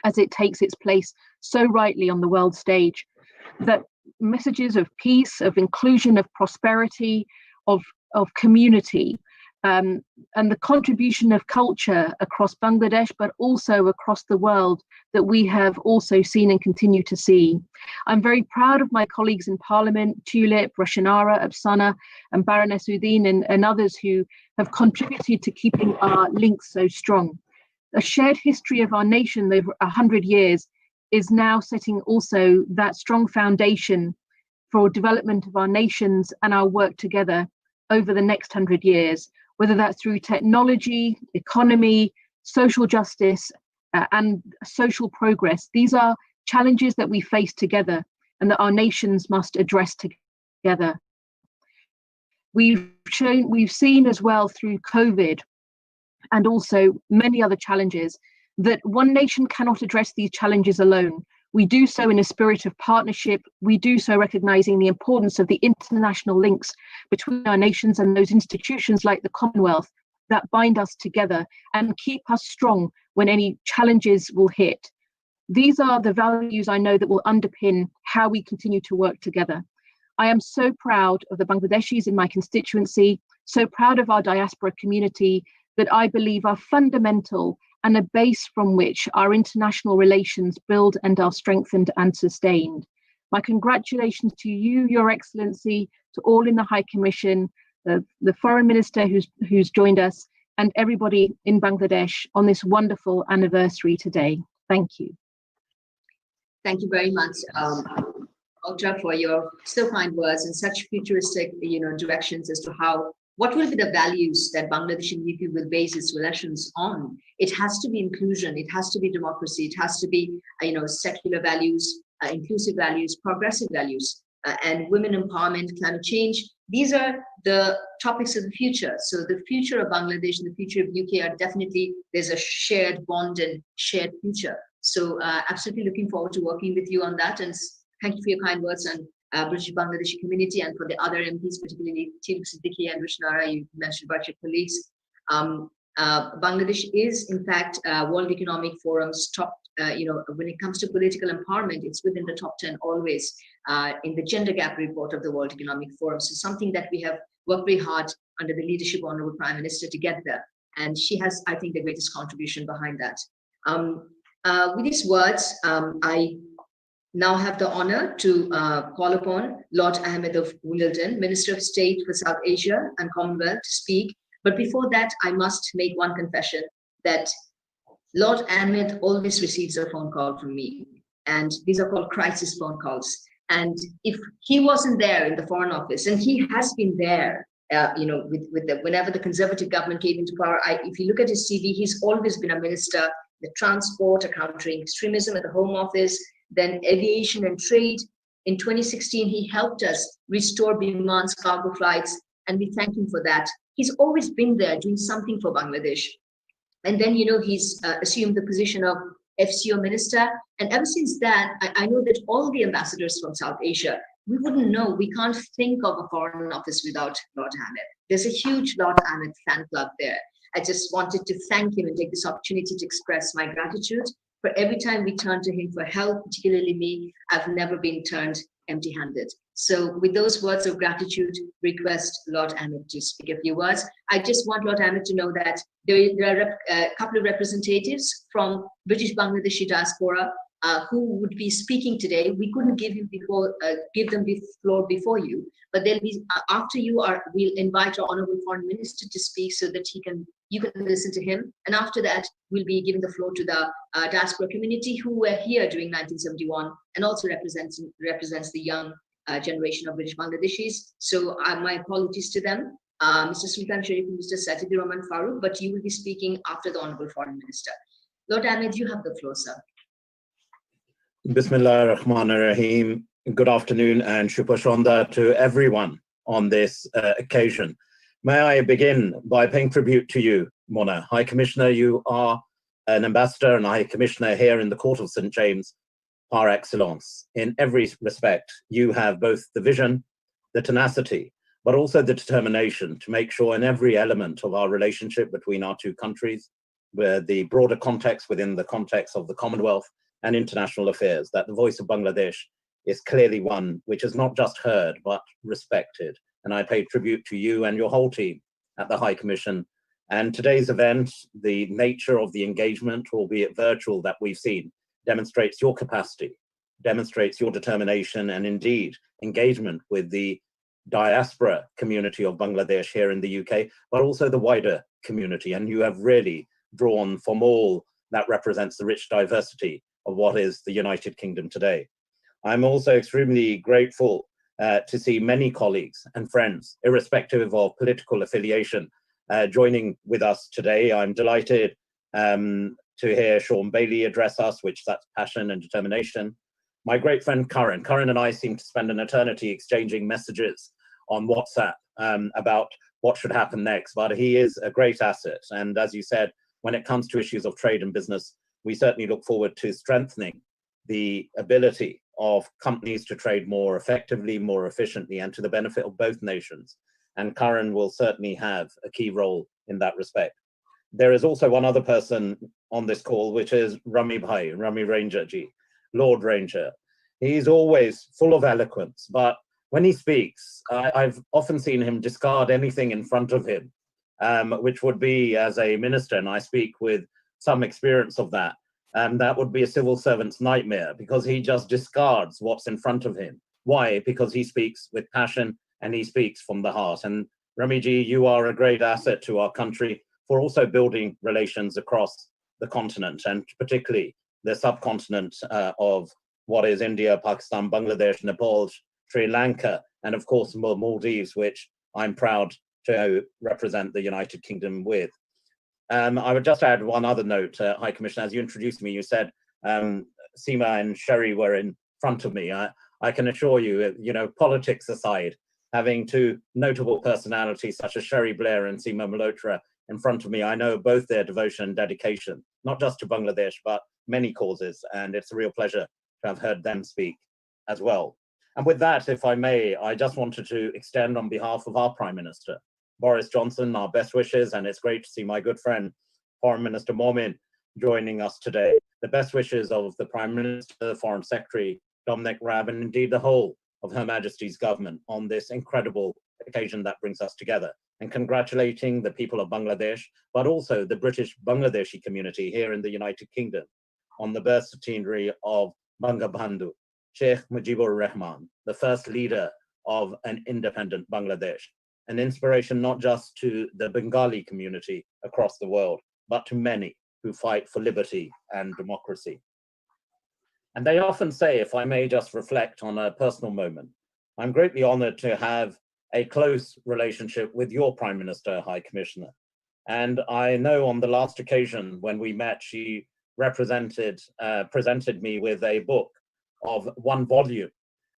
as it takes its place so rightly on the world stage. That messages of peace, of inclusion, of prosperity, of community, and the contribution of culture across Bangladesh, but also across the world, that we have also seen and continue to see. I'm very proud of my colleagues in Parliament, Tulip, Roshanara, Absana, and Baroness Udin, and others who have contributed to keeping our links so strong. A shared history of our nation over 100 years is now setting also that strong foundation for development of our nations and our work together over the next 100 years, whether that's through technology, economy, social justice, and social progress. These are challenges that we face together and that our nations must address together. We've seen as well through COVID and also many other challenges that one nation cannot address these challenges alone. We do so in a spirit of partnership. We do so recognizing the importance of the international links between our nations and those institutions like the Commonwealth that bind us together and keep us strong when any challenges will hit. These are the values I know that will underpin how we continue to work together. I am so proud of the Bangladeshis in my constituency, so proud of our diaspora community that I believe are fundamental and a base from which our international relations build and are strengthened and sustained. My congratulations to you, Your Excellency, to all in the High Commission, the Foreign Minister who's joined us, and everybody in Bangladesh on this wonderful anniversary today. Thank you. Thank you very much, Ultra, for your so kind words and such futuristic, directions as to what will be the values that Bangladesh and UP will base its relations on. It has to be inclusion, it has to be democracy, it has to be, secular values, inclusive values, progressive values, and women empowerment, climate change. These are the topics of the future. So the future of Bangladesh and the future of UK are definitely, there's a shared bond and shared future. So absolutely looking forward to working with you on that. And thank you for your kind words on British Bangladeshi community, and for the other MPs, particularly Sheikh Siddiqui and Rushnara, you mentioned about your colleagues. Bangladesh is, in fact, World Economic Forum's top, when it comes to political empowerment, it's within the top 10 always in the gender gap report of the World Economic Forum. So something that we have worked very hard under the leadership of Honorable Prime Minister to get there. And she has, I think, the greatest contribution behind that. With these words, I now have the honor to call upon Lord Ahmed of Wimbledon, Minister of State for South Asia and Commonwealth, to speak. But before that, I must make one confession that Lord Ahmed always receives a phone call from me. And these are called crisis phone calls. And if he wasn't there in the Foreign Office, and he has been there, whenever the Conservative government came into power, if you look at his CV, he's always been a minister, the transport, countering extremism at the Home Office, then aviation and trade. In 2016, he helped us restore Biman's cargo flights, and we thank him for that. He's always been there doing something for Bangladesh. And then, he's assumed the position of FCO minister. And ever since that, I know that all the ambassadors from South Asia, we wouldn't know, we can't think of a Foreign Office without Lord Ahmed. There's a huge Lord Ahmed fan club there. I just wanted to thank him and take this opportunity to express my gratitude. For every time we turn to him for help, particularly me, I've never been turned empty-handed. So with those words of gratitude, request Lord Ahmed to speak a few words. I just want Lord Ahmed to know that there are a couple of representatives from British Bangladeshi diaspora who would be speaking today. We couldn't give them the floor before you, but they'll be after you are. We'll invite our Honourable Foreign Minister to speak so that you can listen to him, and after that we'll be giving the floor to the diaspora community who were here during 1971 and also represents the young generation of British Bangladeshis. So my apologies to them, Mr. Sultan Sharif and Mr. Sajidur Rahman Farooq, but you will be speaking after the Honourable Foreign Minister. Lord Ahmed, you have the floor, sir. Bismillah ar-Rahman ar-Rahim. Good afternoon and Shubha Shonda to everyone on this occasion. May I begin by paying tribute to you, Mona. High Commissioner, you are an ambassador and High Commissioner here in the Court of St. James par excellence. In every respect, you have both the vision, the tenacity, but also the determination to make sure in every element of our relationship between our two countries, where the broader context within the context of the Commonwealth and international affairs, that the voice of Bangladesh is clearly one which is not just heard, but respected. And I pay tribute to you and your whole team at the High Commission. And today's event, the nature of the engagement, albeit virtual, that we've seen, demonstrates your capacity, demonstrates your determination, and indeed engagement with the diaspora community of Bangladesh here in the UK, but also the wider community. And you have really drawn from all that represents the rich diversity of what is the United Kingdom today. I'm also extremely grateful to see many colleagues and friends, irrespective of political affiliation, joining with us today. I'm delighted to hear Sean Bailey address us, which that's passion and determination. My great friend Karan. Karan and I seem to spend an eternity exchanging messages on WhatsApp about what should happen next, but he is a great asset. And as you said, when it comes to issues of trade and business, we certainly look forward to strengthening the ability of companies to trade more effectively, more efficiently, and to the benefit of both nations. And Karan will certainly have a key role in that respect. There is also one other person on this call, which is Rami Bhai, Rami Ranger ji, Lord Ranger. He's always full of eloquence, but when he speaks, I've often seen him discard anything in front of him, which would be, as a minister, and I speak with some experience of that, that would be a civil servant's nightmare, because he just discards what's in front of him. Why? Because he speaks with passion and he speaks from the heart. And Ramiji, you are a great asset to our country for also building relations across the continent, and particularly the subcontinent of what is India, Pakistan, Bangladesh, Nepal, Sri Lanka, and of course Maldives, which I'm proud to represent the United Kingdom with. I would just add one other note, High Commissioner. As you introduced me, you said Seema and Sherry were in front of me. I can assure you, politics aside, having two notable personalities such as Sherry Blair and Seema Malhotra in front of me, I know both their devotion and dedication, not just to Bangladesh, but many causes. And it's a real pleasure to have heard them speak as well. And with that, if I may, I just wanted to extend on behalf of our Prime Minister, Boris Johnson, our best wishes, and it's great to see my good friend, Foreign Minister Momin, joining us today. The best wishes of the Prime Minister, Foreign Secretary, Dominic Raab, and indeed the whole of Her Majesty's government on this incredible occasion that brings us together. And congratulating the people of Bangladesh, but also the British Bangladeshi community here in the United Kingdom on the birth centenary of Bangabandhu, Sheikh Mujibur Rahman, the first leader of an independent Bangladesh. An inspiration not just to the Bengali community across the world, but to many who fight for liberty and democracy. And they often say, if I may just reflect on a personal moment, I'm greatly honored to have a close relationship with your Prime Minister, High Commissioner. And I know on the last occasion when we met, she presented me with a book of one volume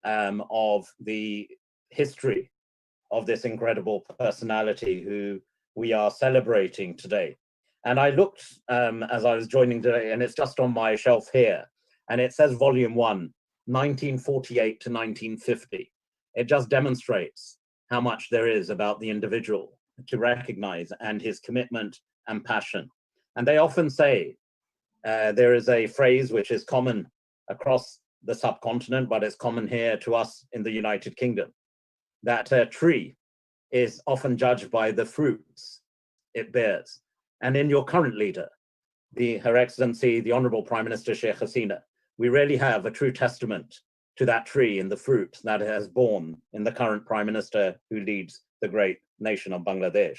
of the history of this incredible personality who we are celebrating today. And I looked as I was joining today, and it's just on my shelf here, and it says volume 1, 1948 to 1950. It just demonstrates how much there is about the individual to recognize and his commitment and passion. And they often say, there is a phrase which is common across the subcontinent, but it's common here to us in the United Kingdom, that a tree is often judged by the fruits it bears. And in your current leader, Her Excellency, the Honourable Prime Minister Sheikh Hasina, we really have a true testament to that tree and the fruit that it has borne in the current Prime Minister who leads the great nation of Bangladesh.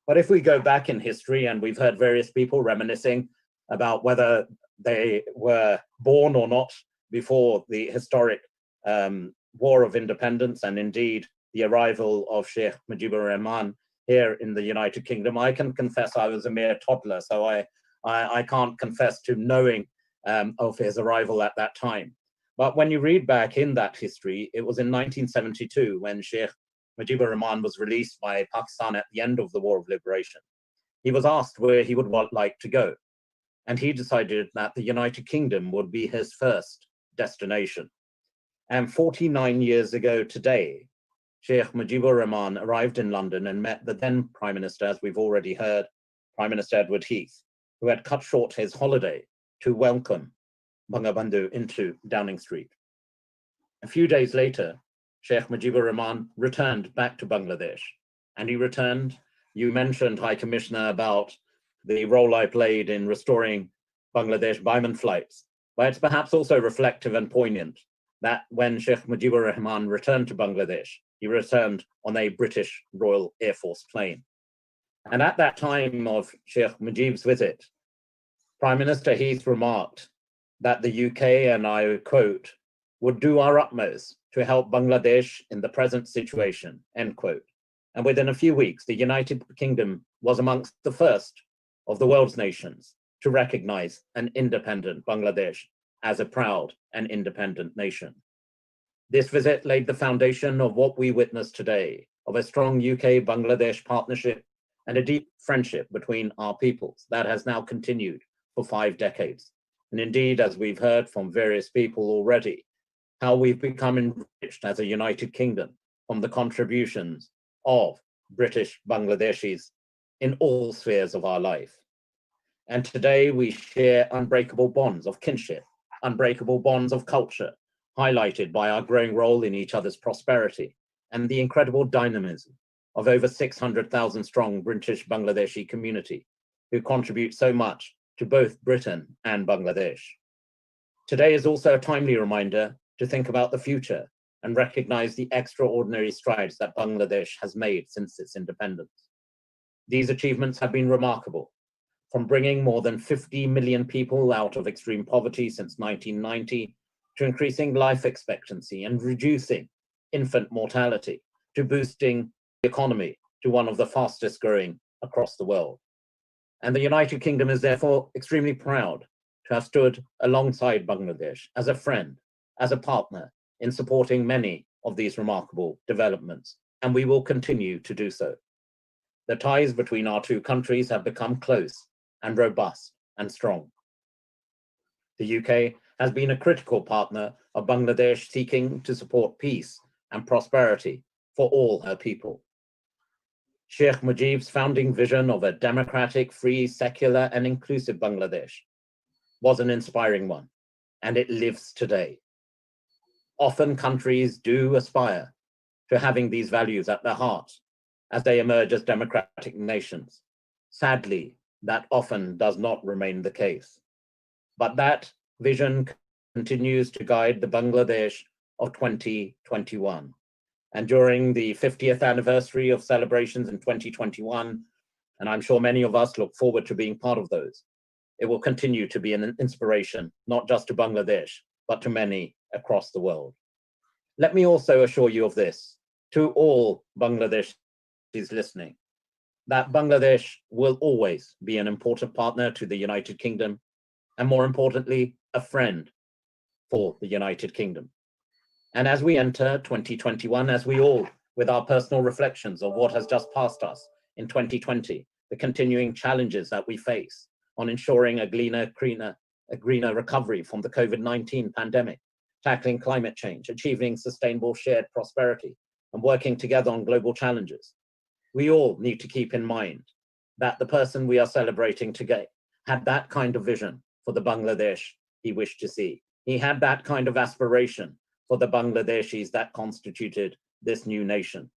But if we go back in history, and we've heard various people reminiscing about whether they were born or not before the historic War of Independence, and indeed the arrival of Sheikh Mujibur Rahman here in the United Kingdom, I can confess I was a mere toddler, so I can't confess to knowing of his arrival at that time. But when you read back in that history, it was in 1972 when Sheikh Mujibur Rahman was released by Pakistan at the end of the War of Liberation. He was asked where he would like to go, and he decided that the United Kingdom would be his first destination. And 49 years ago today, Sheikh Mujibur Rahman arrived in London and met the then Prime Minister, as we've already heard, Prime Minister Edward Heath, who had cut short his holiday to welcome Bangabandhu into Downing Street. A few days later, Sheikh Mujibur Rahman returned back to Bangladesh, and he returned. You mentioned, High Commissioner, about the role I played in restoring Bangladesh Biman flights, but it's perhaps also reflective and poignant that when Sheikh Mujibur Rahman returned to Bangladesh, he returned on a British Royal Air Force plane. And at that time of Sheikh Mujib's visit, Prime Minister Heath remarked that the UK, and I quote, would do our utmost to help Bangladesh in the present situation, end quote. And within a few weeks, the United Kingdom was amongst the first of the world's nations to recognize an independent Bangladesh as a proud and independent nation. This visit laid the foundation of what we witness today, of a strong UK-Bangladesh partnership and a deep friendship between our peoples that has now continued for 5 decades. And indeed, as we've heard from various people already, how we've become enriched as a United Kingdom from the contributions of British Bangladeshis in all spheres of our life. And today we share unbreakable bonds of kinship, unbreakable bonds of culture, highlighted by our growing role in each other's prosperity and the incredible dynamism of over 600,000 strong British Bangladeshi community who contribute so much to both Britain and Bangladesh. Today is also a timely reminder to think about the future and recognize the extraordinary strides that Bangladesh has made since its independence. These achievements have been remarkable, from bringing more than 50 million people out of extreme poverty since 1990, to increasing life expectancy and reducing infant mortality, to boosting the economy to one of the fastest growing across the world. And the United Kingdom is therefore extremely proud to have stood alongside Bangladesh as a friend, as a partner in supporting many of these remarkable developments, and we will continue to do so. The ties between our two countries have become close and robust and strong. The UK has been a critical partner of Bangladesh seeking to support peace and prosperity for all her people. Sheikh Mujib's founding vision of a democratic, free, secular, and inclusive Bangladesh was an inspiring one, and it lives today. Often countries do aspire to having these values at their heart as they emerge as democratic nations. Sadly, that often does not remain the case. But that vision continues to guide the Bangladesh of 2021. And during the 50th anniversary of celebrations in 2021, and I'm sure many of us look forward to being part of those, it will continue to be an inspiration, not just to Bangladesh, but to many across the world. Let me also assure you of this, to all Bangladeshis listening, that Bangladesh will always be an important partner to the United Kingdom, and more importantly, a friend for the United Kingdom. And as we enter 2021, as we all, with our personal reflections of what has just passed us in 2020, the continuing challenges that we face on ensuring a greener recovery from the COVID-19 pandemic, tackling climate change, achieving sustainable shared prosperity, and working together on global challenges, we all need to keep in mind that the person we are celebrating today had that kind of vision for the Bangladesh he wished to see. He had that kind of aspiration for the Bangladeshis that constituted this new nation.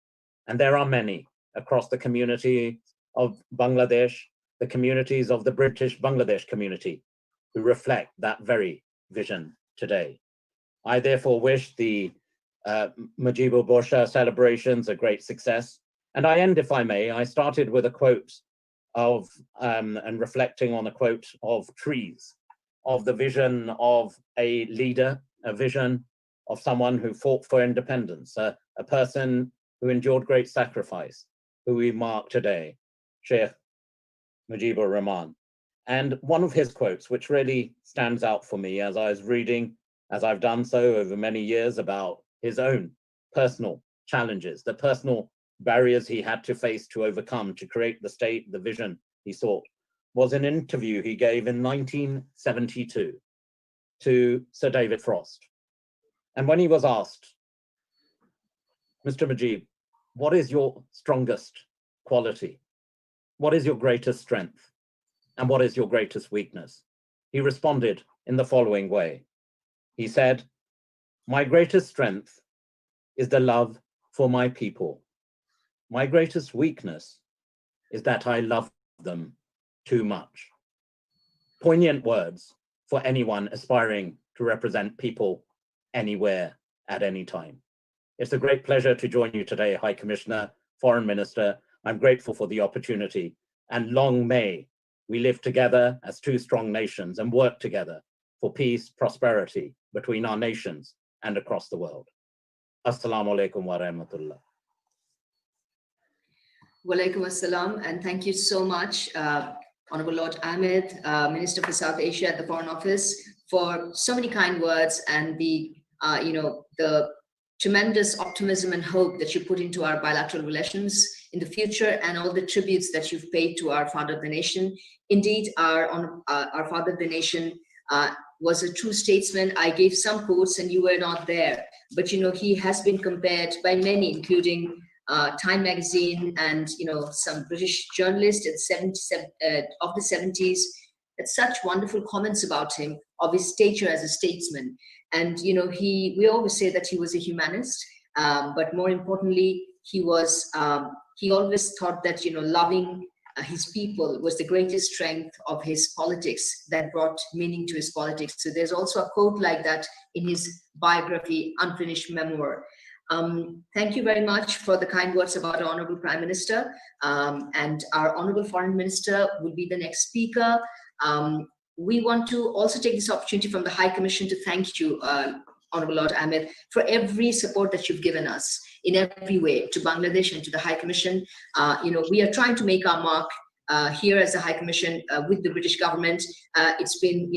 And there are many across the community of Bangladesh, the communities of the British Bangladesh community, who reflect that very vision today. I therefore wish the Mujibur Borsha celebrations a great success. And I end, if I may, I started with a quote of, and reflecting on a quote of trees, of the vision of a leader, a vision of someone who fought for independence, a person who endured great sacrifice, who we mark today, Sheikh Mujibur Rahman. And one of his quotes, which really stands out for me as I was reading, as I've done so over many years, about his own personal challenges, the personal barriers he had to face to overcome to create the state, the vision he sought, was an interview he gave in 1972 to Sir David Frost. And when he was asked, Mr. Mujib, what is your strongest quality? What is your greatest strength? And what is your greatest weakness? He responded in the following way. He said, my greatest strength is the love for my people. My greatest weakness is that I love them too much. Poignant words for anyone aspiring to represent people anywhere at any time. It's a great pleasure to join you today, High Commissioner, Foreign Minister. I'm grateful for the opportunity, and long may we live together as two strong nations and work together for peace, prosperity between our nations and across the world. Assalamu alaikum wa rahmatullah. Walaikum assalam, and thank you so much, Honorable Lord Ahmed, Minister for South Asia at the Foreign Office, for so many kind words and the tremendous optimism and hope that you put into our bilateral relations in the future, and all the tributes that you've paid to our father of the nation. Indeed, our father of the nation was a true statesman. I gave some quotes and you were not there, but he has been compared by many, including Time magazine and some British journalists of the 70s, had such wonderful comments about him, of his stature as a statesman. And we always say that he was a humanist, but more importantly, he always thought that loving his people was the greatest strength of his politics, that brought meaning to his politics. So there's also a quote like that in his biography, Unfinished Memoir. Thank you very much for the kind words about our Honorable Prime Minister, and our Honorable Foreign Minister will be the next speaker. We want to also take this opportunity from the High Commission to thank you, Honorable Lord Ahmed, for every support that you've given us in every way to Bangladesh and to the High Commission. We are trying to make our mark here as the High Commission with the British government. It's been,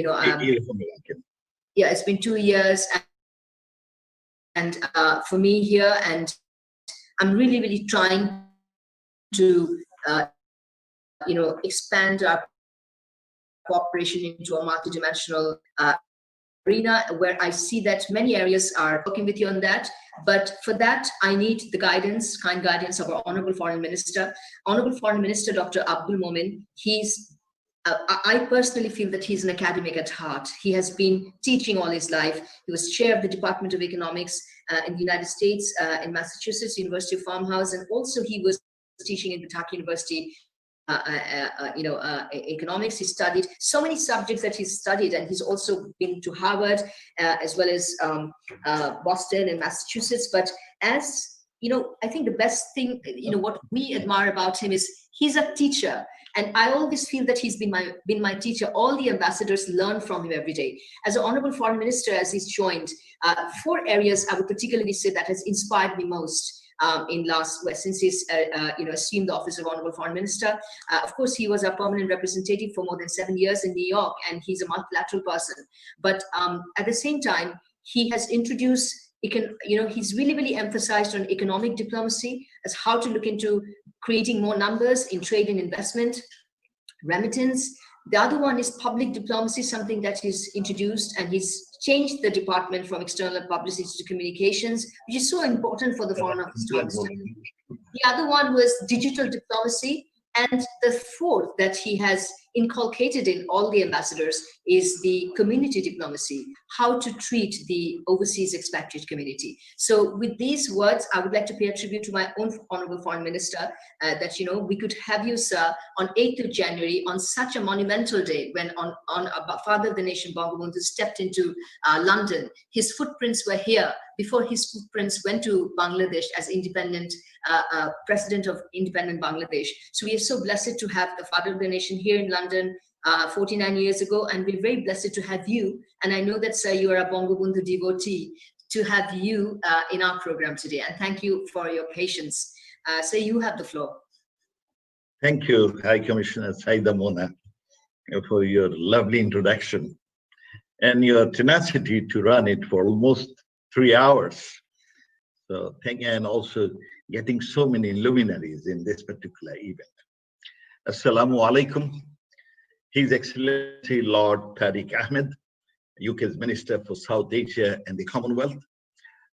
it's been 2 years, and for me here, and I'm really, really trying to, expand our cooperation into a multidimensional arena, where I see that many areas are working with you on that. But for that, I need the guidance, kind guidance of our Honorable Foreign Minister. Honorable Foreign Minister Dr. Abdul Momen, I personally feel that he's an academic at heart. He has been teaching all his life. He was chair of the Department of Economics in the United States, in Massachusetts, University of Farmhouse, and also he was teaching in Kentucky University, economics. He studied so many subjects that he's studied, and he's also been to Harvard as well as Boston and Massachusetts. But as I think the best thing, what we admire about him is he's a teacher. And I always feel that he's been my teacher. All the ambassadors learn from him every day. As an Honorable Foreign Minister, as he's joined, 4 areas I would particularly say that has inspired me most since he's assumed the office of Honorable Foreign Minister. Of course, he was a permanent representative for more than 7 years in New York, and he's a multilateral person. But at the same time, he has introduced, he's really, really emphasized on economic diplomacy as how to look into creating more numbers in trade and investment, remittance. The other one is public diplomacy, something that he's introduced, and he's changed the department from external publicity to communications, which is so important for the Foreign Office to understand. The other one was digital diplomacy. And the fourth that he has inculcated in all the ambassadors is the community diplomacy, how to treat the overseas expatriate community. So with these words, I would like to pay a tribute to my own Honorable Foreign Minister, that, you know, we could have you, sir, on 8th of January on such a monumental day when Father of the Nation, Bangabandhu, stepped into London. His footprints were here before his footprints went to Bangladesh as independent president of independent Bangladesh. So we are so blessed to have the Father of the Nation here in London 49 years ago, and we're very blessed to have you. And I know that, sir, you are a Bangabandhu devotee, to have you in our program today. And thank you for your patience. So you have the floor. Thank you, High Commissioner Saida Mona, for your lovely introduction and your tenacity to run it for almost 3 hours. So thank you, and also getting so many luminaries in this particular event. Assalamu alaikum. His Excellency Lord Tariq Ahmed, UK's Minister for South Asia and the Commonwealth,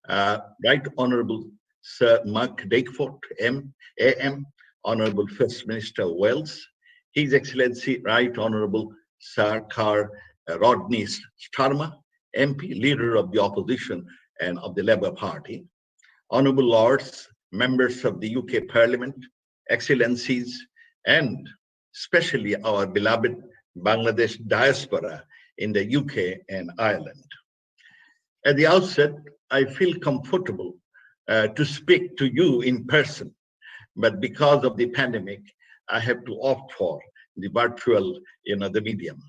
Right Honourable Sir Mark Drakeford, AM, Honourable First Minister of Wales, His Excellency Right Honourable Sir Carr Rodney Starmer, MP, Leader of the Opposition and of the Labour Party, Honourable Lords, Members of the UK Parliament, Excellencies, and especially our beloved Bangladesh diaspora in the UK and Ireland. At the outset, I feel comfortable to speak to you in person, but because of the pandemic, I have to opt for the virtual, the medium.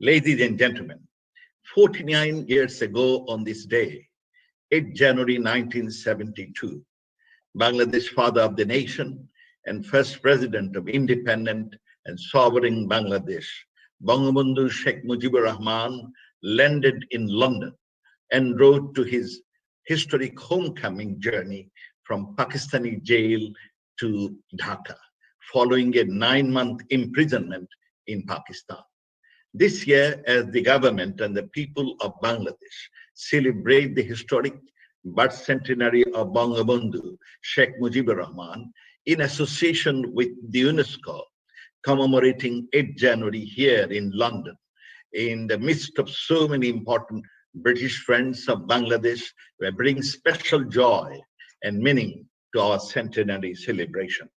Ladies and gentlemen, 49 years ago on this day, 8 January 1972, Bangladesh, Father of the Nation and first President of independent and sovereign Bangladesh, Bangabandhu Sheikh Mujibur Rahman, landed in London and rode to his historic homecoming journey from Pakistani jail to Dhaka, following a 9-month imprisonment in Pakistan. This year, as the government and the people of Bangladesh celebrate the historic birth centenary of Bangabandhu Sheikh Mujibur Rahman in association with the UNESCO, commemorating 8 January here in London, in the midst of so many important British friends of Bangladesh, we bring special joy and meaning to our centenary celebration.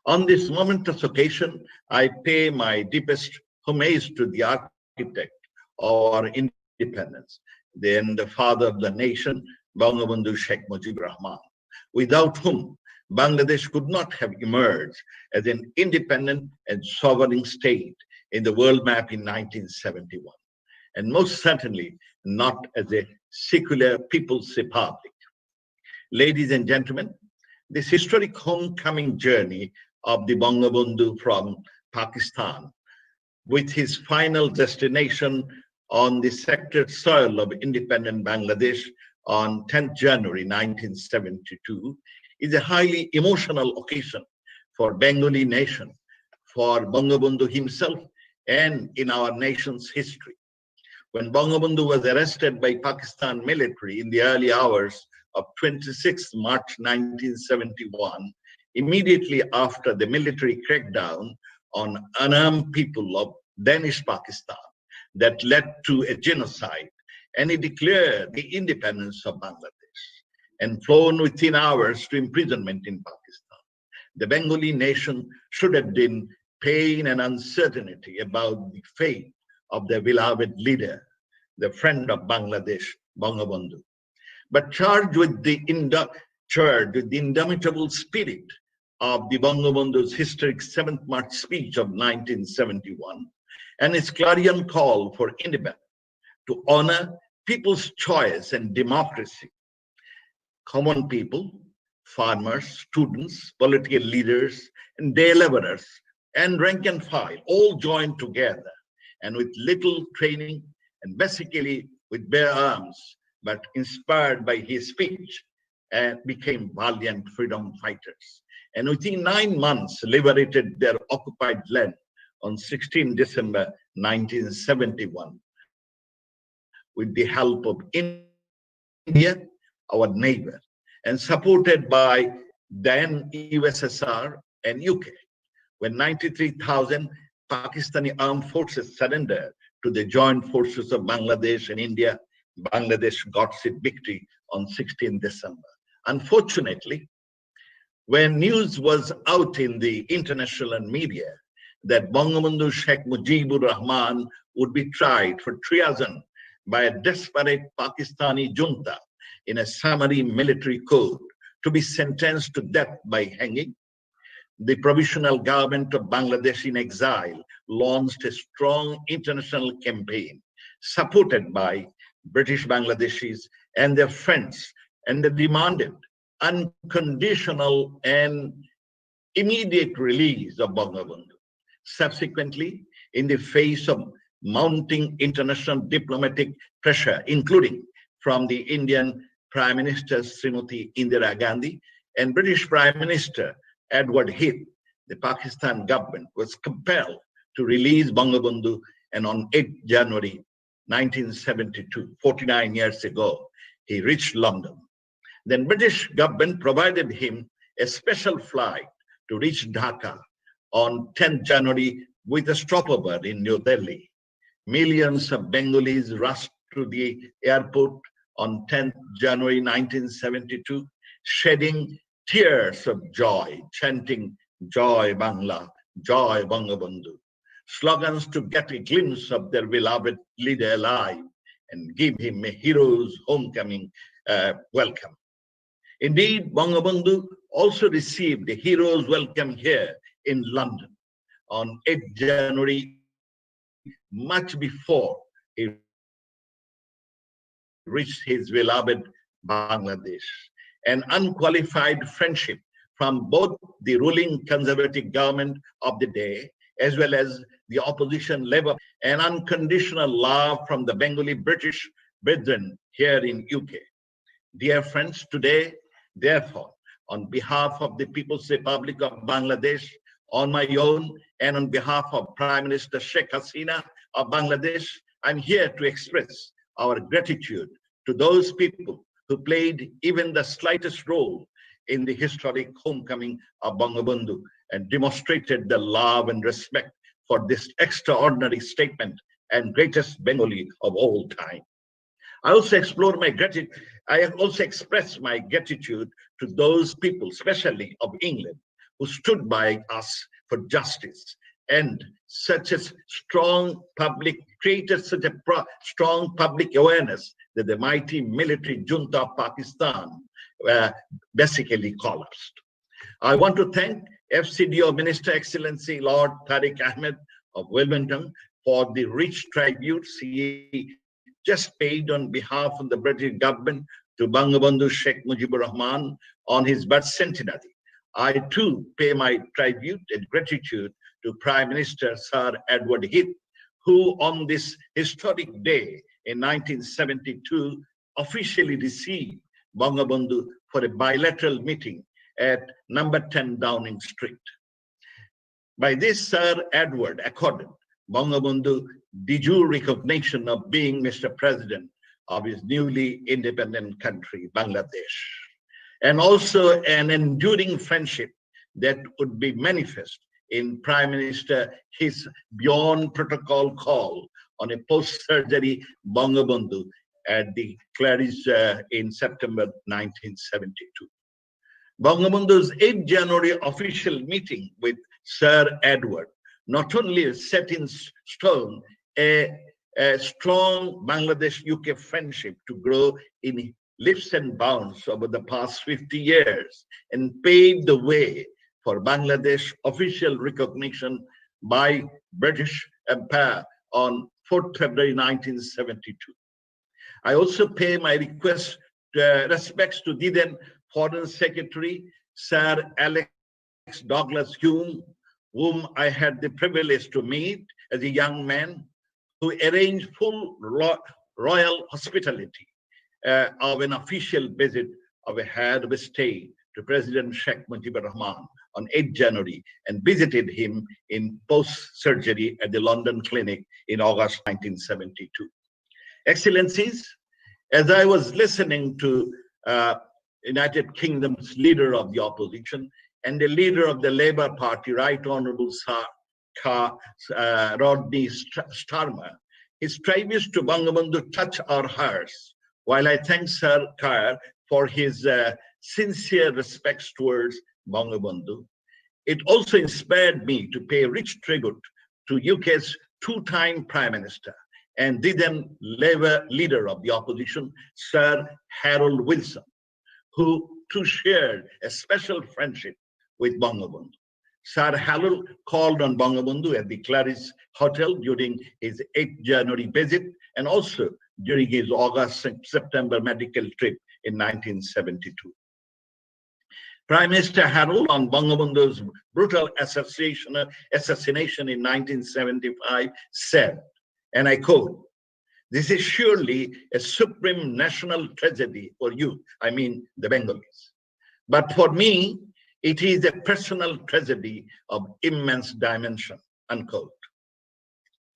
On this momentous occasion, I pay my deepest homage to the architect of our independence, then the father of the nation, Bangabandhu Sheikh Mujibur Rahman, without whom Bangladesh could not have emerged as an independent and sovereign state in the world map in 1971, and most certainly not as a secular people's republic. Ladies and gentlemen, this historic homecoming journey of the Bangabandhu from Pakistan, with his final destination on the sacred soil of independent Bangladesh on 10th January 1972, is a highly emotional occasion for Bengali nation, for Bangabandhu himself, and in our nation's history. When Bangabandhu was arrested by Pakistan military in the early hours of 26 March 1971, immediately after the military crackdown on unarmed people of Danish Pakistan that led to a genocide, and he declared the independence of Bangladesh and flown within hours to imprisonment in Pakistan. The Bengali nation should have been pain and uncertainty about the fate of their beloved leader, the friend of Bangladesh, Bangabandhu. But charged with the indomitable spirit of the Bangabandhu's historic 7th March speech of 1971 and its clarion call for independence, to honor people's choice and democracy, common people, farmers, students, political leaders, and day laborers, and rank and file all joined together, and with little training and basically with bare arms, but inspired by his speech, and became valiant freedom fighters. And within 9 months, liberated their occupied land on 16 December 1971, with the help of India, our neighbor, and supported by then USSR and UK, when 93,000 Pakistani armed forces surrendered to the joint forces of Bangladesh and India, Bangladesh got its victory on 16 December. Unfortunately, when news was out in the international media that Bangabandhu Sheikh Mujibur Rahman would be tried for treason by a desperate Pakistani junta in a summary military code to be sentenced to death by hanging, the provisional government of Bangladesh in exile launched a strong international campaign supported by British Bangladeshis and their friends, and they demanded unconditional and immediate release of Bangabandhu. Subsequently, in the face of mounting international diplomatic pressure, including from the Indian Prime Minister Srimati Indira Gandhi and British Prime Minister Edward Heath, the Pakistan government was compelled to release Bangabandhu, and on 8 January 1972, 49 years ago, he reached London. Then British government provided him a special flight to reach Dhaka on 10 January with a stopover in New Delhi. Millions of Bengalis rushed to the airport on 10 January 1972, shedding tears of joy, chanting Joy Bangla, Joy Bangabandhu, slogans to get a glimpse of their beloved leader alive and give him a hero's homecoming welcome. Indeed, Bangabandhu also received a hero's welcome here in London on 8 January, much before he reached his beloved Bangladesh. An unqualified friendship from both the ruling conservative government of the day as well as the opposition Labour, and unconditional love from the Bengali British brethren here in UK. Dear friends, today, therefore, on behalf of the People's Republic of Bangladesh, on my own and on behalf of Prime Minister Sheikh Hasina of Bangladesh, I'm here to express our gratitude to those people who played even the slightest role in the historic homecoming of Bangabandhu and demonstrated the love and respect for this extraordinary statement and greatest Bengali of all time. I also express my gratitude to those people, especially of England, who stood by us for justice and created such a strong public awareness that the mighty military junta of Pakistan basically collapsed. I want to thank FCDO Minister Excellency Lord Tariq Ahmed of Wilmington for the rich tributes he just paid on behalf of the British government to Bangabandhu Sheikh Mujibur Rahman on his birth centenary. I too pay my tribute and gratitude to Prime Minister Sir Edward Heath, who on this historic day in 1972 officially received Bangabandhu for a bilateral meeting at number 10 Downing Street. By this, Sir Edward accorded Bangabandhu de jure recognition of being Mr. President of his newly independent country, Bangladesh, and also an enduring friendship that would be manifest in Prime Minister his beyond protocol call on a post-surgery Bangabandhu at the Claridge in September 1972. Bangabandhu's 8 January official meeting with Sir Edward not only set in stone a strong Bangladesh-UK friendship to grow in leaps and bounds over the past 50 years and paved the way for Bangladesh official recognition by British Empire on 4th February 1972. I also pay my respects to the then Foreign Secretary, Sir Alex Douglas Hume, whom I had the privilege to meet as a young man, who arranged full royal hospitality of an official visit of a head of state to President Sheikh Mujibur Rahman on 8 January and visited him in post-surgery at the London Clinic in August 1972. Excellencies, as I was listening to United Kingdom's leader of the opposition and the leader of the Labour Party, Right Honourable Sir Rodney Starmer. His tributes to Bangabandhu touch our hearts, while I thank Sir Kar for his sincere respects towards Bangabandhu. It also inspired me to pay rich tribute to UK's two-time Prime Minister and the then Labour leader of the opposition, Sir Harold Wilson, who too shared a special friendship with Bangabandhu. Sir Harold called on Bangabandhu at the Clarice Hotel during his 8th January visit and also during his August-September medical trip in 1972. Prime Minister Harold, on Bangabandhu's brutal assassination in 1975, said, and I quote, "This is surely a supreme national tragedy for you," I mean the Bengalis. "But for me, it is a personal tragedy of immense dimension," unquote.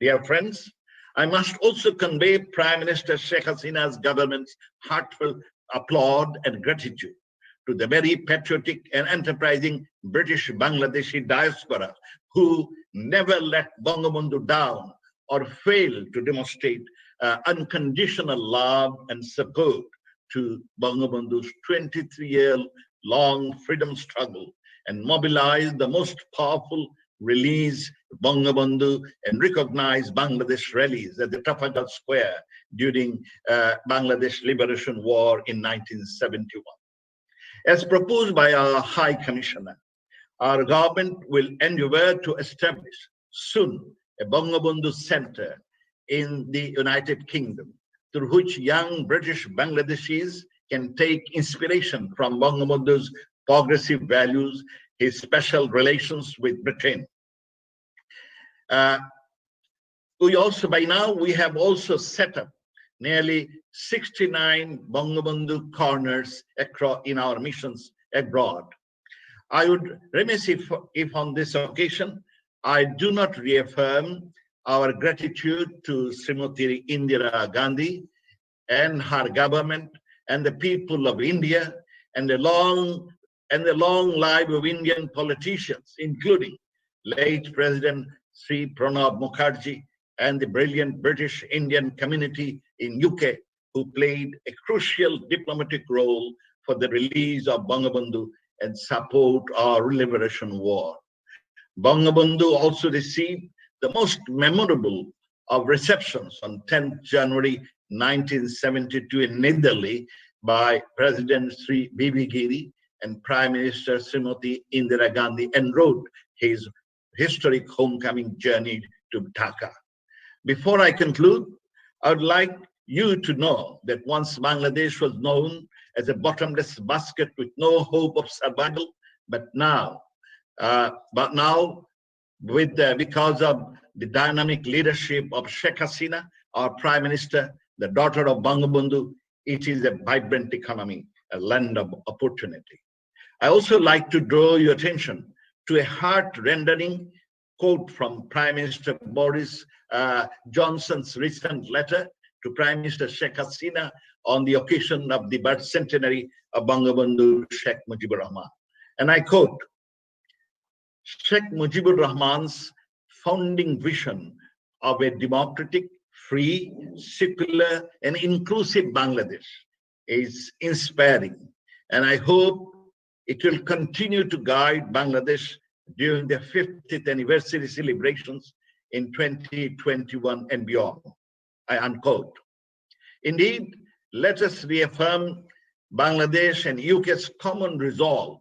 Dear friends, I must also convey Prime Minister Sheikh Hasina's government's heartfelt applaud and gratitude to the very patriotic and enterprising British Bangladeshi diaspora who never let Bangabandhu down or failed to demonstrate unconditional love and support to Bangabandhu's 23-year-long freedom struggle and mobilize the most powerful release Bangabandhu and recognize Bangladesh rallies at the Trafalgar Square during Bangladesh Liberation War in 1971. As proposed by our High Commissioner, our government will endeavor to establish soon a Bangabandhu Center in the United Kingdom, through which young British Bangladeshis can take inspiration from Bangabandhu's progressive values, his special relations with Britain. We have also set up nearly 69 Bangabandhu corners in our missions abroad. I would remiss if on this occasion I do not reaffirm our gratitude to Srimati Indira Gandhi and her government and the people of India and the long life of Indian politicians, including late President Sri Pranab Mukherjee and the brilliant British Indian community in UK, who played a crucial diplomatic role for the release of Bangabandhu and support our liberation war. Bangabandhu also received the most memorable of receptions on 10th January 1972 in New Delhi by President Sri B.B. Giri and Prime Minister Srimati Indira Gandhi, en route his historic homecoming journey to Dhaka. Before I conclude, I would like you to know that once Bangladesh was known as a bottomless basket with no hope of survival, but now, because of the dynamic leadership of Sheikh Hasina, our Prime Minister, the daughter of Bangabandhu, it is a vibrant economy, a land of opportunity. I also like to draw your attention to a heart-rendering quote from Prime Minister Boris Johnson's recent letter to Prime Minister Sheikh Hasina on the occasion of the birth centenary of Bangabandhu Sheikh Mujibur Rahman. And I quote, "Sheikh Mujibur Rahman's founding vision of a democratic, free, secular, and inclusive Bangladesh is inspiring, and I hope it will continue to guide Bangladesh during the 50th anniversary celebrations in 2021 and beyond." I unquote. Indeed, let us reaffirm Bangladesh and UK's common resolve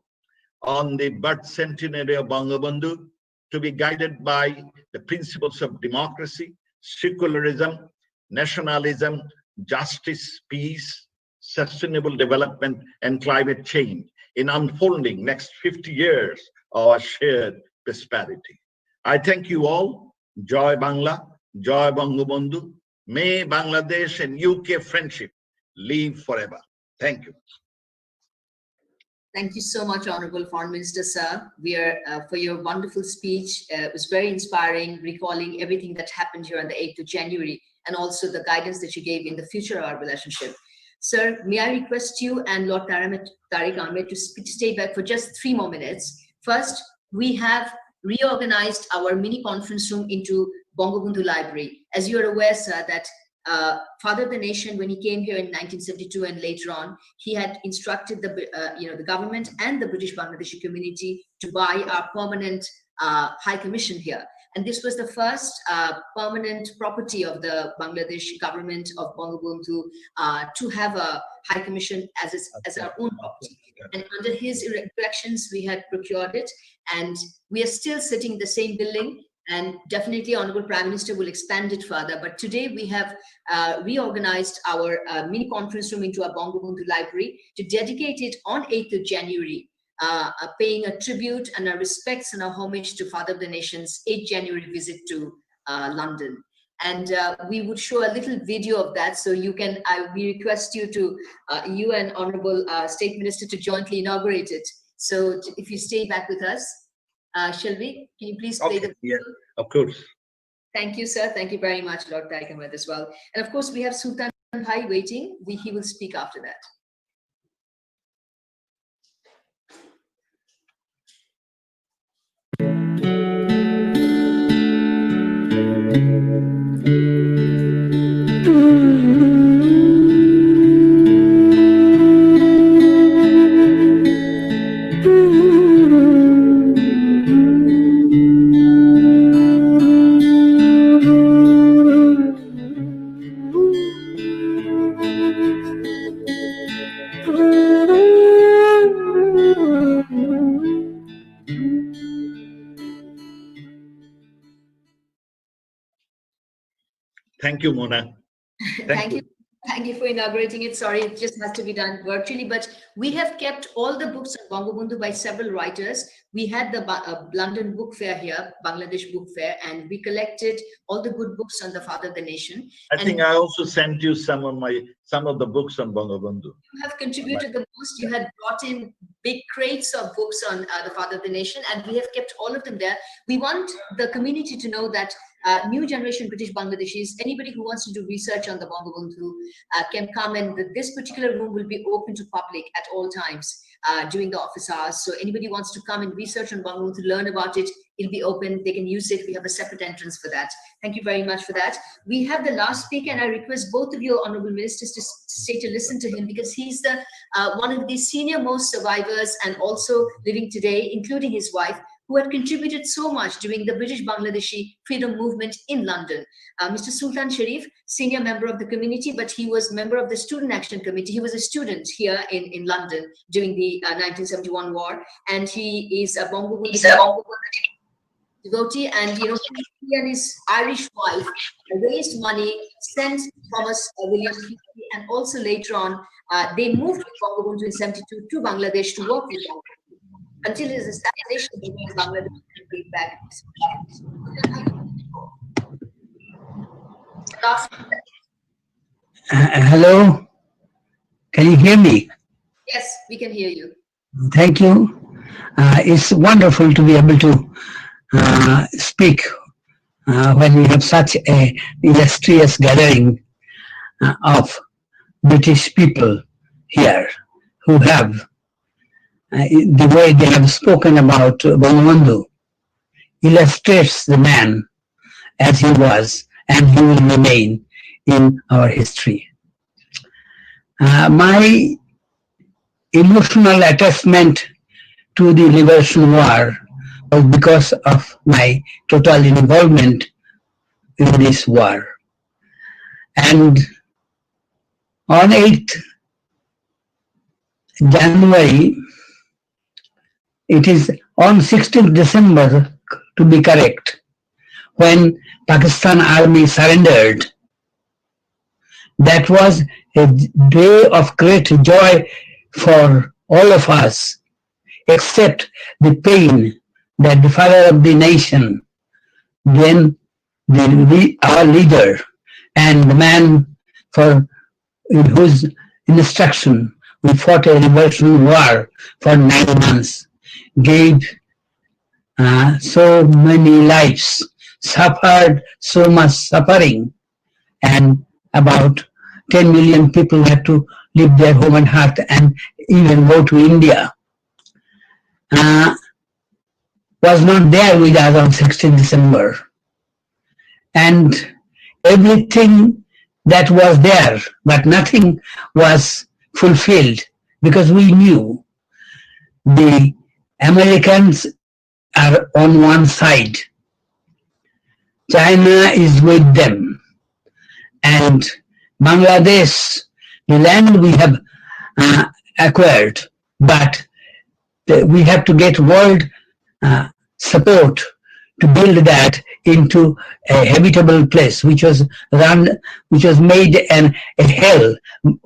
on the birth centenary of Bangabandhu to be guided by the principles of democracy, secularism, nationalism, justice, peace, sustainable development, and climate change in unfolding next 50 years of our shared prosperity. I thank you all. Joy Bangla, Joy Bangabandhu. May Bangladesh and UK friendship live forever. Thank you. Thank you so much, Honorable Foreign Minister, sir. For your wonderful speech. It was very inspiring, recalling everything that happened here on the 8th of January, and also the guidance that you gave in the future of our relationship. Sir, may I request you and Lord Tariq Ahmed to stay back for just 3 more minutes. First, we have reorganized our mini conference room into Bangabandhu Library. As you are aware, sir, that Father of the Nation, when he came here in 1972 and later on, he had instructed the government and the British Bangladeshi community to buy our permanent High Commission here. And this was the first permanent property of the Bangladesh government of Bangabandhu to have a High Commission as our own property. And under his directions, we had procured it, and we are still sitting in the same building. And definitely Honorable Prime Minister will expand it further. But today we have reorganized our mini conference room into a Bangabandhu library to dedicate it on 8th of January, paying a tribute and our respects and our homage to Father of the Nation's 8th January visit to London. And we would show a little video of that. So you can, we request you to, you and Honorable State Minister to jointly inaugurate it. So if you stay back with us. Shall we? Can you please play the video? Yes, of course. Thank you, sir. Thank you very much, Lord Tariq Ahmed, as well. And of course, we have Sultan Bhai waiting. He will speak after that. Thank you, Mona. Thank you. Thank you for inaugurating it. Sorry, it just has to be done virtually, but we have kept all the books on Bangabandhu by several writers. We had the London Book Fair here, Bangladesh Book Fair, and we collected all the good books on the Father of the Nation. I think I also sent you some of the books on Bangabandhu. You have contributed the most. You had brought in big crates of books on the Father of the Nation, and we have kept all of them there. We want the community to know that new generation British Bangladeshis, anybody who wants to do research on the Bangabandhu can come, and this particular room will be open to public at all times during the office hours. So anybody wants to come and research on Bangabandhu, learn about it, it'll be open. They can use it. We have a separate entrance for that. Thank you very much for that. We have the last speaker, and I request both of you, honorable ministers, to stay to listen to him, because he's the one of the senior most survivors and also living today, including his wife, who had contributed so much during the British Bangladeshi freedom movement in London. Mr. Sultan Sharif, senior member of the community, but he was member of the Student Action Committee. He was a student here in London during the 1971 war, and he is a Bangabandhu devotee, and he and his Irish wife raised money, sent Thomas William, and also later on, they moved to Bangabandhu in 72 to Bangladesh to work with Bangladesh. Until his assassination in Bangladesh and bring back. Hello, can you hear me? Yes, we can hear you. Thank you. It's wonderful to be able to speak when we have such a illustrious gathering of British people here who have the way they have spoken about Bangabandhu illustrates the man as he was, and he will remain in our history. My emotional attachment to the Liberation War was because of my total involvement in this war. And on 8th January, it is on 16th December, to be correct, when Pakistan Army surrendered. That was a day of great joy for all of us, except the pain that the Father of the Nation, then our leader, and the man in whose instruction we fought a liberation war for 9 months, gave so many lives, suffered so much suffering, and about 10 million people had to leave their home and hearth and even go to India. was not there with us on 16 December. And everything that was there, but nothing was fulfilled, because we knew the Americans are on one side, China is with them, and Bangladesh, the land we have acquired, but we have to get world support to build that into a habitable place, which was made a hell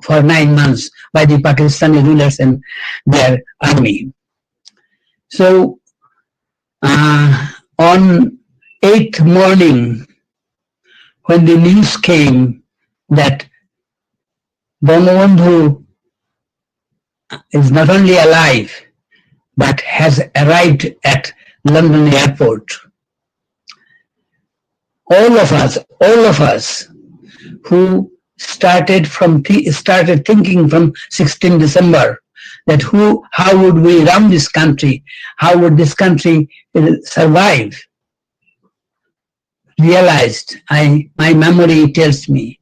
for 9 months by the Pakistani rulers and their army. So on 8th morning, when the news came that Bangabandhu is not only alive, but has arrived at London airport, all of us who started thinking from 16 December that how would we run this country, how would this country survive, realized, my memory tells me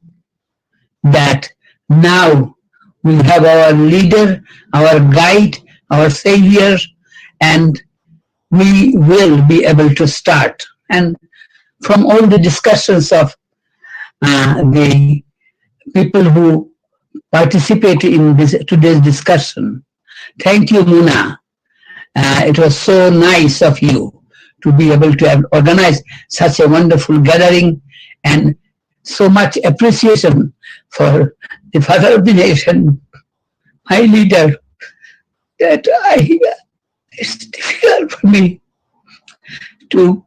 that now we have our leader, our guide, our savior, and we will be able to start. And from all the discussions of the people who participated in today's discussion, thank you, Muna. It was so nice of you to be able to have organized such a wonderful gathering, and so much appreciation for the father of the nation, my leader, that it's difficult for me to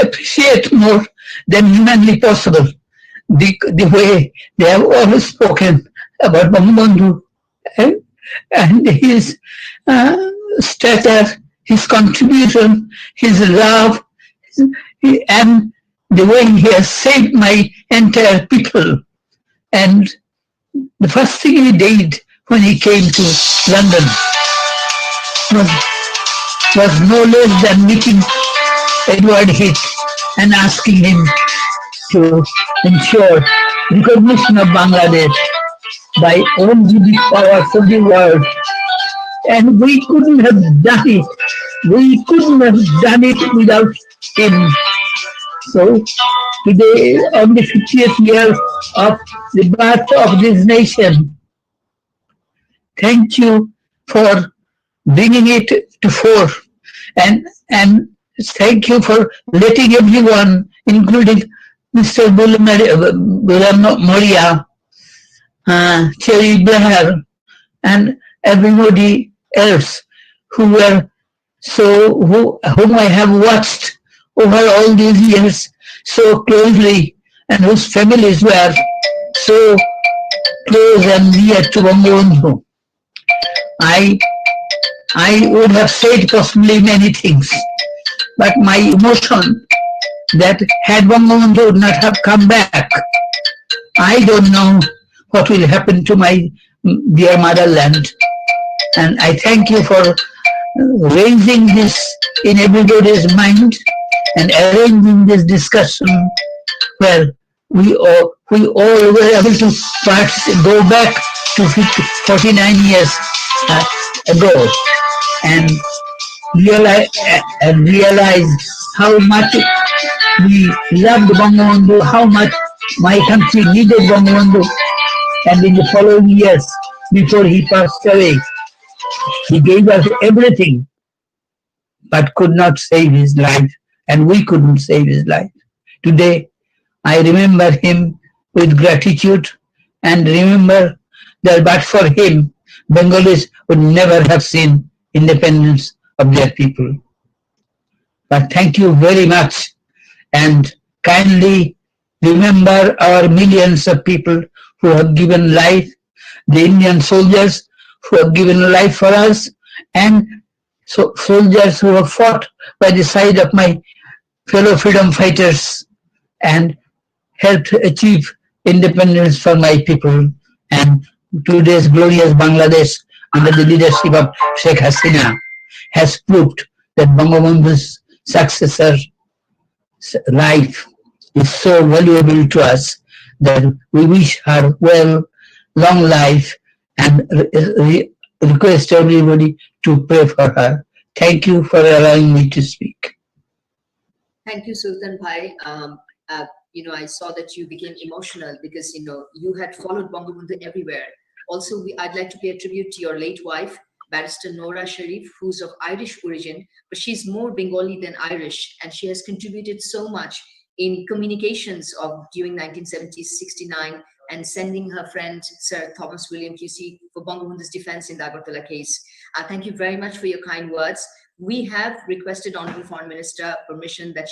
appreciate more than humanly possible the way they have always spoken about Bangabandhu and his stature, his contribution, his love, and the way he has saved my entire people. And the first thing he did when he came to London was no less than meeting Edward Heath and asking him to ensure recognition of Bangladesh by all British powers of the world. And we couldn't have done it. We couldn't have done it without him. So today, on the 50th year of the birth of this nation, thank you for bringing it to fore, and thank you for letting everyone, including Mr. Moria, Cherry Blair, and everybody else whom I have watched over all these years so closely, and whose families were so close and near to Bangabandhu. I would have said possibly many things, but my emotion that had Bangabandhu would not have come back, I don't know what will happen to my dear motherland. And I thank you for raising this in everybody's mind and arranging this discussion where we all were able to go back to 49 years ago and realize how much we loved Bangabandhu, how much my country needed Bangabandhu. And in the following years, before he passed away, he gave us everything, but could not save his life, and we couldn't save his life. Today, I remember him with gratitude, and remember that but for him, Bengalis would never have seen independence of their people. But thank you very much, and kindly remember our millions of people who have given life, the Indian soldiers who have given life for us, and soldiers who have fought by the side of my fellow freedom fighters and helped achieve independence for my people and today's glorious Bangladesh under the leadership of Sheikh Hasina. has proved that Bangabandhu's successor's life is so valuable to us that we wish her well, long life, and request everybody to pray for her. Thank you for allowing me to speak. Thank you, Sultan Bhai. I saw that you became emotional because, you had followed Bangabandhu everywhere. Also, I'd like to pay a tribute to your late wife, Barrister Noura Sharif, who's of Irish origin, but she's more Bengali than Irish, and she has contributed so much in communications during 1970-69 and sending her friend, Sir Thomas William QC, for Bangabandhu's defense in the Agartala case. Thank you very much for your kind words. We have requested Honorable Foreign Minister permission that,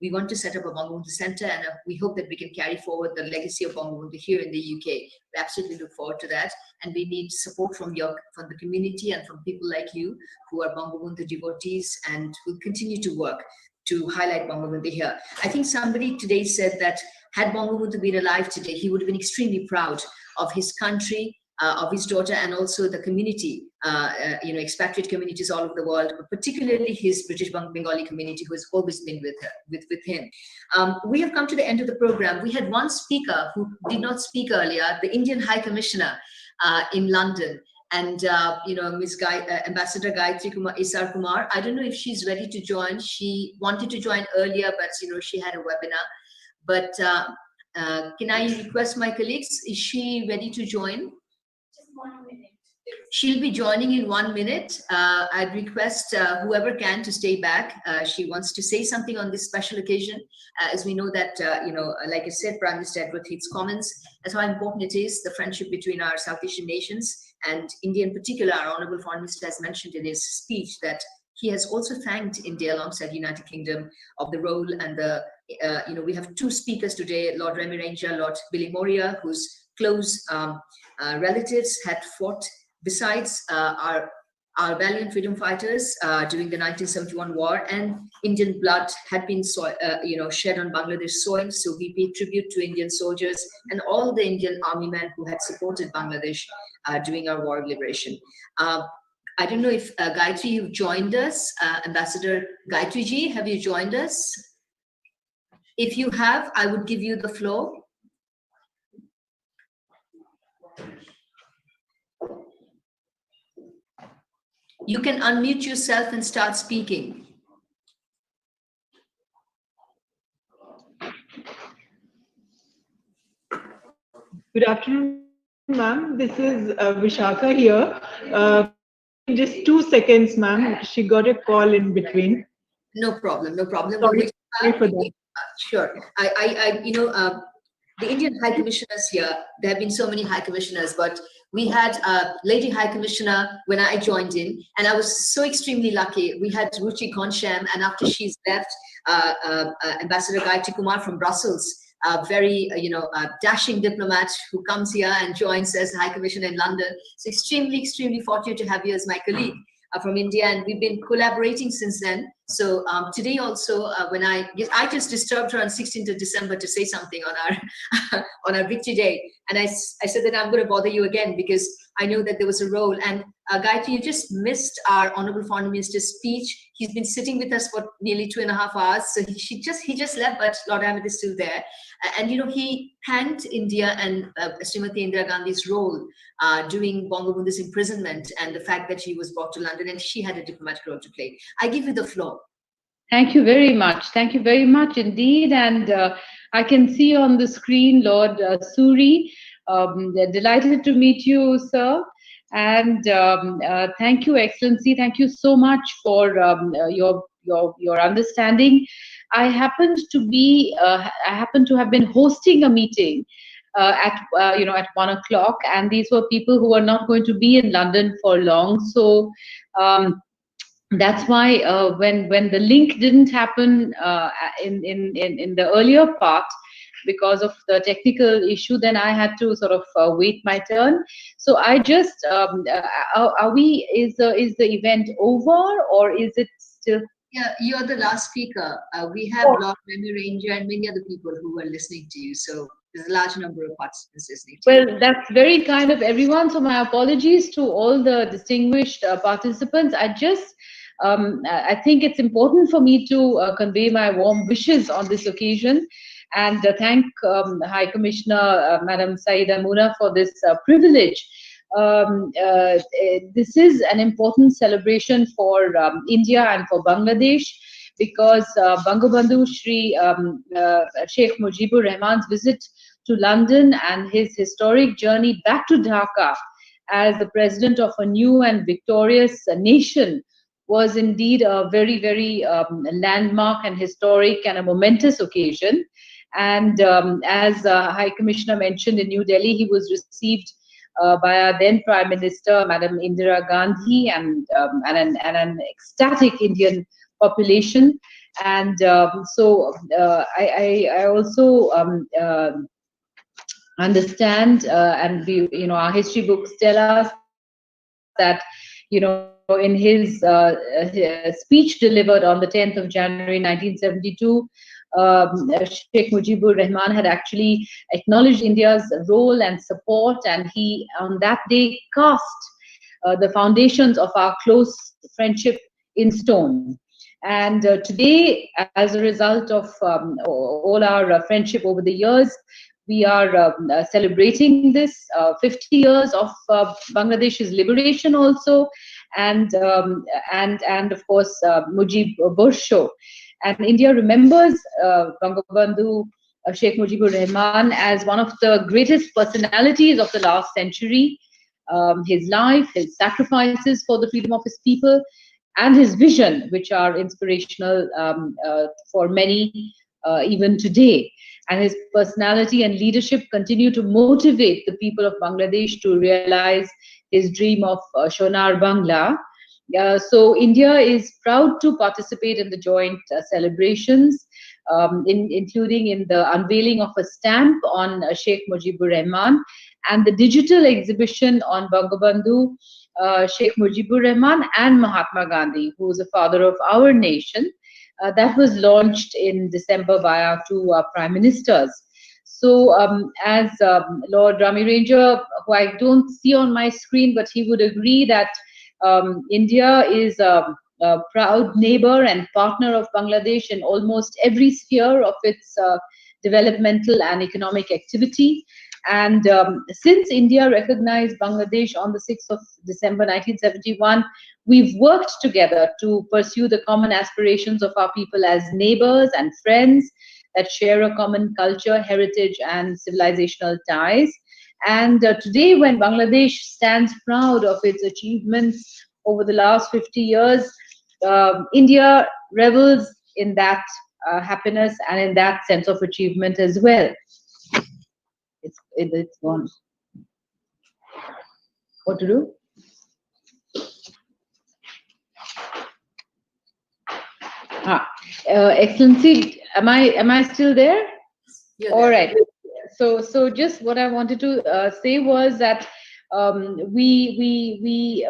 we want to set up a Bangabandhu Center, and we hope that we can carry forward the legacy of Bangabandhu here in the UK. We absolutely look forward to that. And we need support from the community and from people like you who are Bangabandhu devotees and will continue to work to highlight Bangabandhu here. I think somebody today said that had Bangabandhu been alive today, he would have been extremely proud of his country, of his daughter, and also the community, expatriate communities all over the world, but particularly his British Bengali community, who has always been with him. We have come to the end of the program. We had one speaker who did not speak earlier, the Indian High Commissioner in London, and Ambassador Gayatri Isar Kumar. I don't know if she's ready to join. She wanted to join earlier, but she had a webinar. But can I request my colleagues? Is she ready to join? 1 minute. She'll be joining in 1 minute. I'd request whoever can to stay back. She wants to say something on this special occasion. As we know that, like I said, Prime Minister Edward Heath's comments, as how important it is, the friendship between our South Asian nations, and India in particular. Our Honorable Foreign Minister has mentioned in his speech that he has also thanked India alongside United Kingdom of the role and the, we have two speakers today, Lord Remy Ranger, Lord Billy Moria, whose close relatives had fought besides our valiant freedom fighters during the 1971 war, and Indian blood had been shed on Bangladesh soil. So we pay tribute to Indian soldiers and all the Indian army men who had supported Bangladesh during our war of liberation. I don't know if Gayatri, you've joined us. Ambassador Gayatri ji, have you joined us? If you have, I would give you the floor. You can unmute yourself and start speaking. Good afternoon, ma'am. This is Vishaka here. Just 2 seconds, ma'am. She got a call in between. No problem, no problem. Sorry for that. Sure. The Indian High Commissioners here, there have been so many High Commissioners, but we had a Lady High Commissioner when I joined in, and I was so extremely lucky. We had Ruchi Ghanshyam, and after she's left, Ambassador Gayatri Kumar from Brussels, a very dashing diplomat who comes here and joins as High Commissioner in London. So extremely, extremely fortunate to have you as my colleague from India, and we've been collaborating since then. So today also, when I just disturbed her on 16th of December to say something on our on our Victory Day, and I said that I'm going to bother you again because I know that there was a role. And Gayatri, you just missed our Honorable Foreign Minister's speech. He's been sitting with us for nearly 2.5 hours. So he just left, but Lord Ahmed is still there. And he thanked India and Srimati Indira Gandhi's role during Bangabandhu's imprisonment and the fact that she was brought to London and she had a diplomatic role to play. I give you the floor. Thank you very much. Thank you very much indeed. And I can see on the screen Lord Suri. Delighted to meet you, sir. And thank you, Excellency. Thank you so much for your understanding. I happened to have been hosting a meeting at 1 o'clock, and these were people who were not going to be in London for long. So that's why when the link didn't happen in the earlier part because of the technical issue, then I had to sort of wait my turn. So I just is the event over or is it still? Yeah, you're the last speaker. We have Lord Remy Ranger and many other people who are listening to you. So there's a large number of participants listening to you. Well, that's very kind of everyone. So my apologies to all the distinguished participants. I just I think it's important for me to convey my warm wishes on this occasion and thank High Commissioner Madam Saida Muna for this privilege. This is an important celebration for India and for Bangladesh, because Bangabandhu Sheikh Mujibur Rahman's visit to London and his historic journey back to Dhaka as the president of a new and victorious nation was indeed a very, very landmark and historic and a momentous occasion. And as High Commissioner mentioned, in New Delhi, he was received by our then Prime Minister, Madam Indira Gandhi, and an ecstatic Indian population. And so I also understand, and we, our history books tell us that, in his speech delivered on the 10th of January 1972, Sheikh Mujibur Rahman had actually acknowledged India's role and support, and he on that day cast the foundations of our close friendship in stone. And today, as a result of all our friendship over the years, we are celebrating this 50 years of Bangladesh's liberation also, and of course Mujibur show. And India remembers Bangabandhu Sheikh Mujibur Rahman as one of the greatest personalities of the last century. His life, his sacrifices for the freedom of his people, and his vision, which are inspirational for many even today. And his personality and leadership continue to motivate the people of Bangladesh to realize his dream of Sonar Bangla. So India is proud to participate in the joint celebrations, including in the unveiling of a stamp on Sheikh Mujibur Rahman and the digital exhibition on Bangabandhu Sheikh Mujibur Rahman and Mahatma Gandhi, who is the father of our nation. That was launched in December by our two prime ministers. So as Lord Rami Ranger, who I don't see on my screen, but he would agree that India is a proud neighbor and partner of Bangladesh in almost every sphere of its developmental and economic activity. And since India recognized Bangladesh on the 6th of December 1971, we've worked together to pursue the common aspirations of our people as neighbors and friends that share a common culture, heritage, and civilizational ties. And today, when Bangladesh stands proud of its achievements over the last 50 years, India revels in that happiness and in that sense of achievement as well. It's gone. What to do? Excellency, am I still there? All right. So just what I wanted to say was that we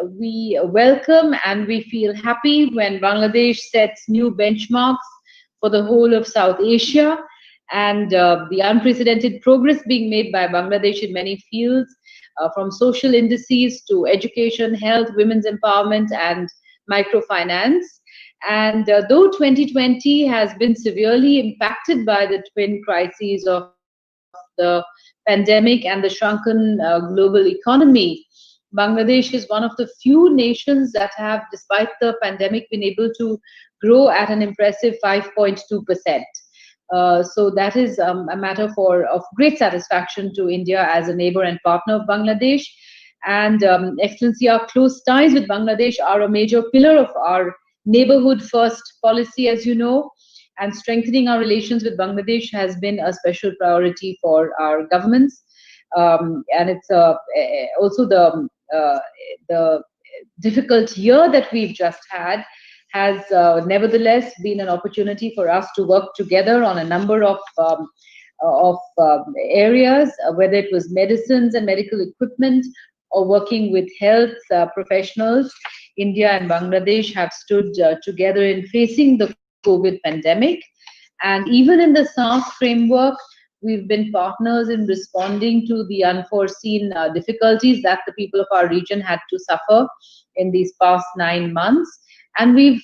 welcome and we feel happy when Bangladesh sets new benchmarks for the whole of South Asia, and the unprecedented progress being made by Bangladesh in many fields, from social indices to education, health, women's empowerment, and microfinance. And though 2020 has been severely impacted by the twin crises of the pandemic and the shrunken global economy, Bangladesh is one of the few nations that have, despite the pandemic, been able to grow at an impressive 5.2%. So that is a matter of great satisfaction to India as a neighbor and partner of Bangladesh. And Excellency, our close ties with Bangladesh are a major pillar of our neighborhood first policy, as you know, and strengthening our relations with Bangladesh has been a special priority for our governments. And it's also the difficult year that we've just had has nevertheless been an opportunity for us to work together on a number of areas, whether it was medicines and medical equipment or working with health professionals. India and Bangladesh have stood together in facing the COVID pandemic. And even in the SARC framework, we've been partners in responding to the unforeseen difficulties that the people of our region had to suffer in these past 9 months. and we've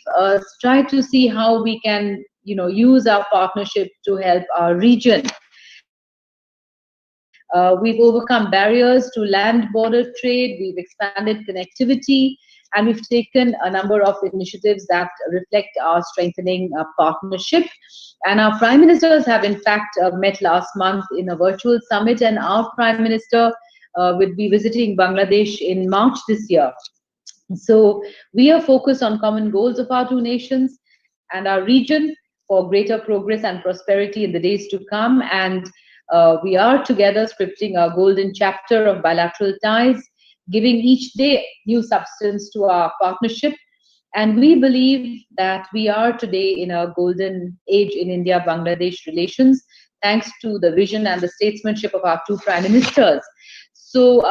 tried to see how we can, use our partnership to help our region. We've overcome barriers to land border trade, we've expanded connectivity, and we've taken a number of initiatives that reflect our strengthening partnership. And our prime ministers have in fact met last month in a virtual summit, and our prime minister will be visiting Bangladesh in March this year. So we are focused on common goals of our two nations and our region for greater progress and prosperity in the days to come. And we are together scripting a golden chapter of bilateral ties, giving each day new substance to our partnership. And we believe that we are today in a golden age in India-Bangladesh relations, thanks to the vision and the statesmanship of our two prime ministers. So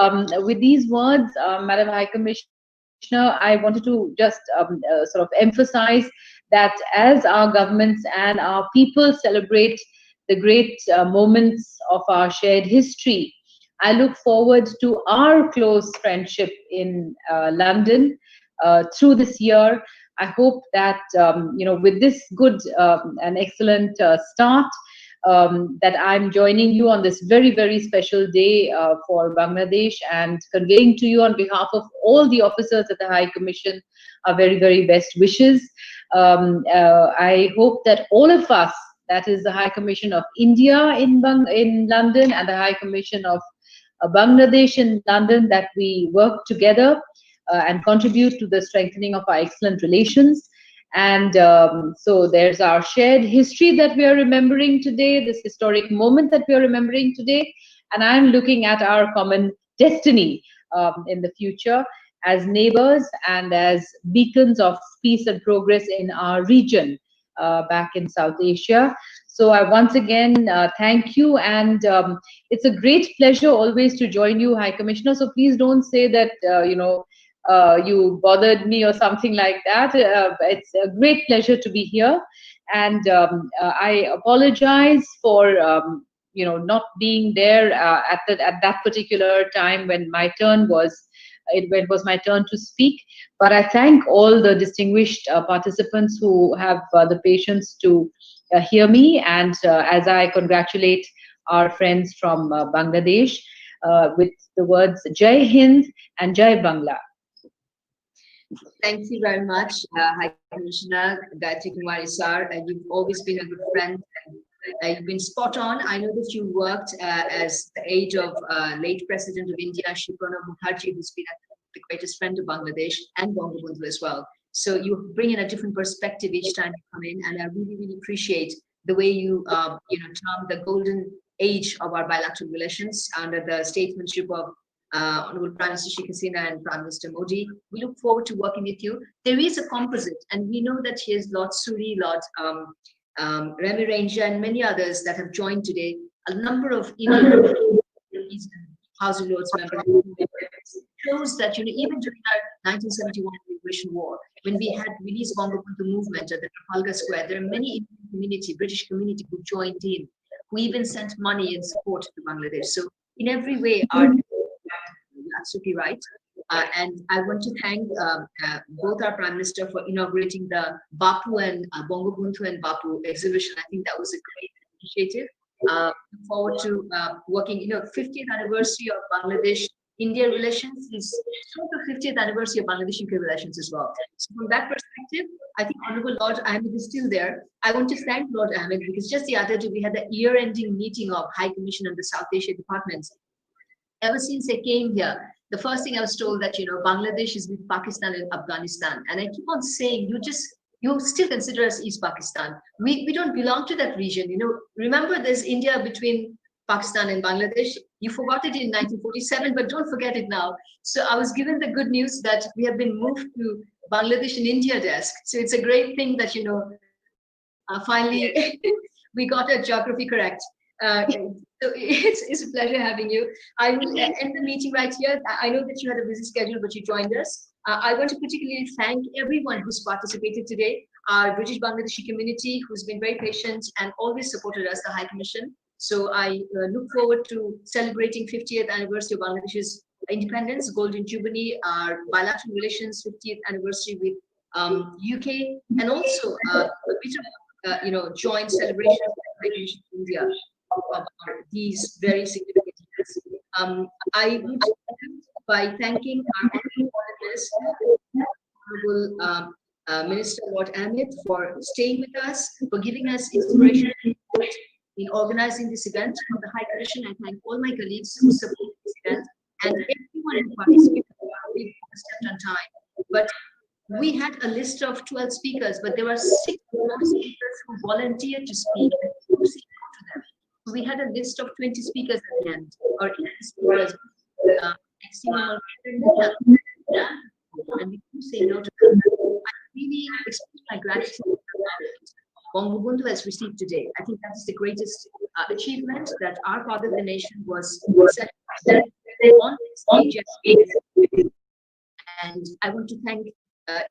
with these words, Madam High Commissioner, I wanted to just sort of emphasize that as our governments and our people celebrate the great moments of our shared history, I look forward to our close friendship in London through this year. I hope that, with this good and excellent start, that I'm joining you on this very, very special day for Bangladesh, and conveying to you on behalf of all the officers at the High Commission our very, very best wishes. I hope that all of us, that is the High Commission of India in London and the High Commission of Bangladesh in London, that we work together and contribute to the strengthening of our excellent relations. And so there's our shared history that we are remembering today, this historic moment that we are remembering today. And I'm looking at our common destiny in the future as neighbors and as beacons of peace and progress in our region back in South Asia. So I once again thank you, and it's a great pleasure always to join you, High Commissioner. So please don't say that you bothered me or something like that. It's a great pleasure to be here, and I apologize for not being there at that particular time when my turn was. It was my turn to speak, but I thank all the distinguished participants who have the patience to hear me, and as I congratulate our friends from Bangladesh with the words Jai Hind and Jai Bangla. Thank you very much, High Commissioner Gayatri Kumari sir. You've always been a good friend. You've been spot on. I know that you worked as the aide of late President of India, Sheikh, who's been the greatest friend of Bangladesh, and Bangabandhu as well. So you bring in a different perspective each time you come in, and I really, really appreciate the way you, term the golden age of our bilateral relations under the statesmanship of Honorable Prime Minister Sheikh Hasina and Prime Minister Modi. We look forward to working with you. There is a composite, and we know that here's Lord Suri, Lord Remy Ranger, and many others that have joined today. A number of Indian House of Lords members shows that even during our 1971 Liberation War, when we had released Bangabandhu movement at the Trafalgar Square, there are many Indian community, British community who joined in, who even sent money in support to Bangladesh. So in every way, you're absolutely right. And I want to thank both our Prime Minister for inaugurating the Bapu and Bangabandhu and Bapu exhibition. I think that was a great initiative. Look forward to working, 50th anniversary of Bangladesh-India relations is the 50th anniversary of Bangladesh-UK relations as well. So from that perspective, I think Honorable Lord Ahmed is still there. I want to thank Lord Ahmed because just the other day we had the year-ending meeting of High Commission and the South Asia departments. Ever since I came here, the first thing I was told that, Bangladesh is with Pakistan and Afghanistan. And I keep on saying, you still consider us East Pakistan. We don't belong to that region. Remember there's India between Pakistan and Bangladesh. You forgot it in 1947, but don't forget it now. So I was given the good news that we have been moved to Bangladesh and India desk. So it's a great thing that, finally we got our geography correct. So it's a pleasure having you. I will end the meeting right here. I know that you had a busy schedule, but you joined us. I want to particularly thank everyone who's participated today, our British Bangladeshi community who's been very patient and always supported us, the High Commission. So I look forward to celebrating 50th anniversary of Bangladesh's independence, Golden Jubilee, our bilateral relations 50th anniversary with UK, and also a bit of joint celebration with India of these very significant years. I would end by thanking our Honorable Minister Lord Ahmed for staying with us, for giving us inspiration in organizing this event. From the High Commission, I thank all my colleagues who supported this event and everyone who participated. We stepped on time, but we had a list of 12 speakers, but there were 6 more speakers who volunteered to speak. So we had a list of 20 speakers at the end, or 80 speakers. And we couldn't say no to them. I really express my gratitude for the Bangabandhu has received today. I think that's the greatest achievement, that our father, the nation, was set on stage. And I want to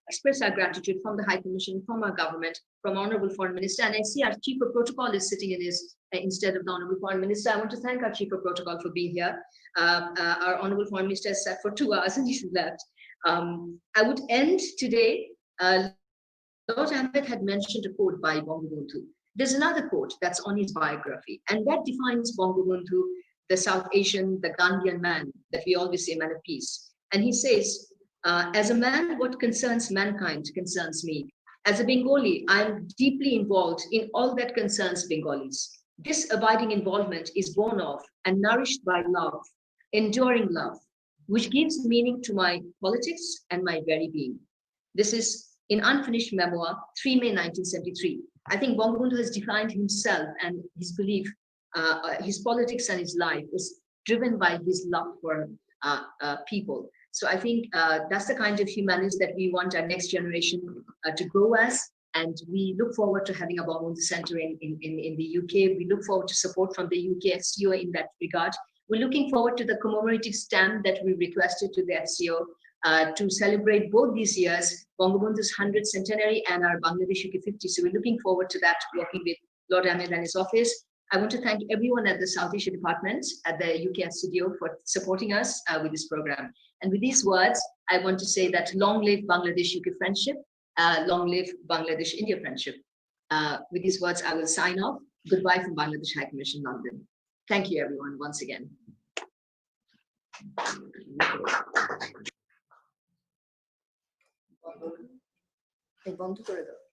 express our gratitude from the High Commission, from our government, from Honorable Foreign Minister. And I see our Chief of Protocol is sitting in his instead of the Honorable Foreign Minister. I want to thank our Chief of Protocol for being here. Our Honorable Foreign Minister has sat for 2 hours and he's left. I would end today. Lord Ahmed had mentioned a quote by Bangabandhu. There's another quote that's on his biography, and that defines Bangabandhu, the South Asian, the Gandhian man that we always say, man of peace. And he says, as a man, what concerns mankind concerns me. As a Bengali, I'm deeply involved in all that concerns Bengalis. This abiding involvement is born of and nourished by love, enduring love, which gives meaning to my politics and my very being. This is in unfinished memoir, 3 May 1973. I think Bangabandhu has defined himself and his belief, his politics and his life is driven by his love for people. So I think that's the kind of humanity that we want our next generation to grow as. And we look forward to having a Bangabandhu Center in the UK. We look forward to support from the UK FCO in that regard. We're looking forward to the commemorative stamp that we requested to the FCO to celebrate both these years, Bangabandhu's 100th centenary and our Bangladesh UK 50. So we're looking forward to that, working with Lord Ahmed and his office. I want to thank everyone at the South Asia Department at the UK studio for supporting us with this program. And with these words, I want to say that long live Bangladesh UK friendship, long live Bangladesh India friendship. With these words, I will sign off. Goodbye from Bangladesh High Commission, London. Thank you, everyone, once again. বন্ধ করে দাও।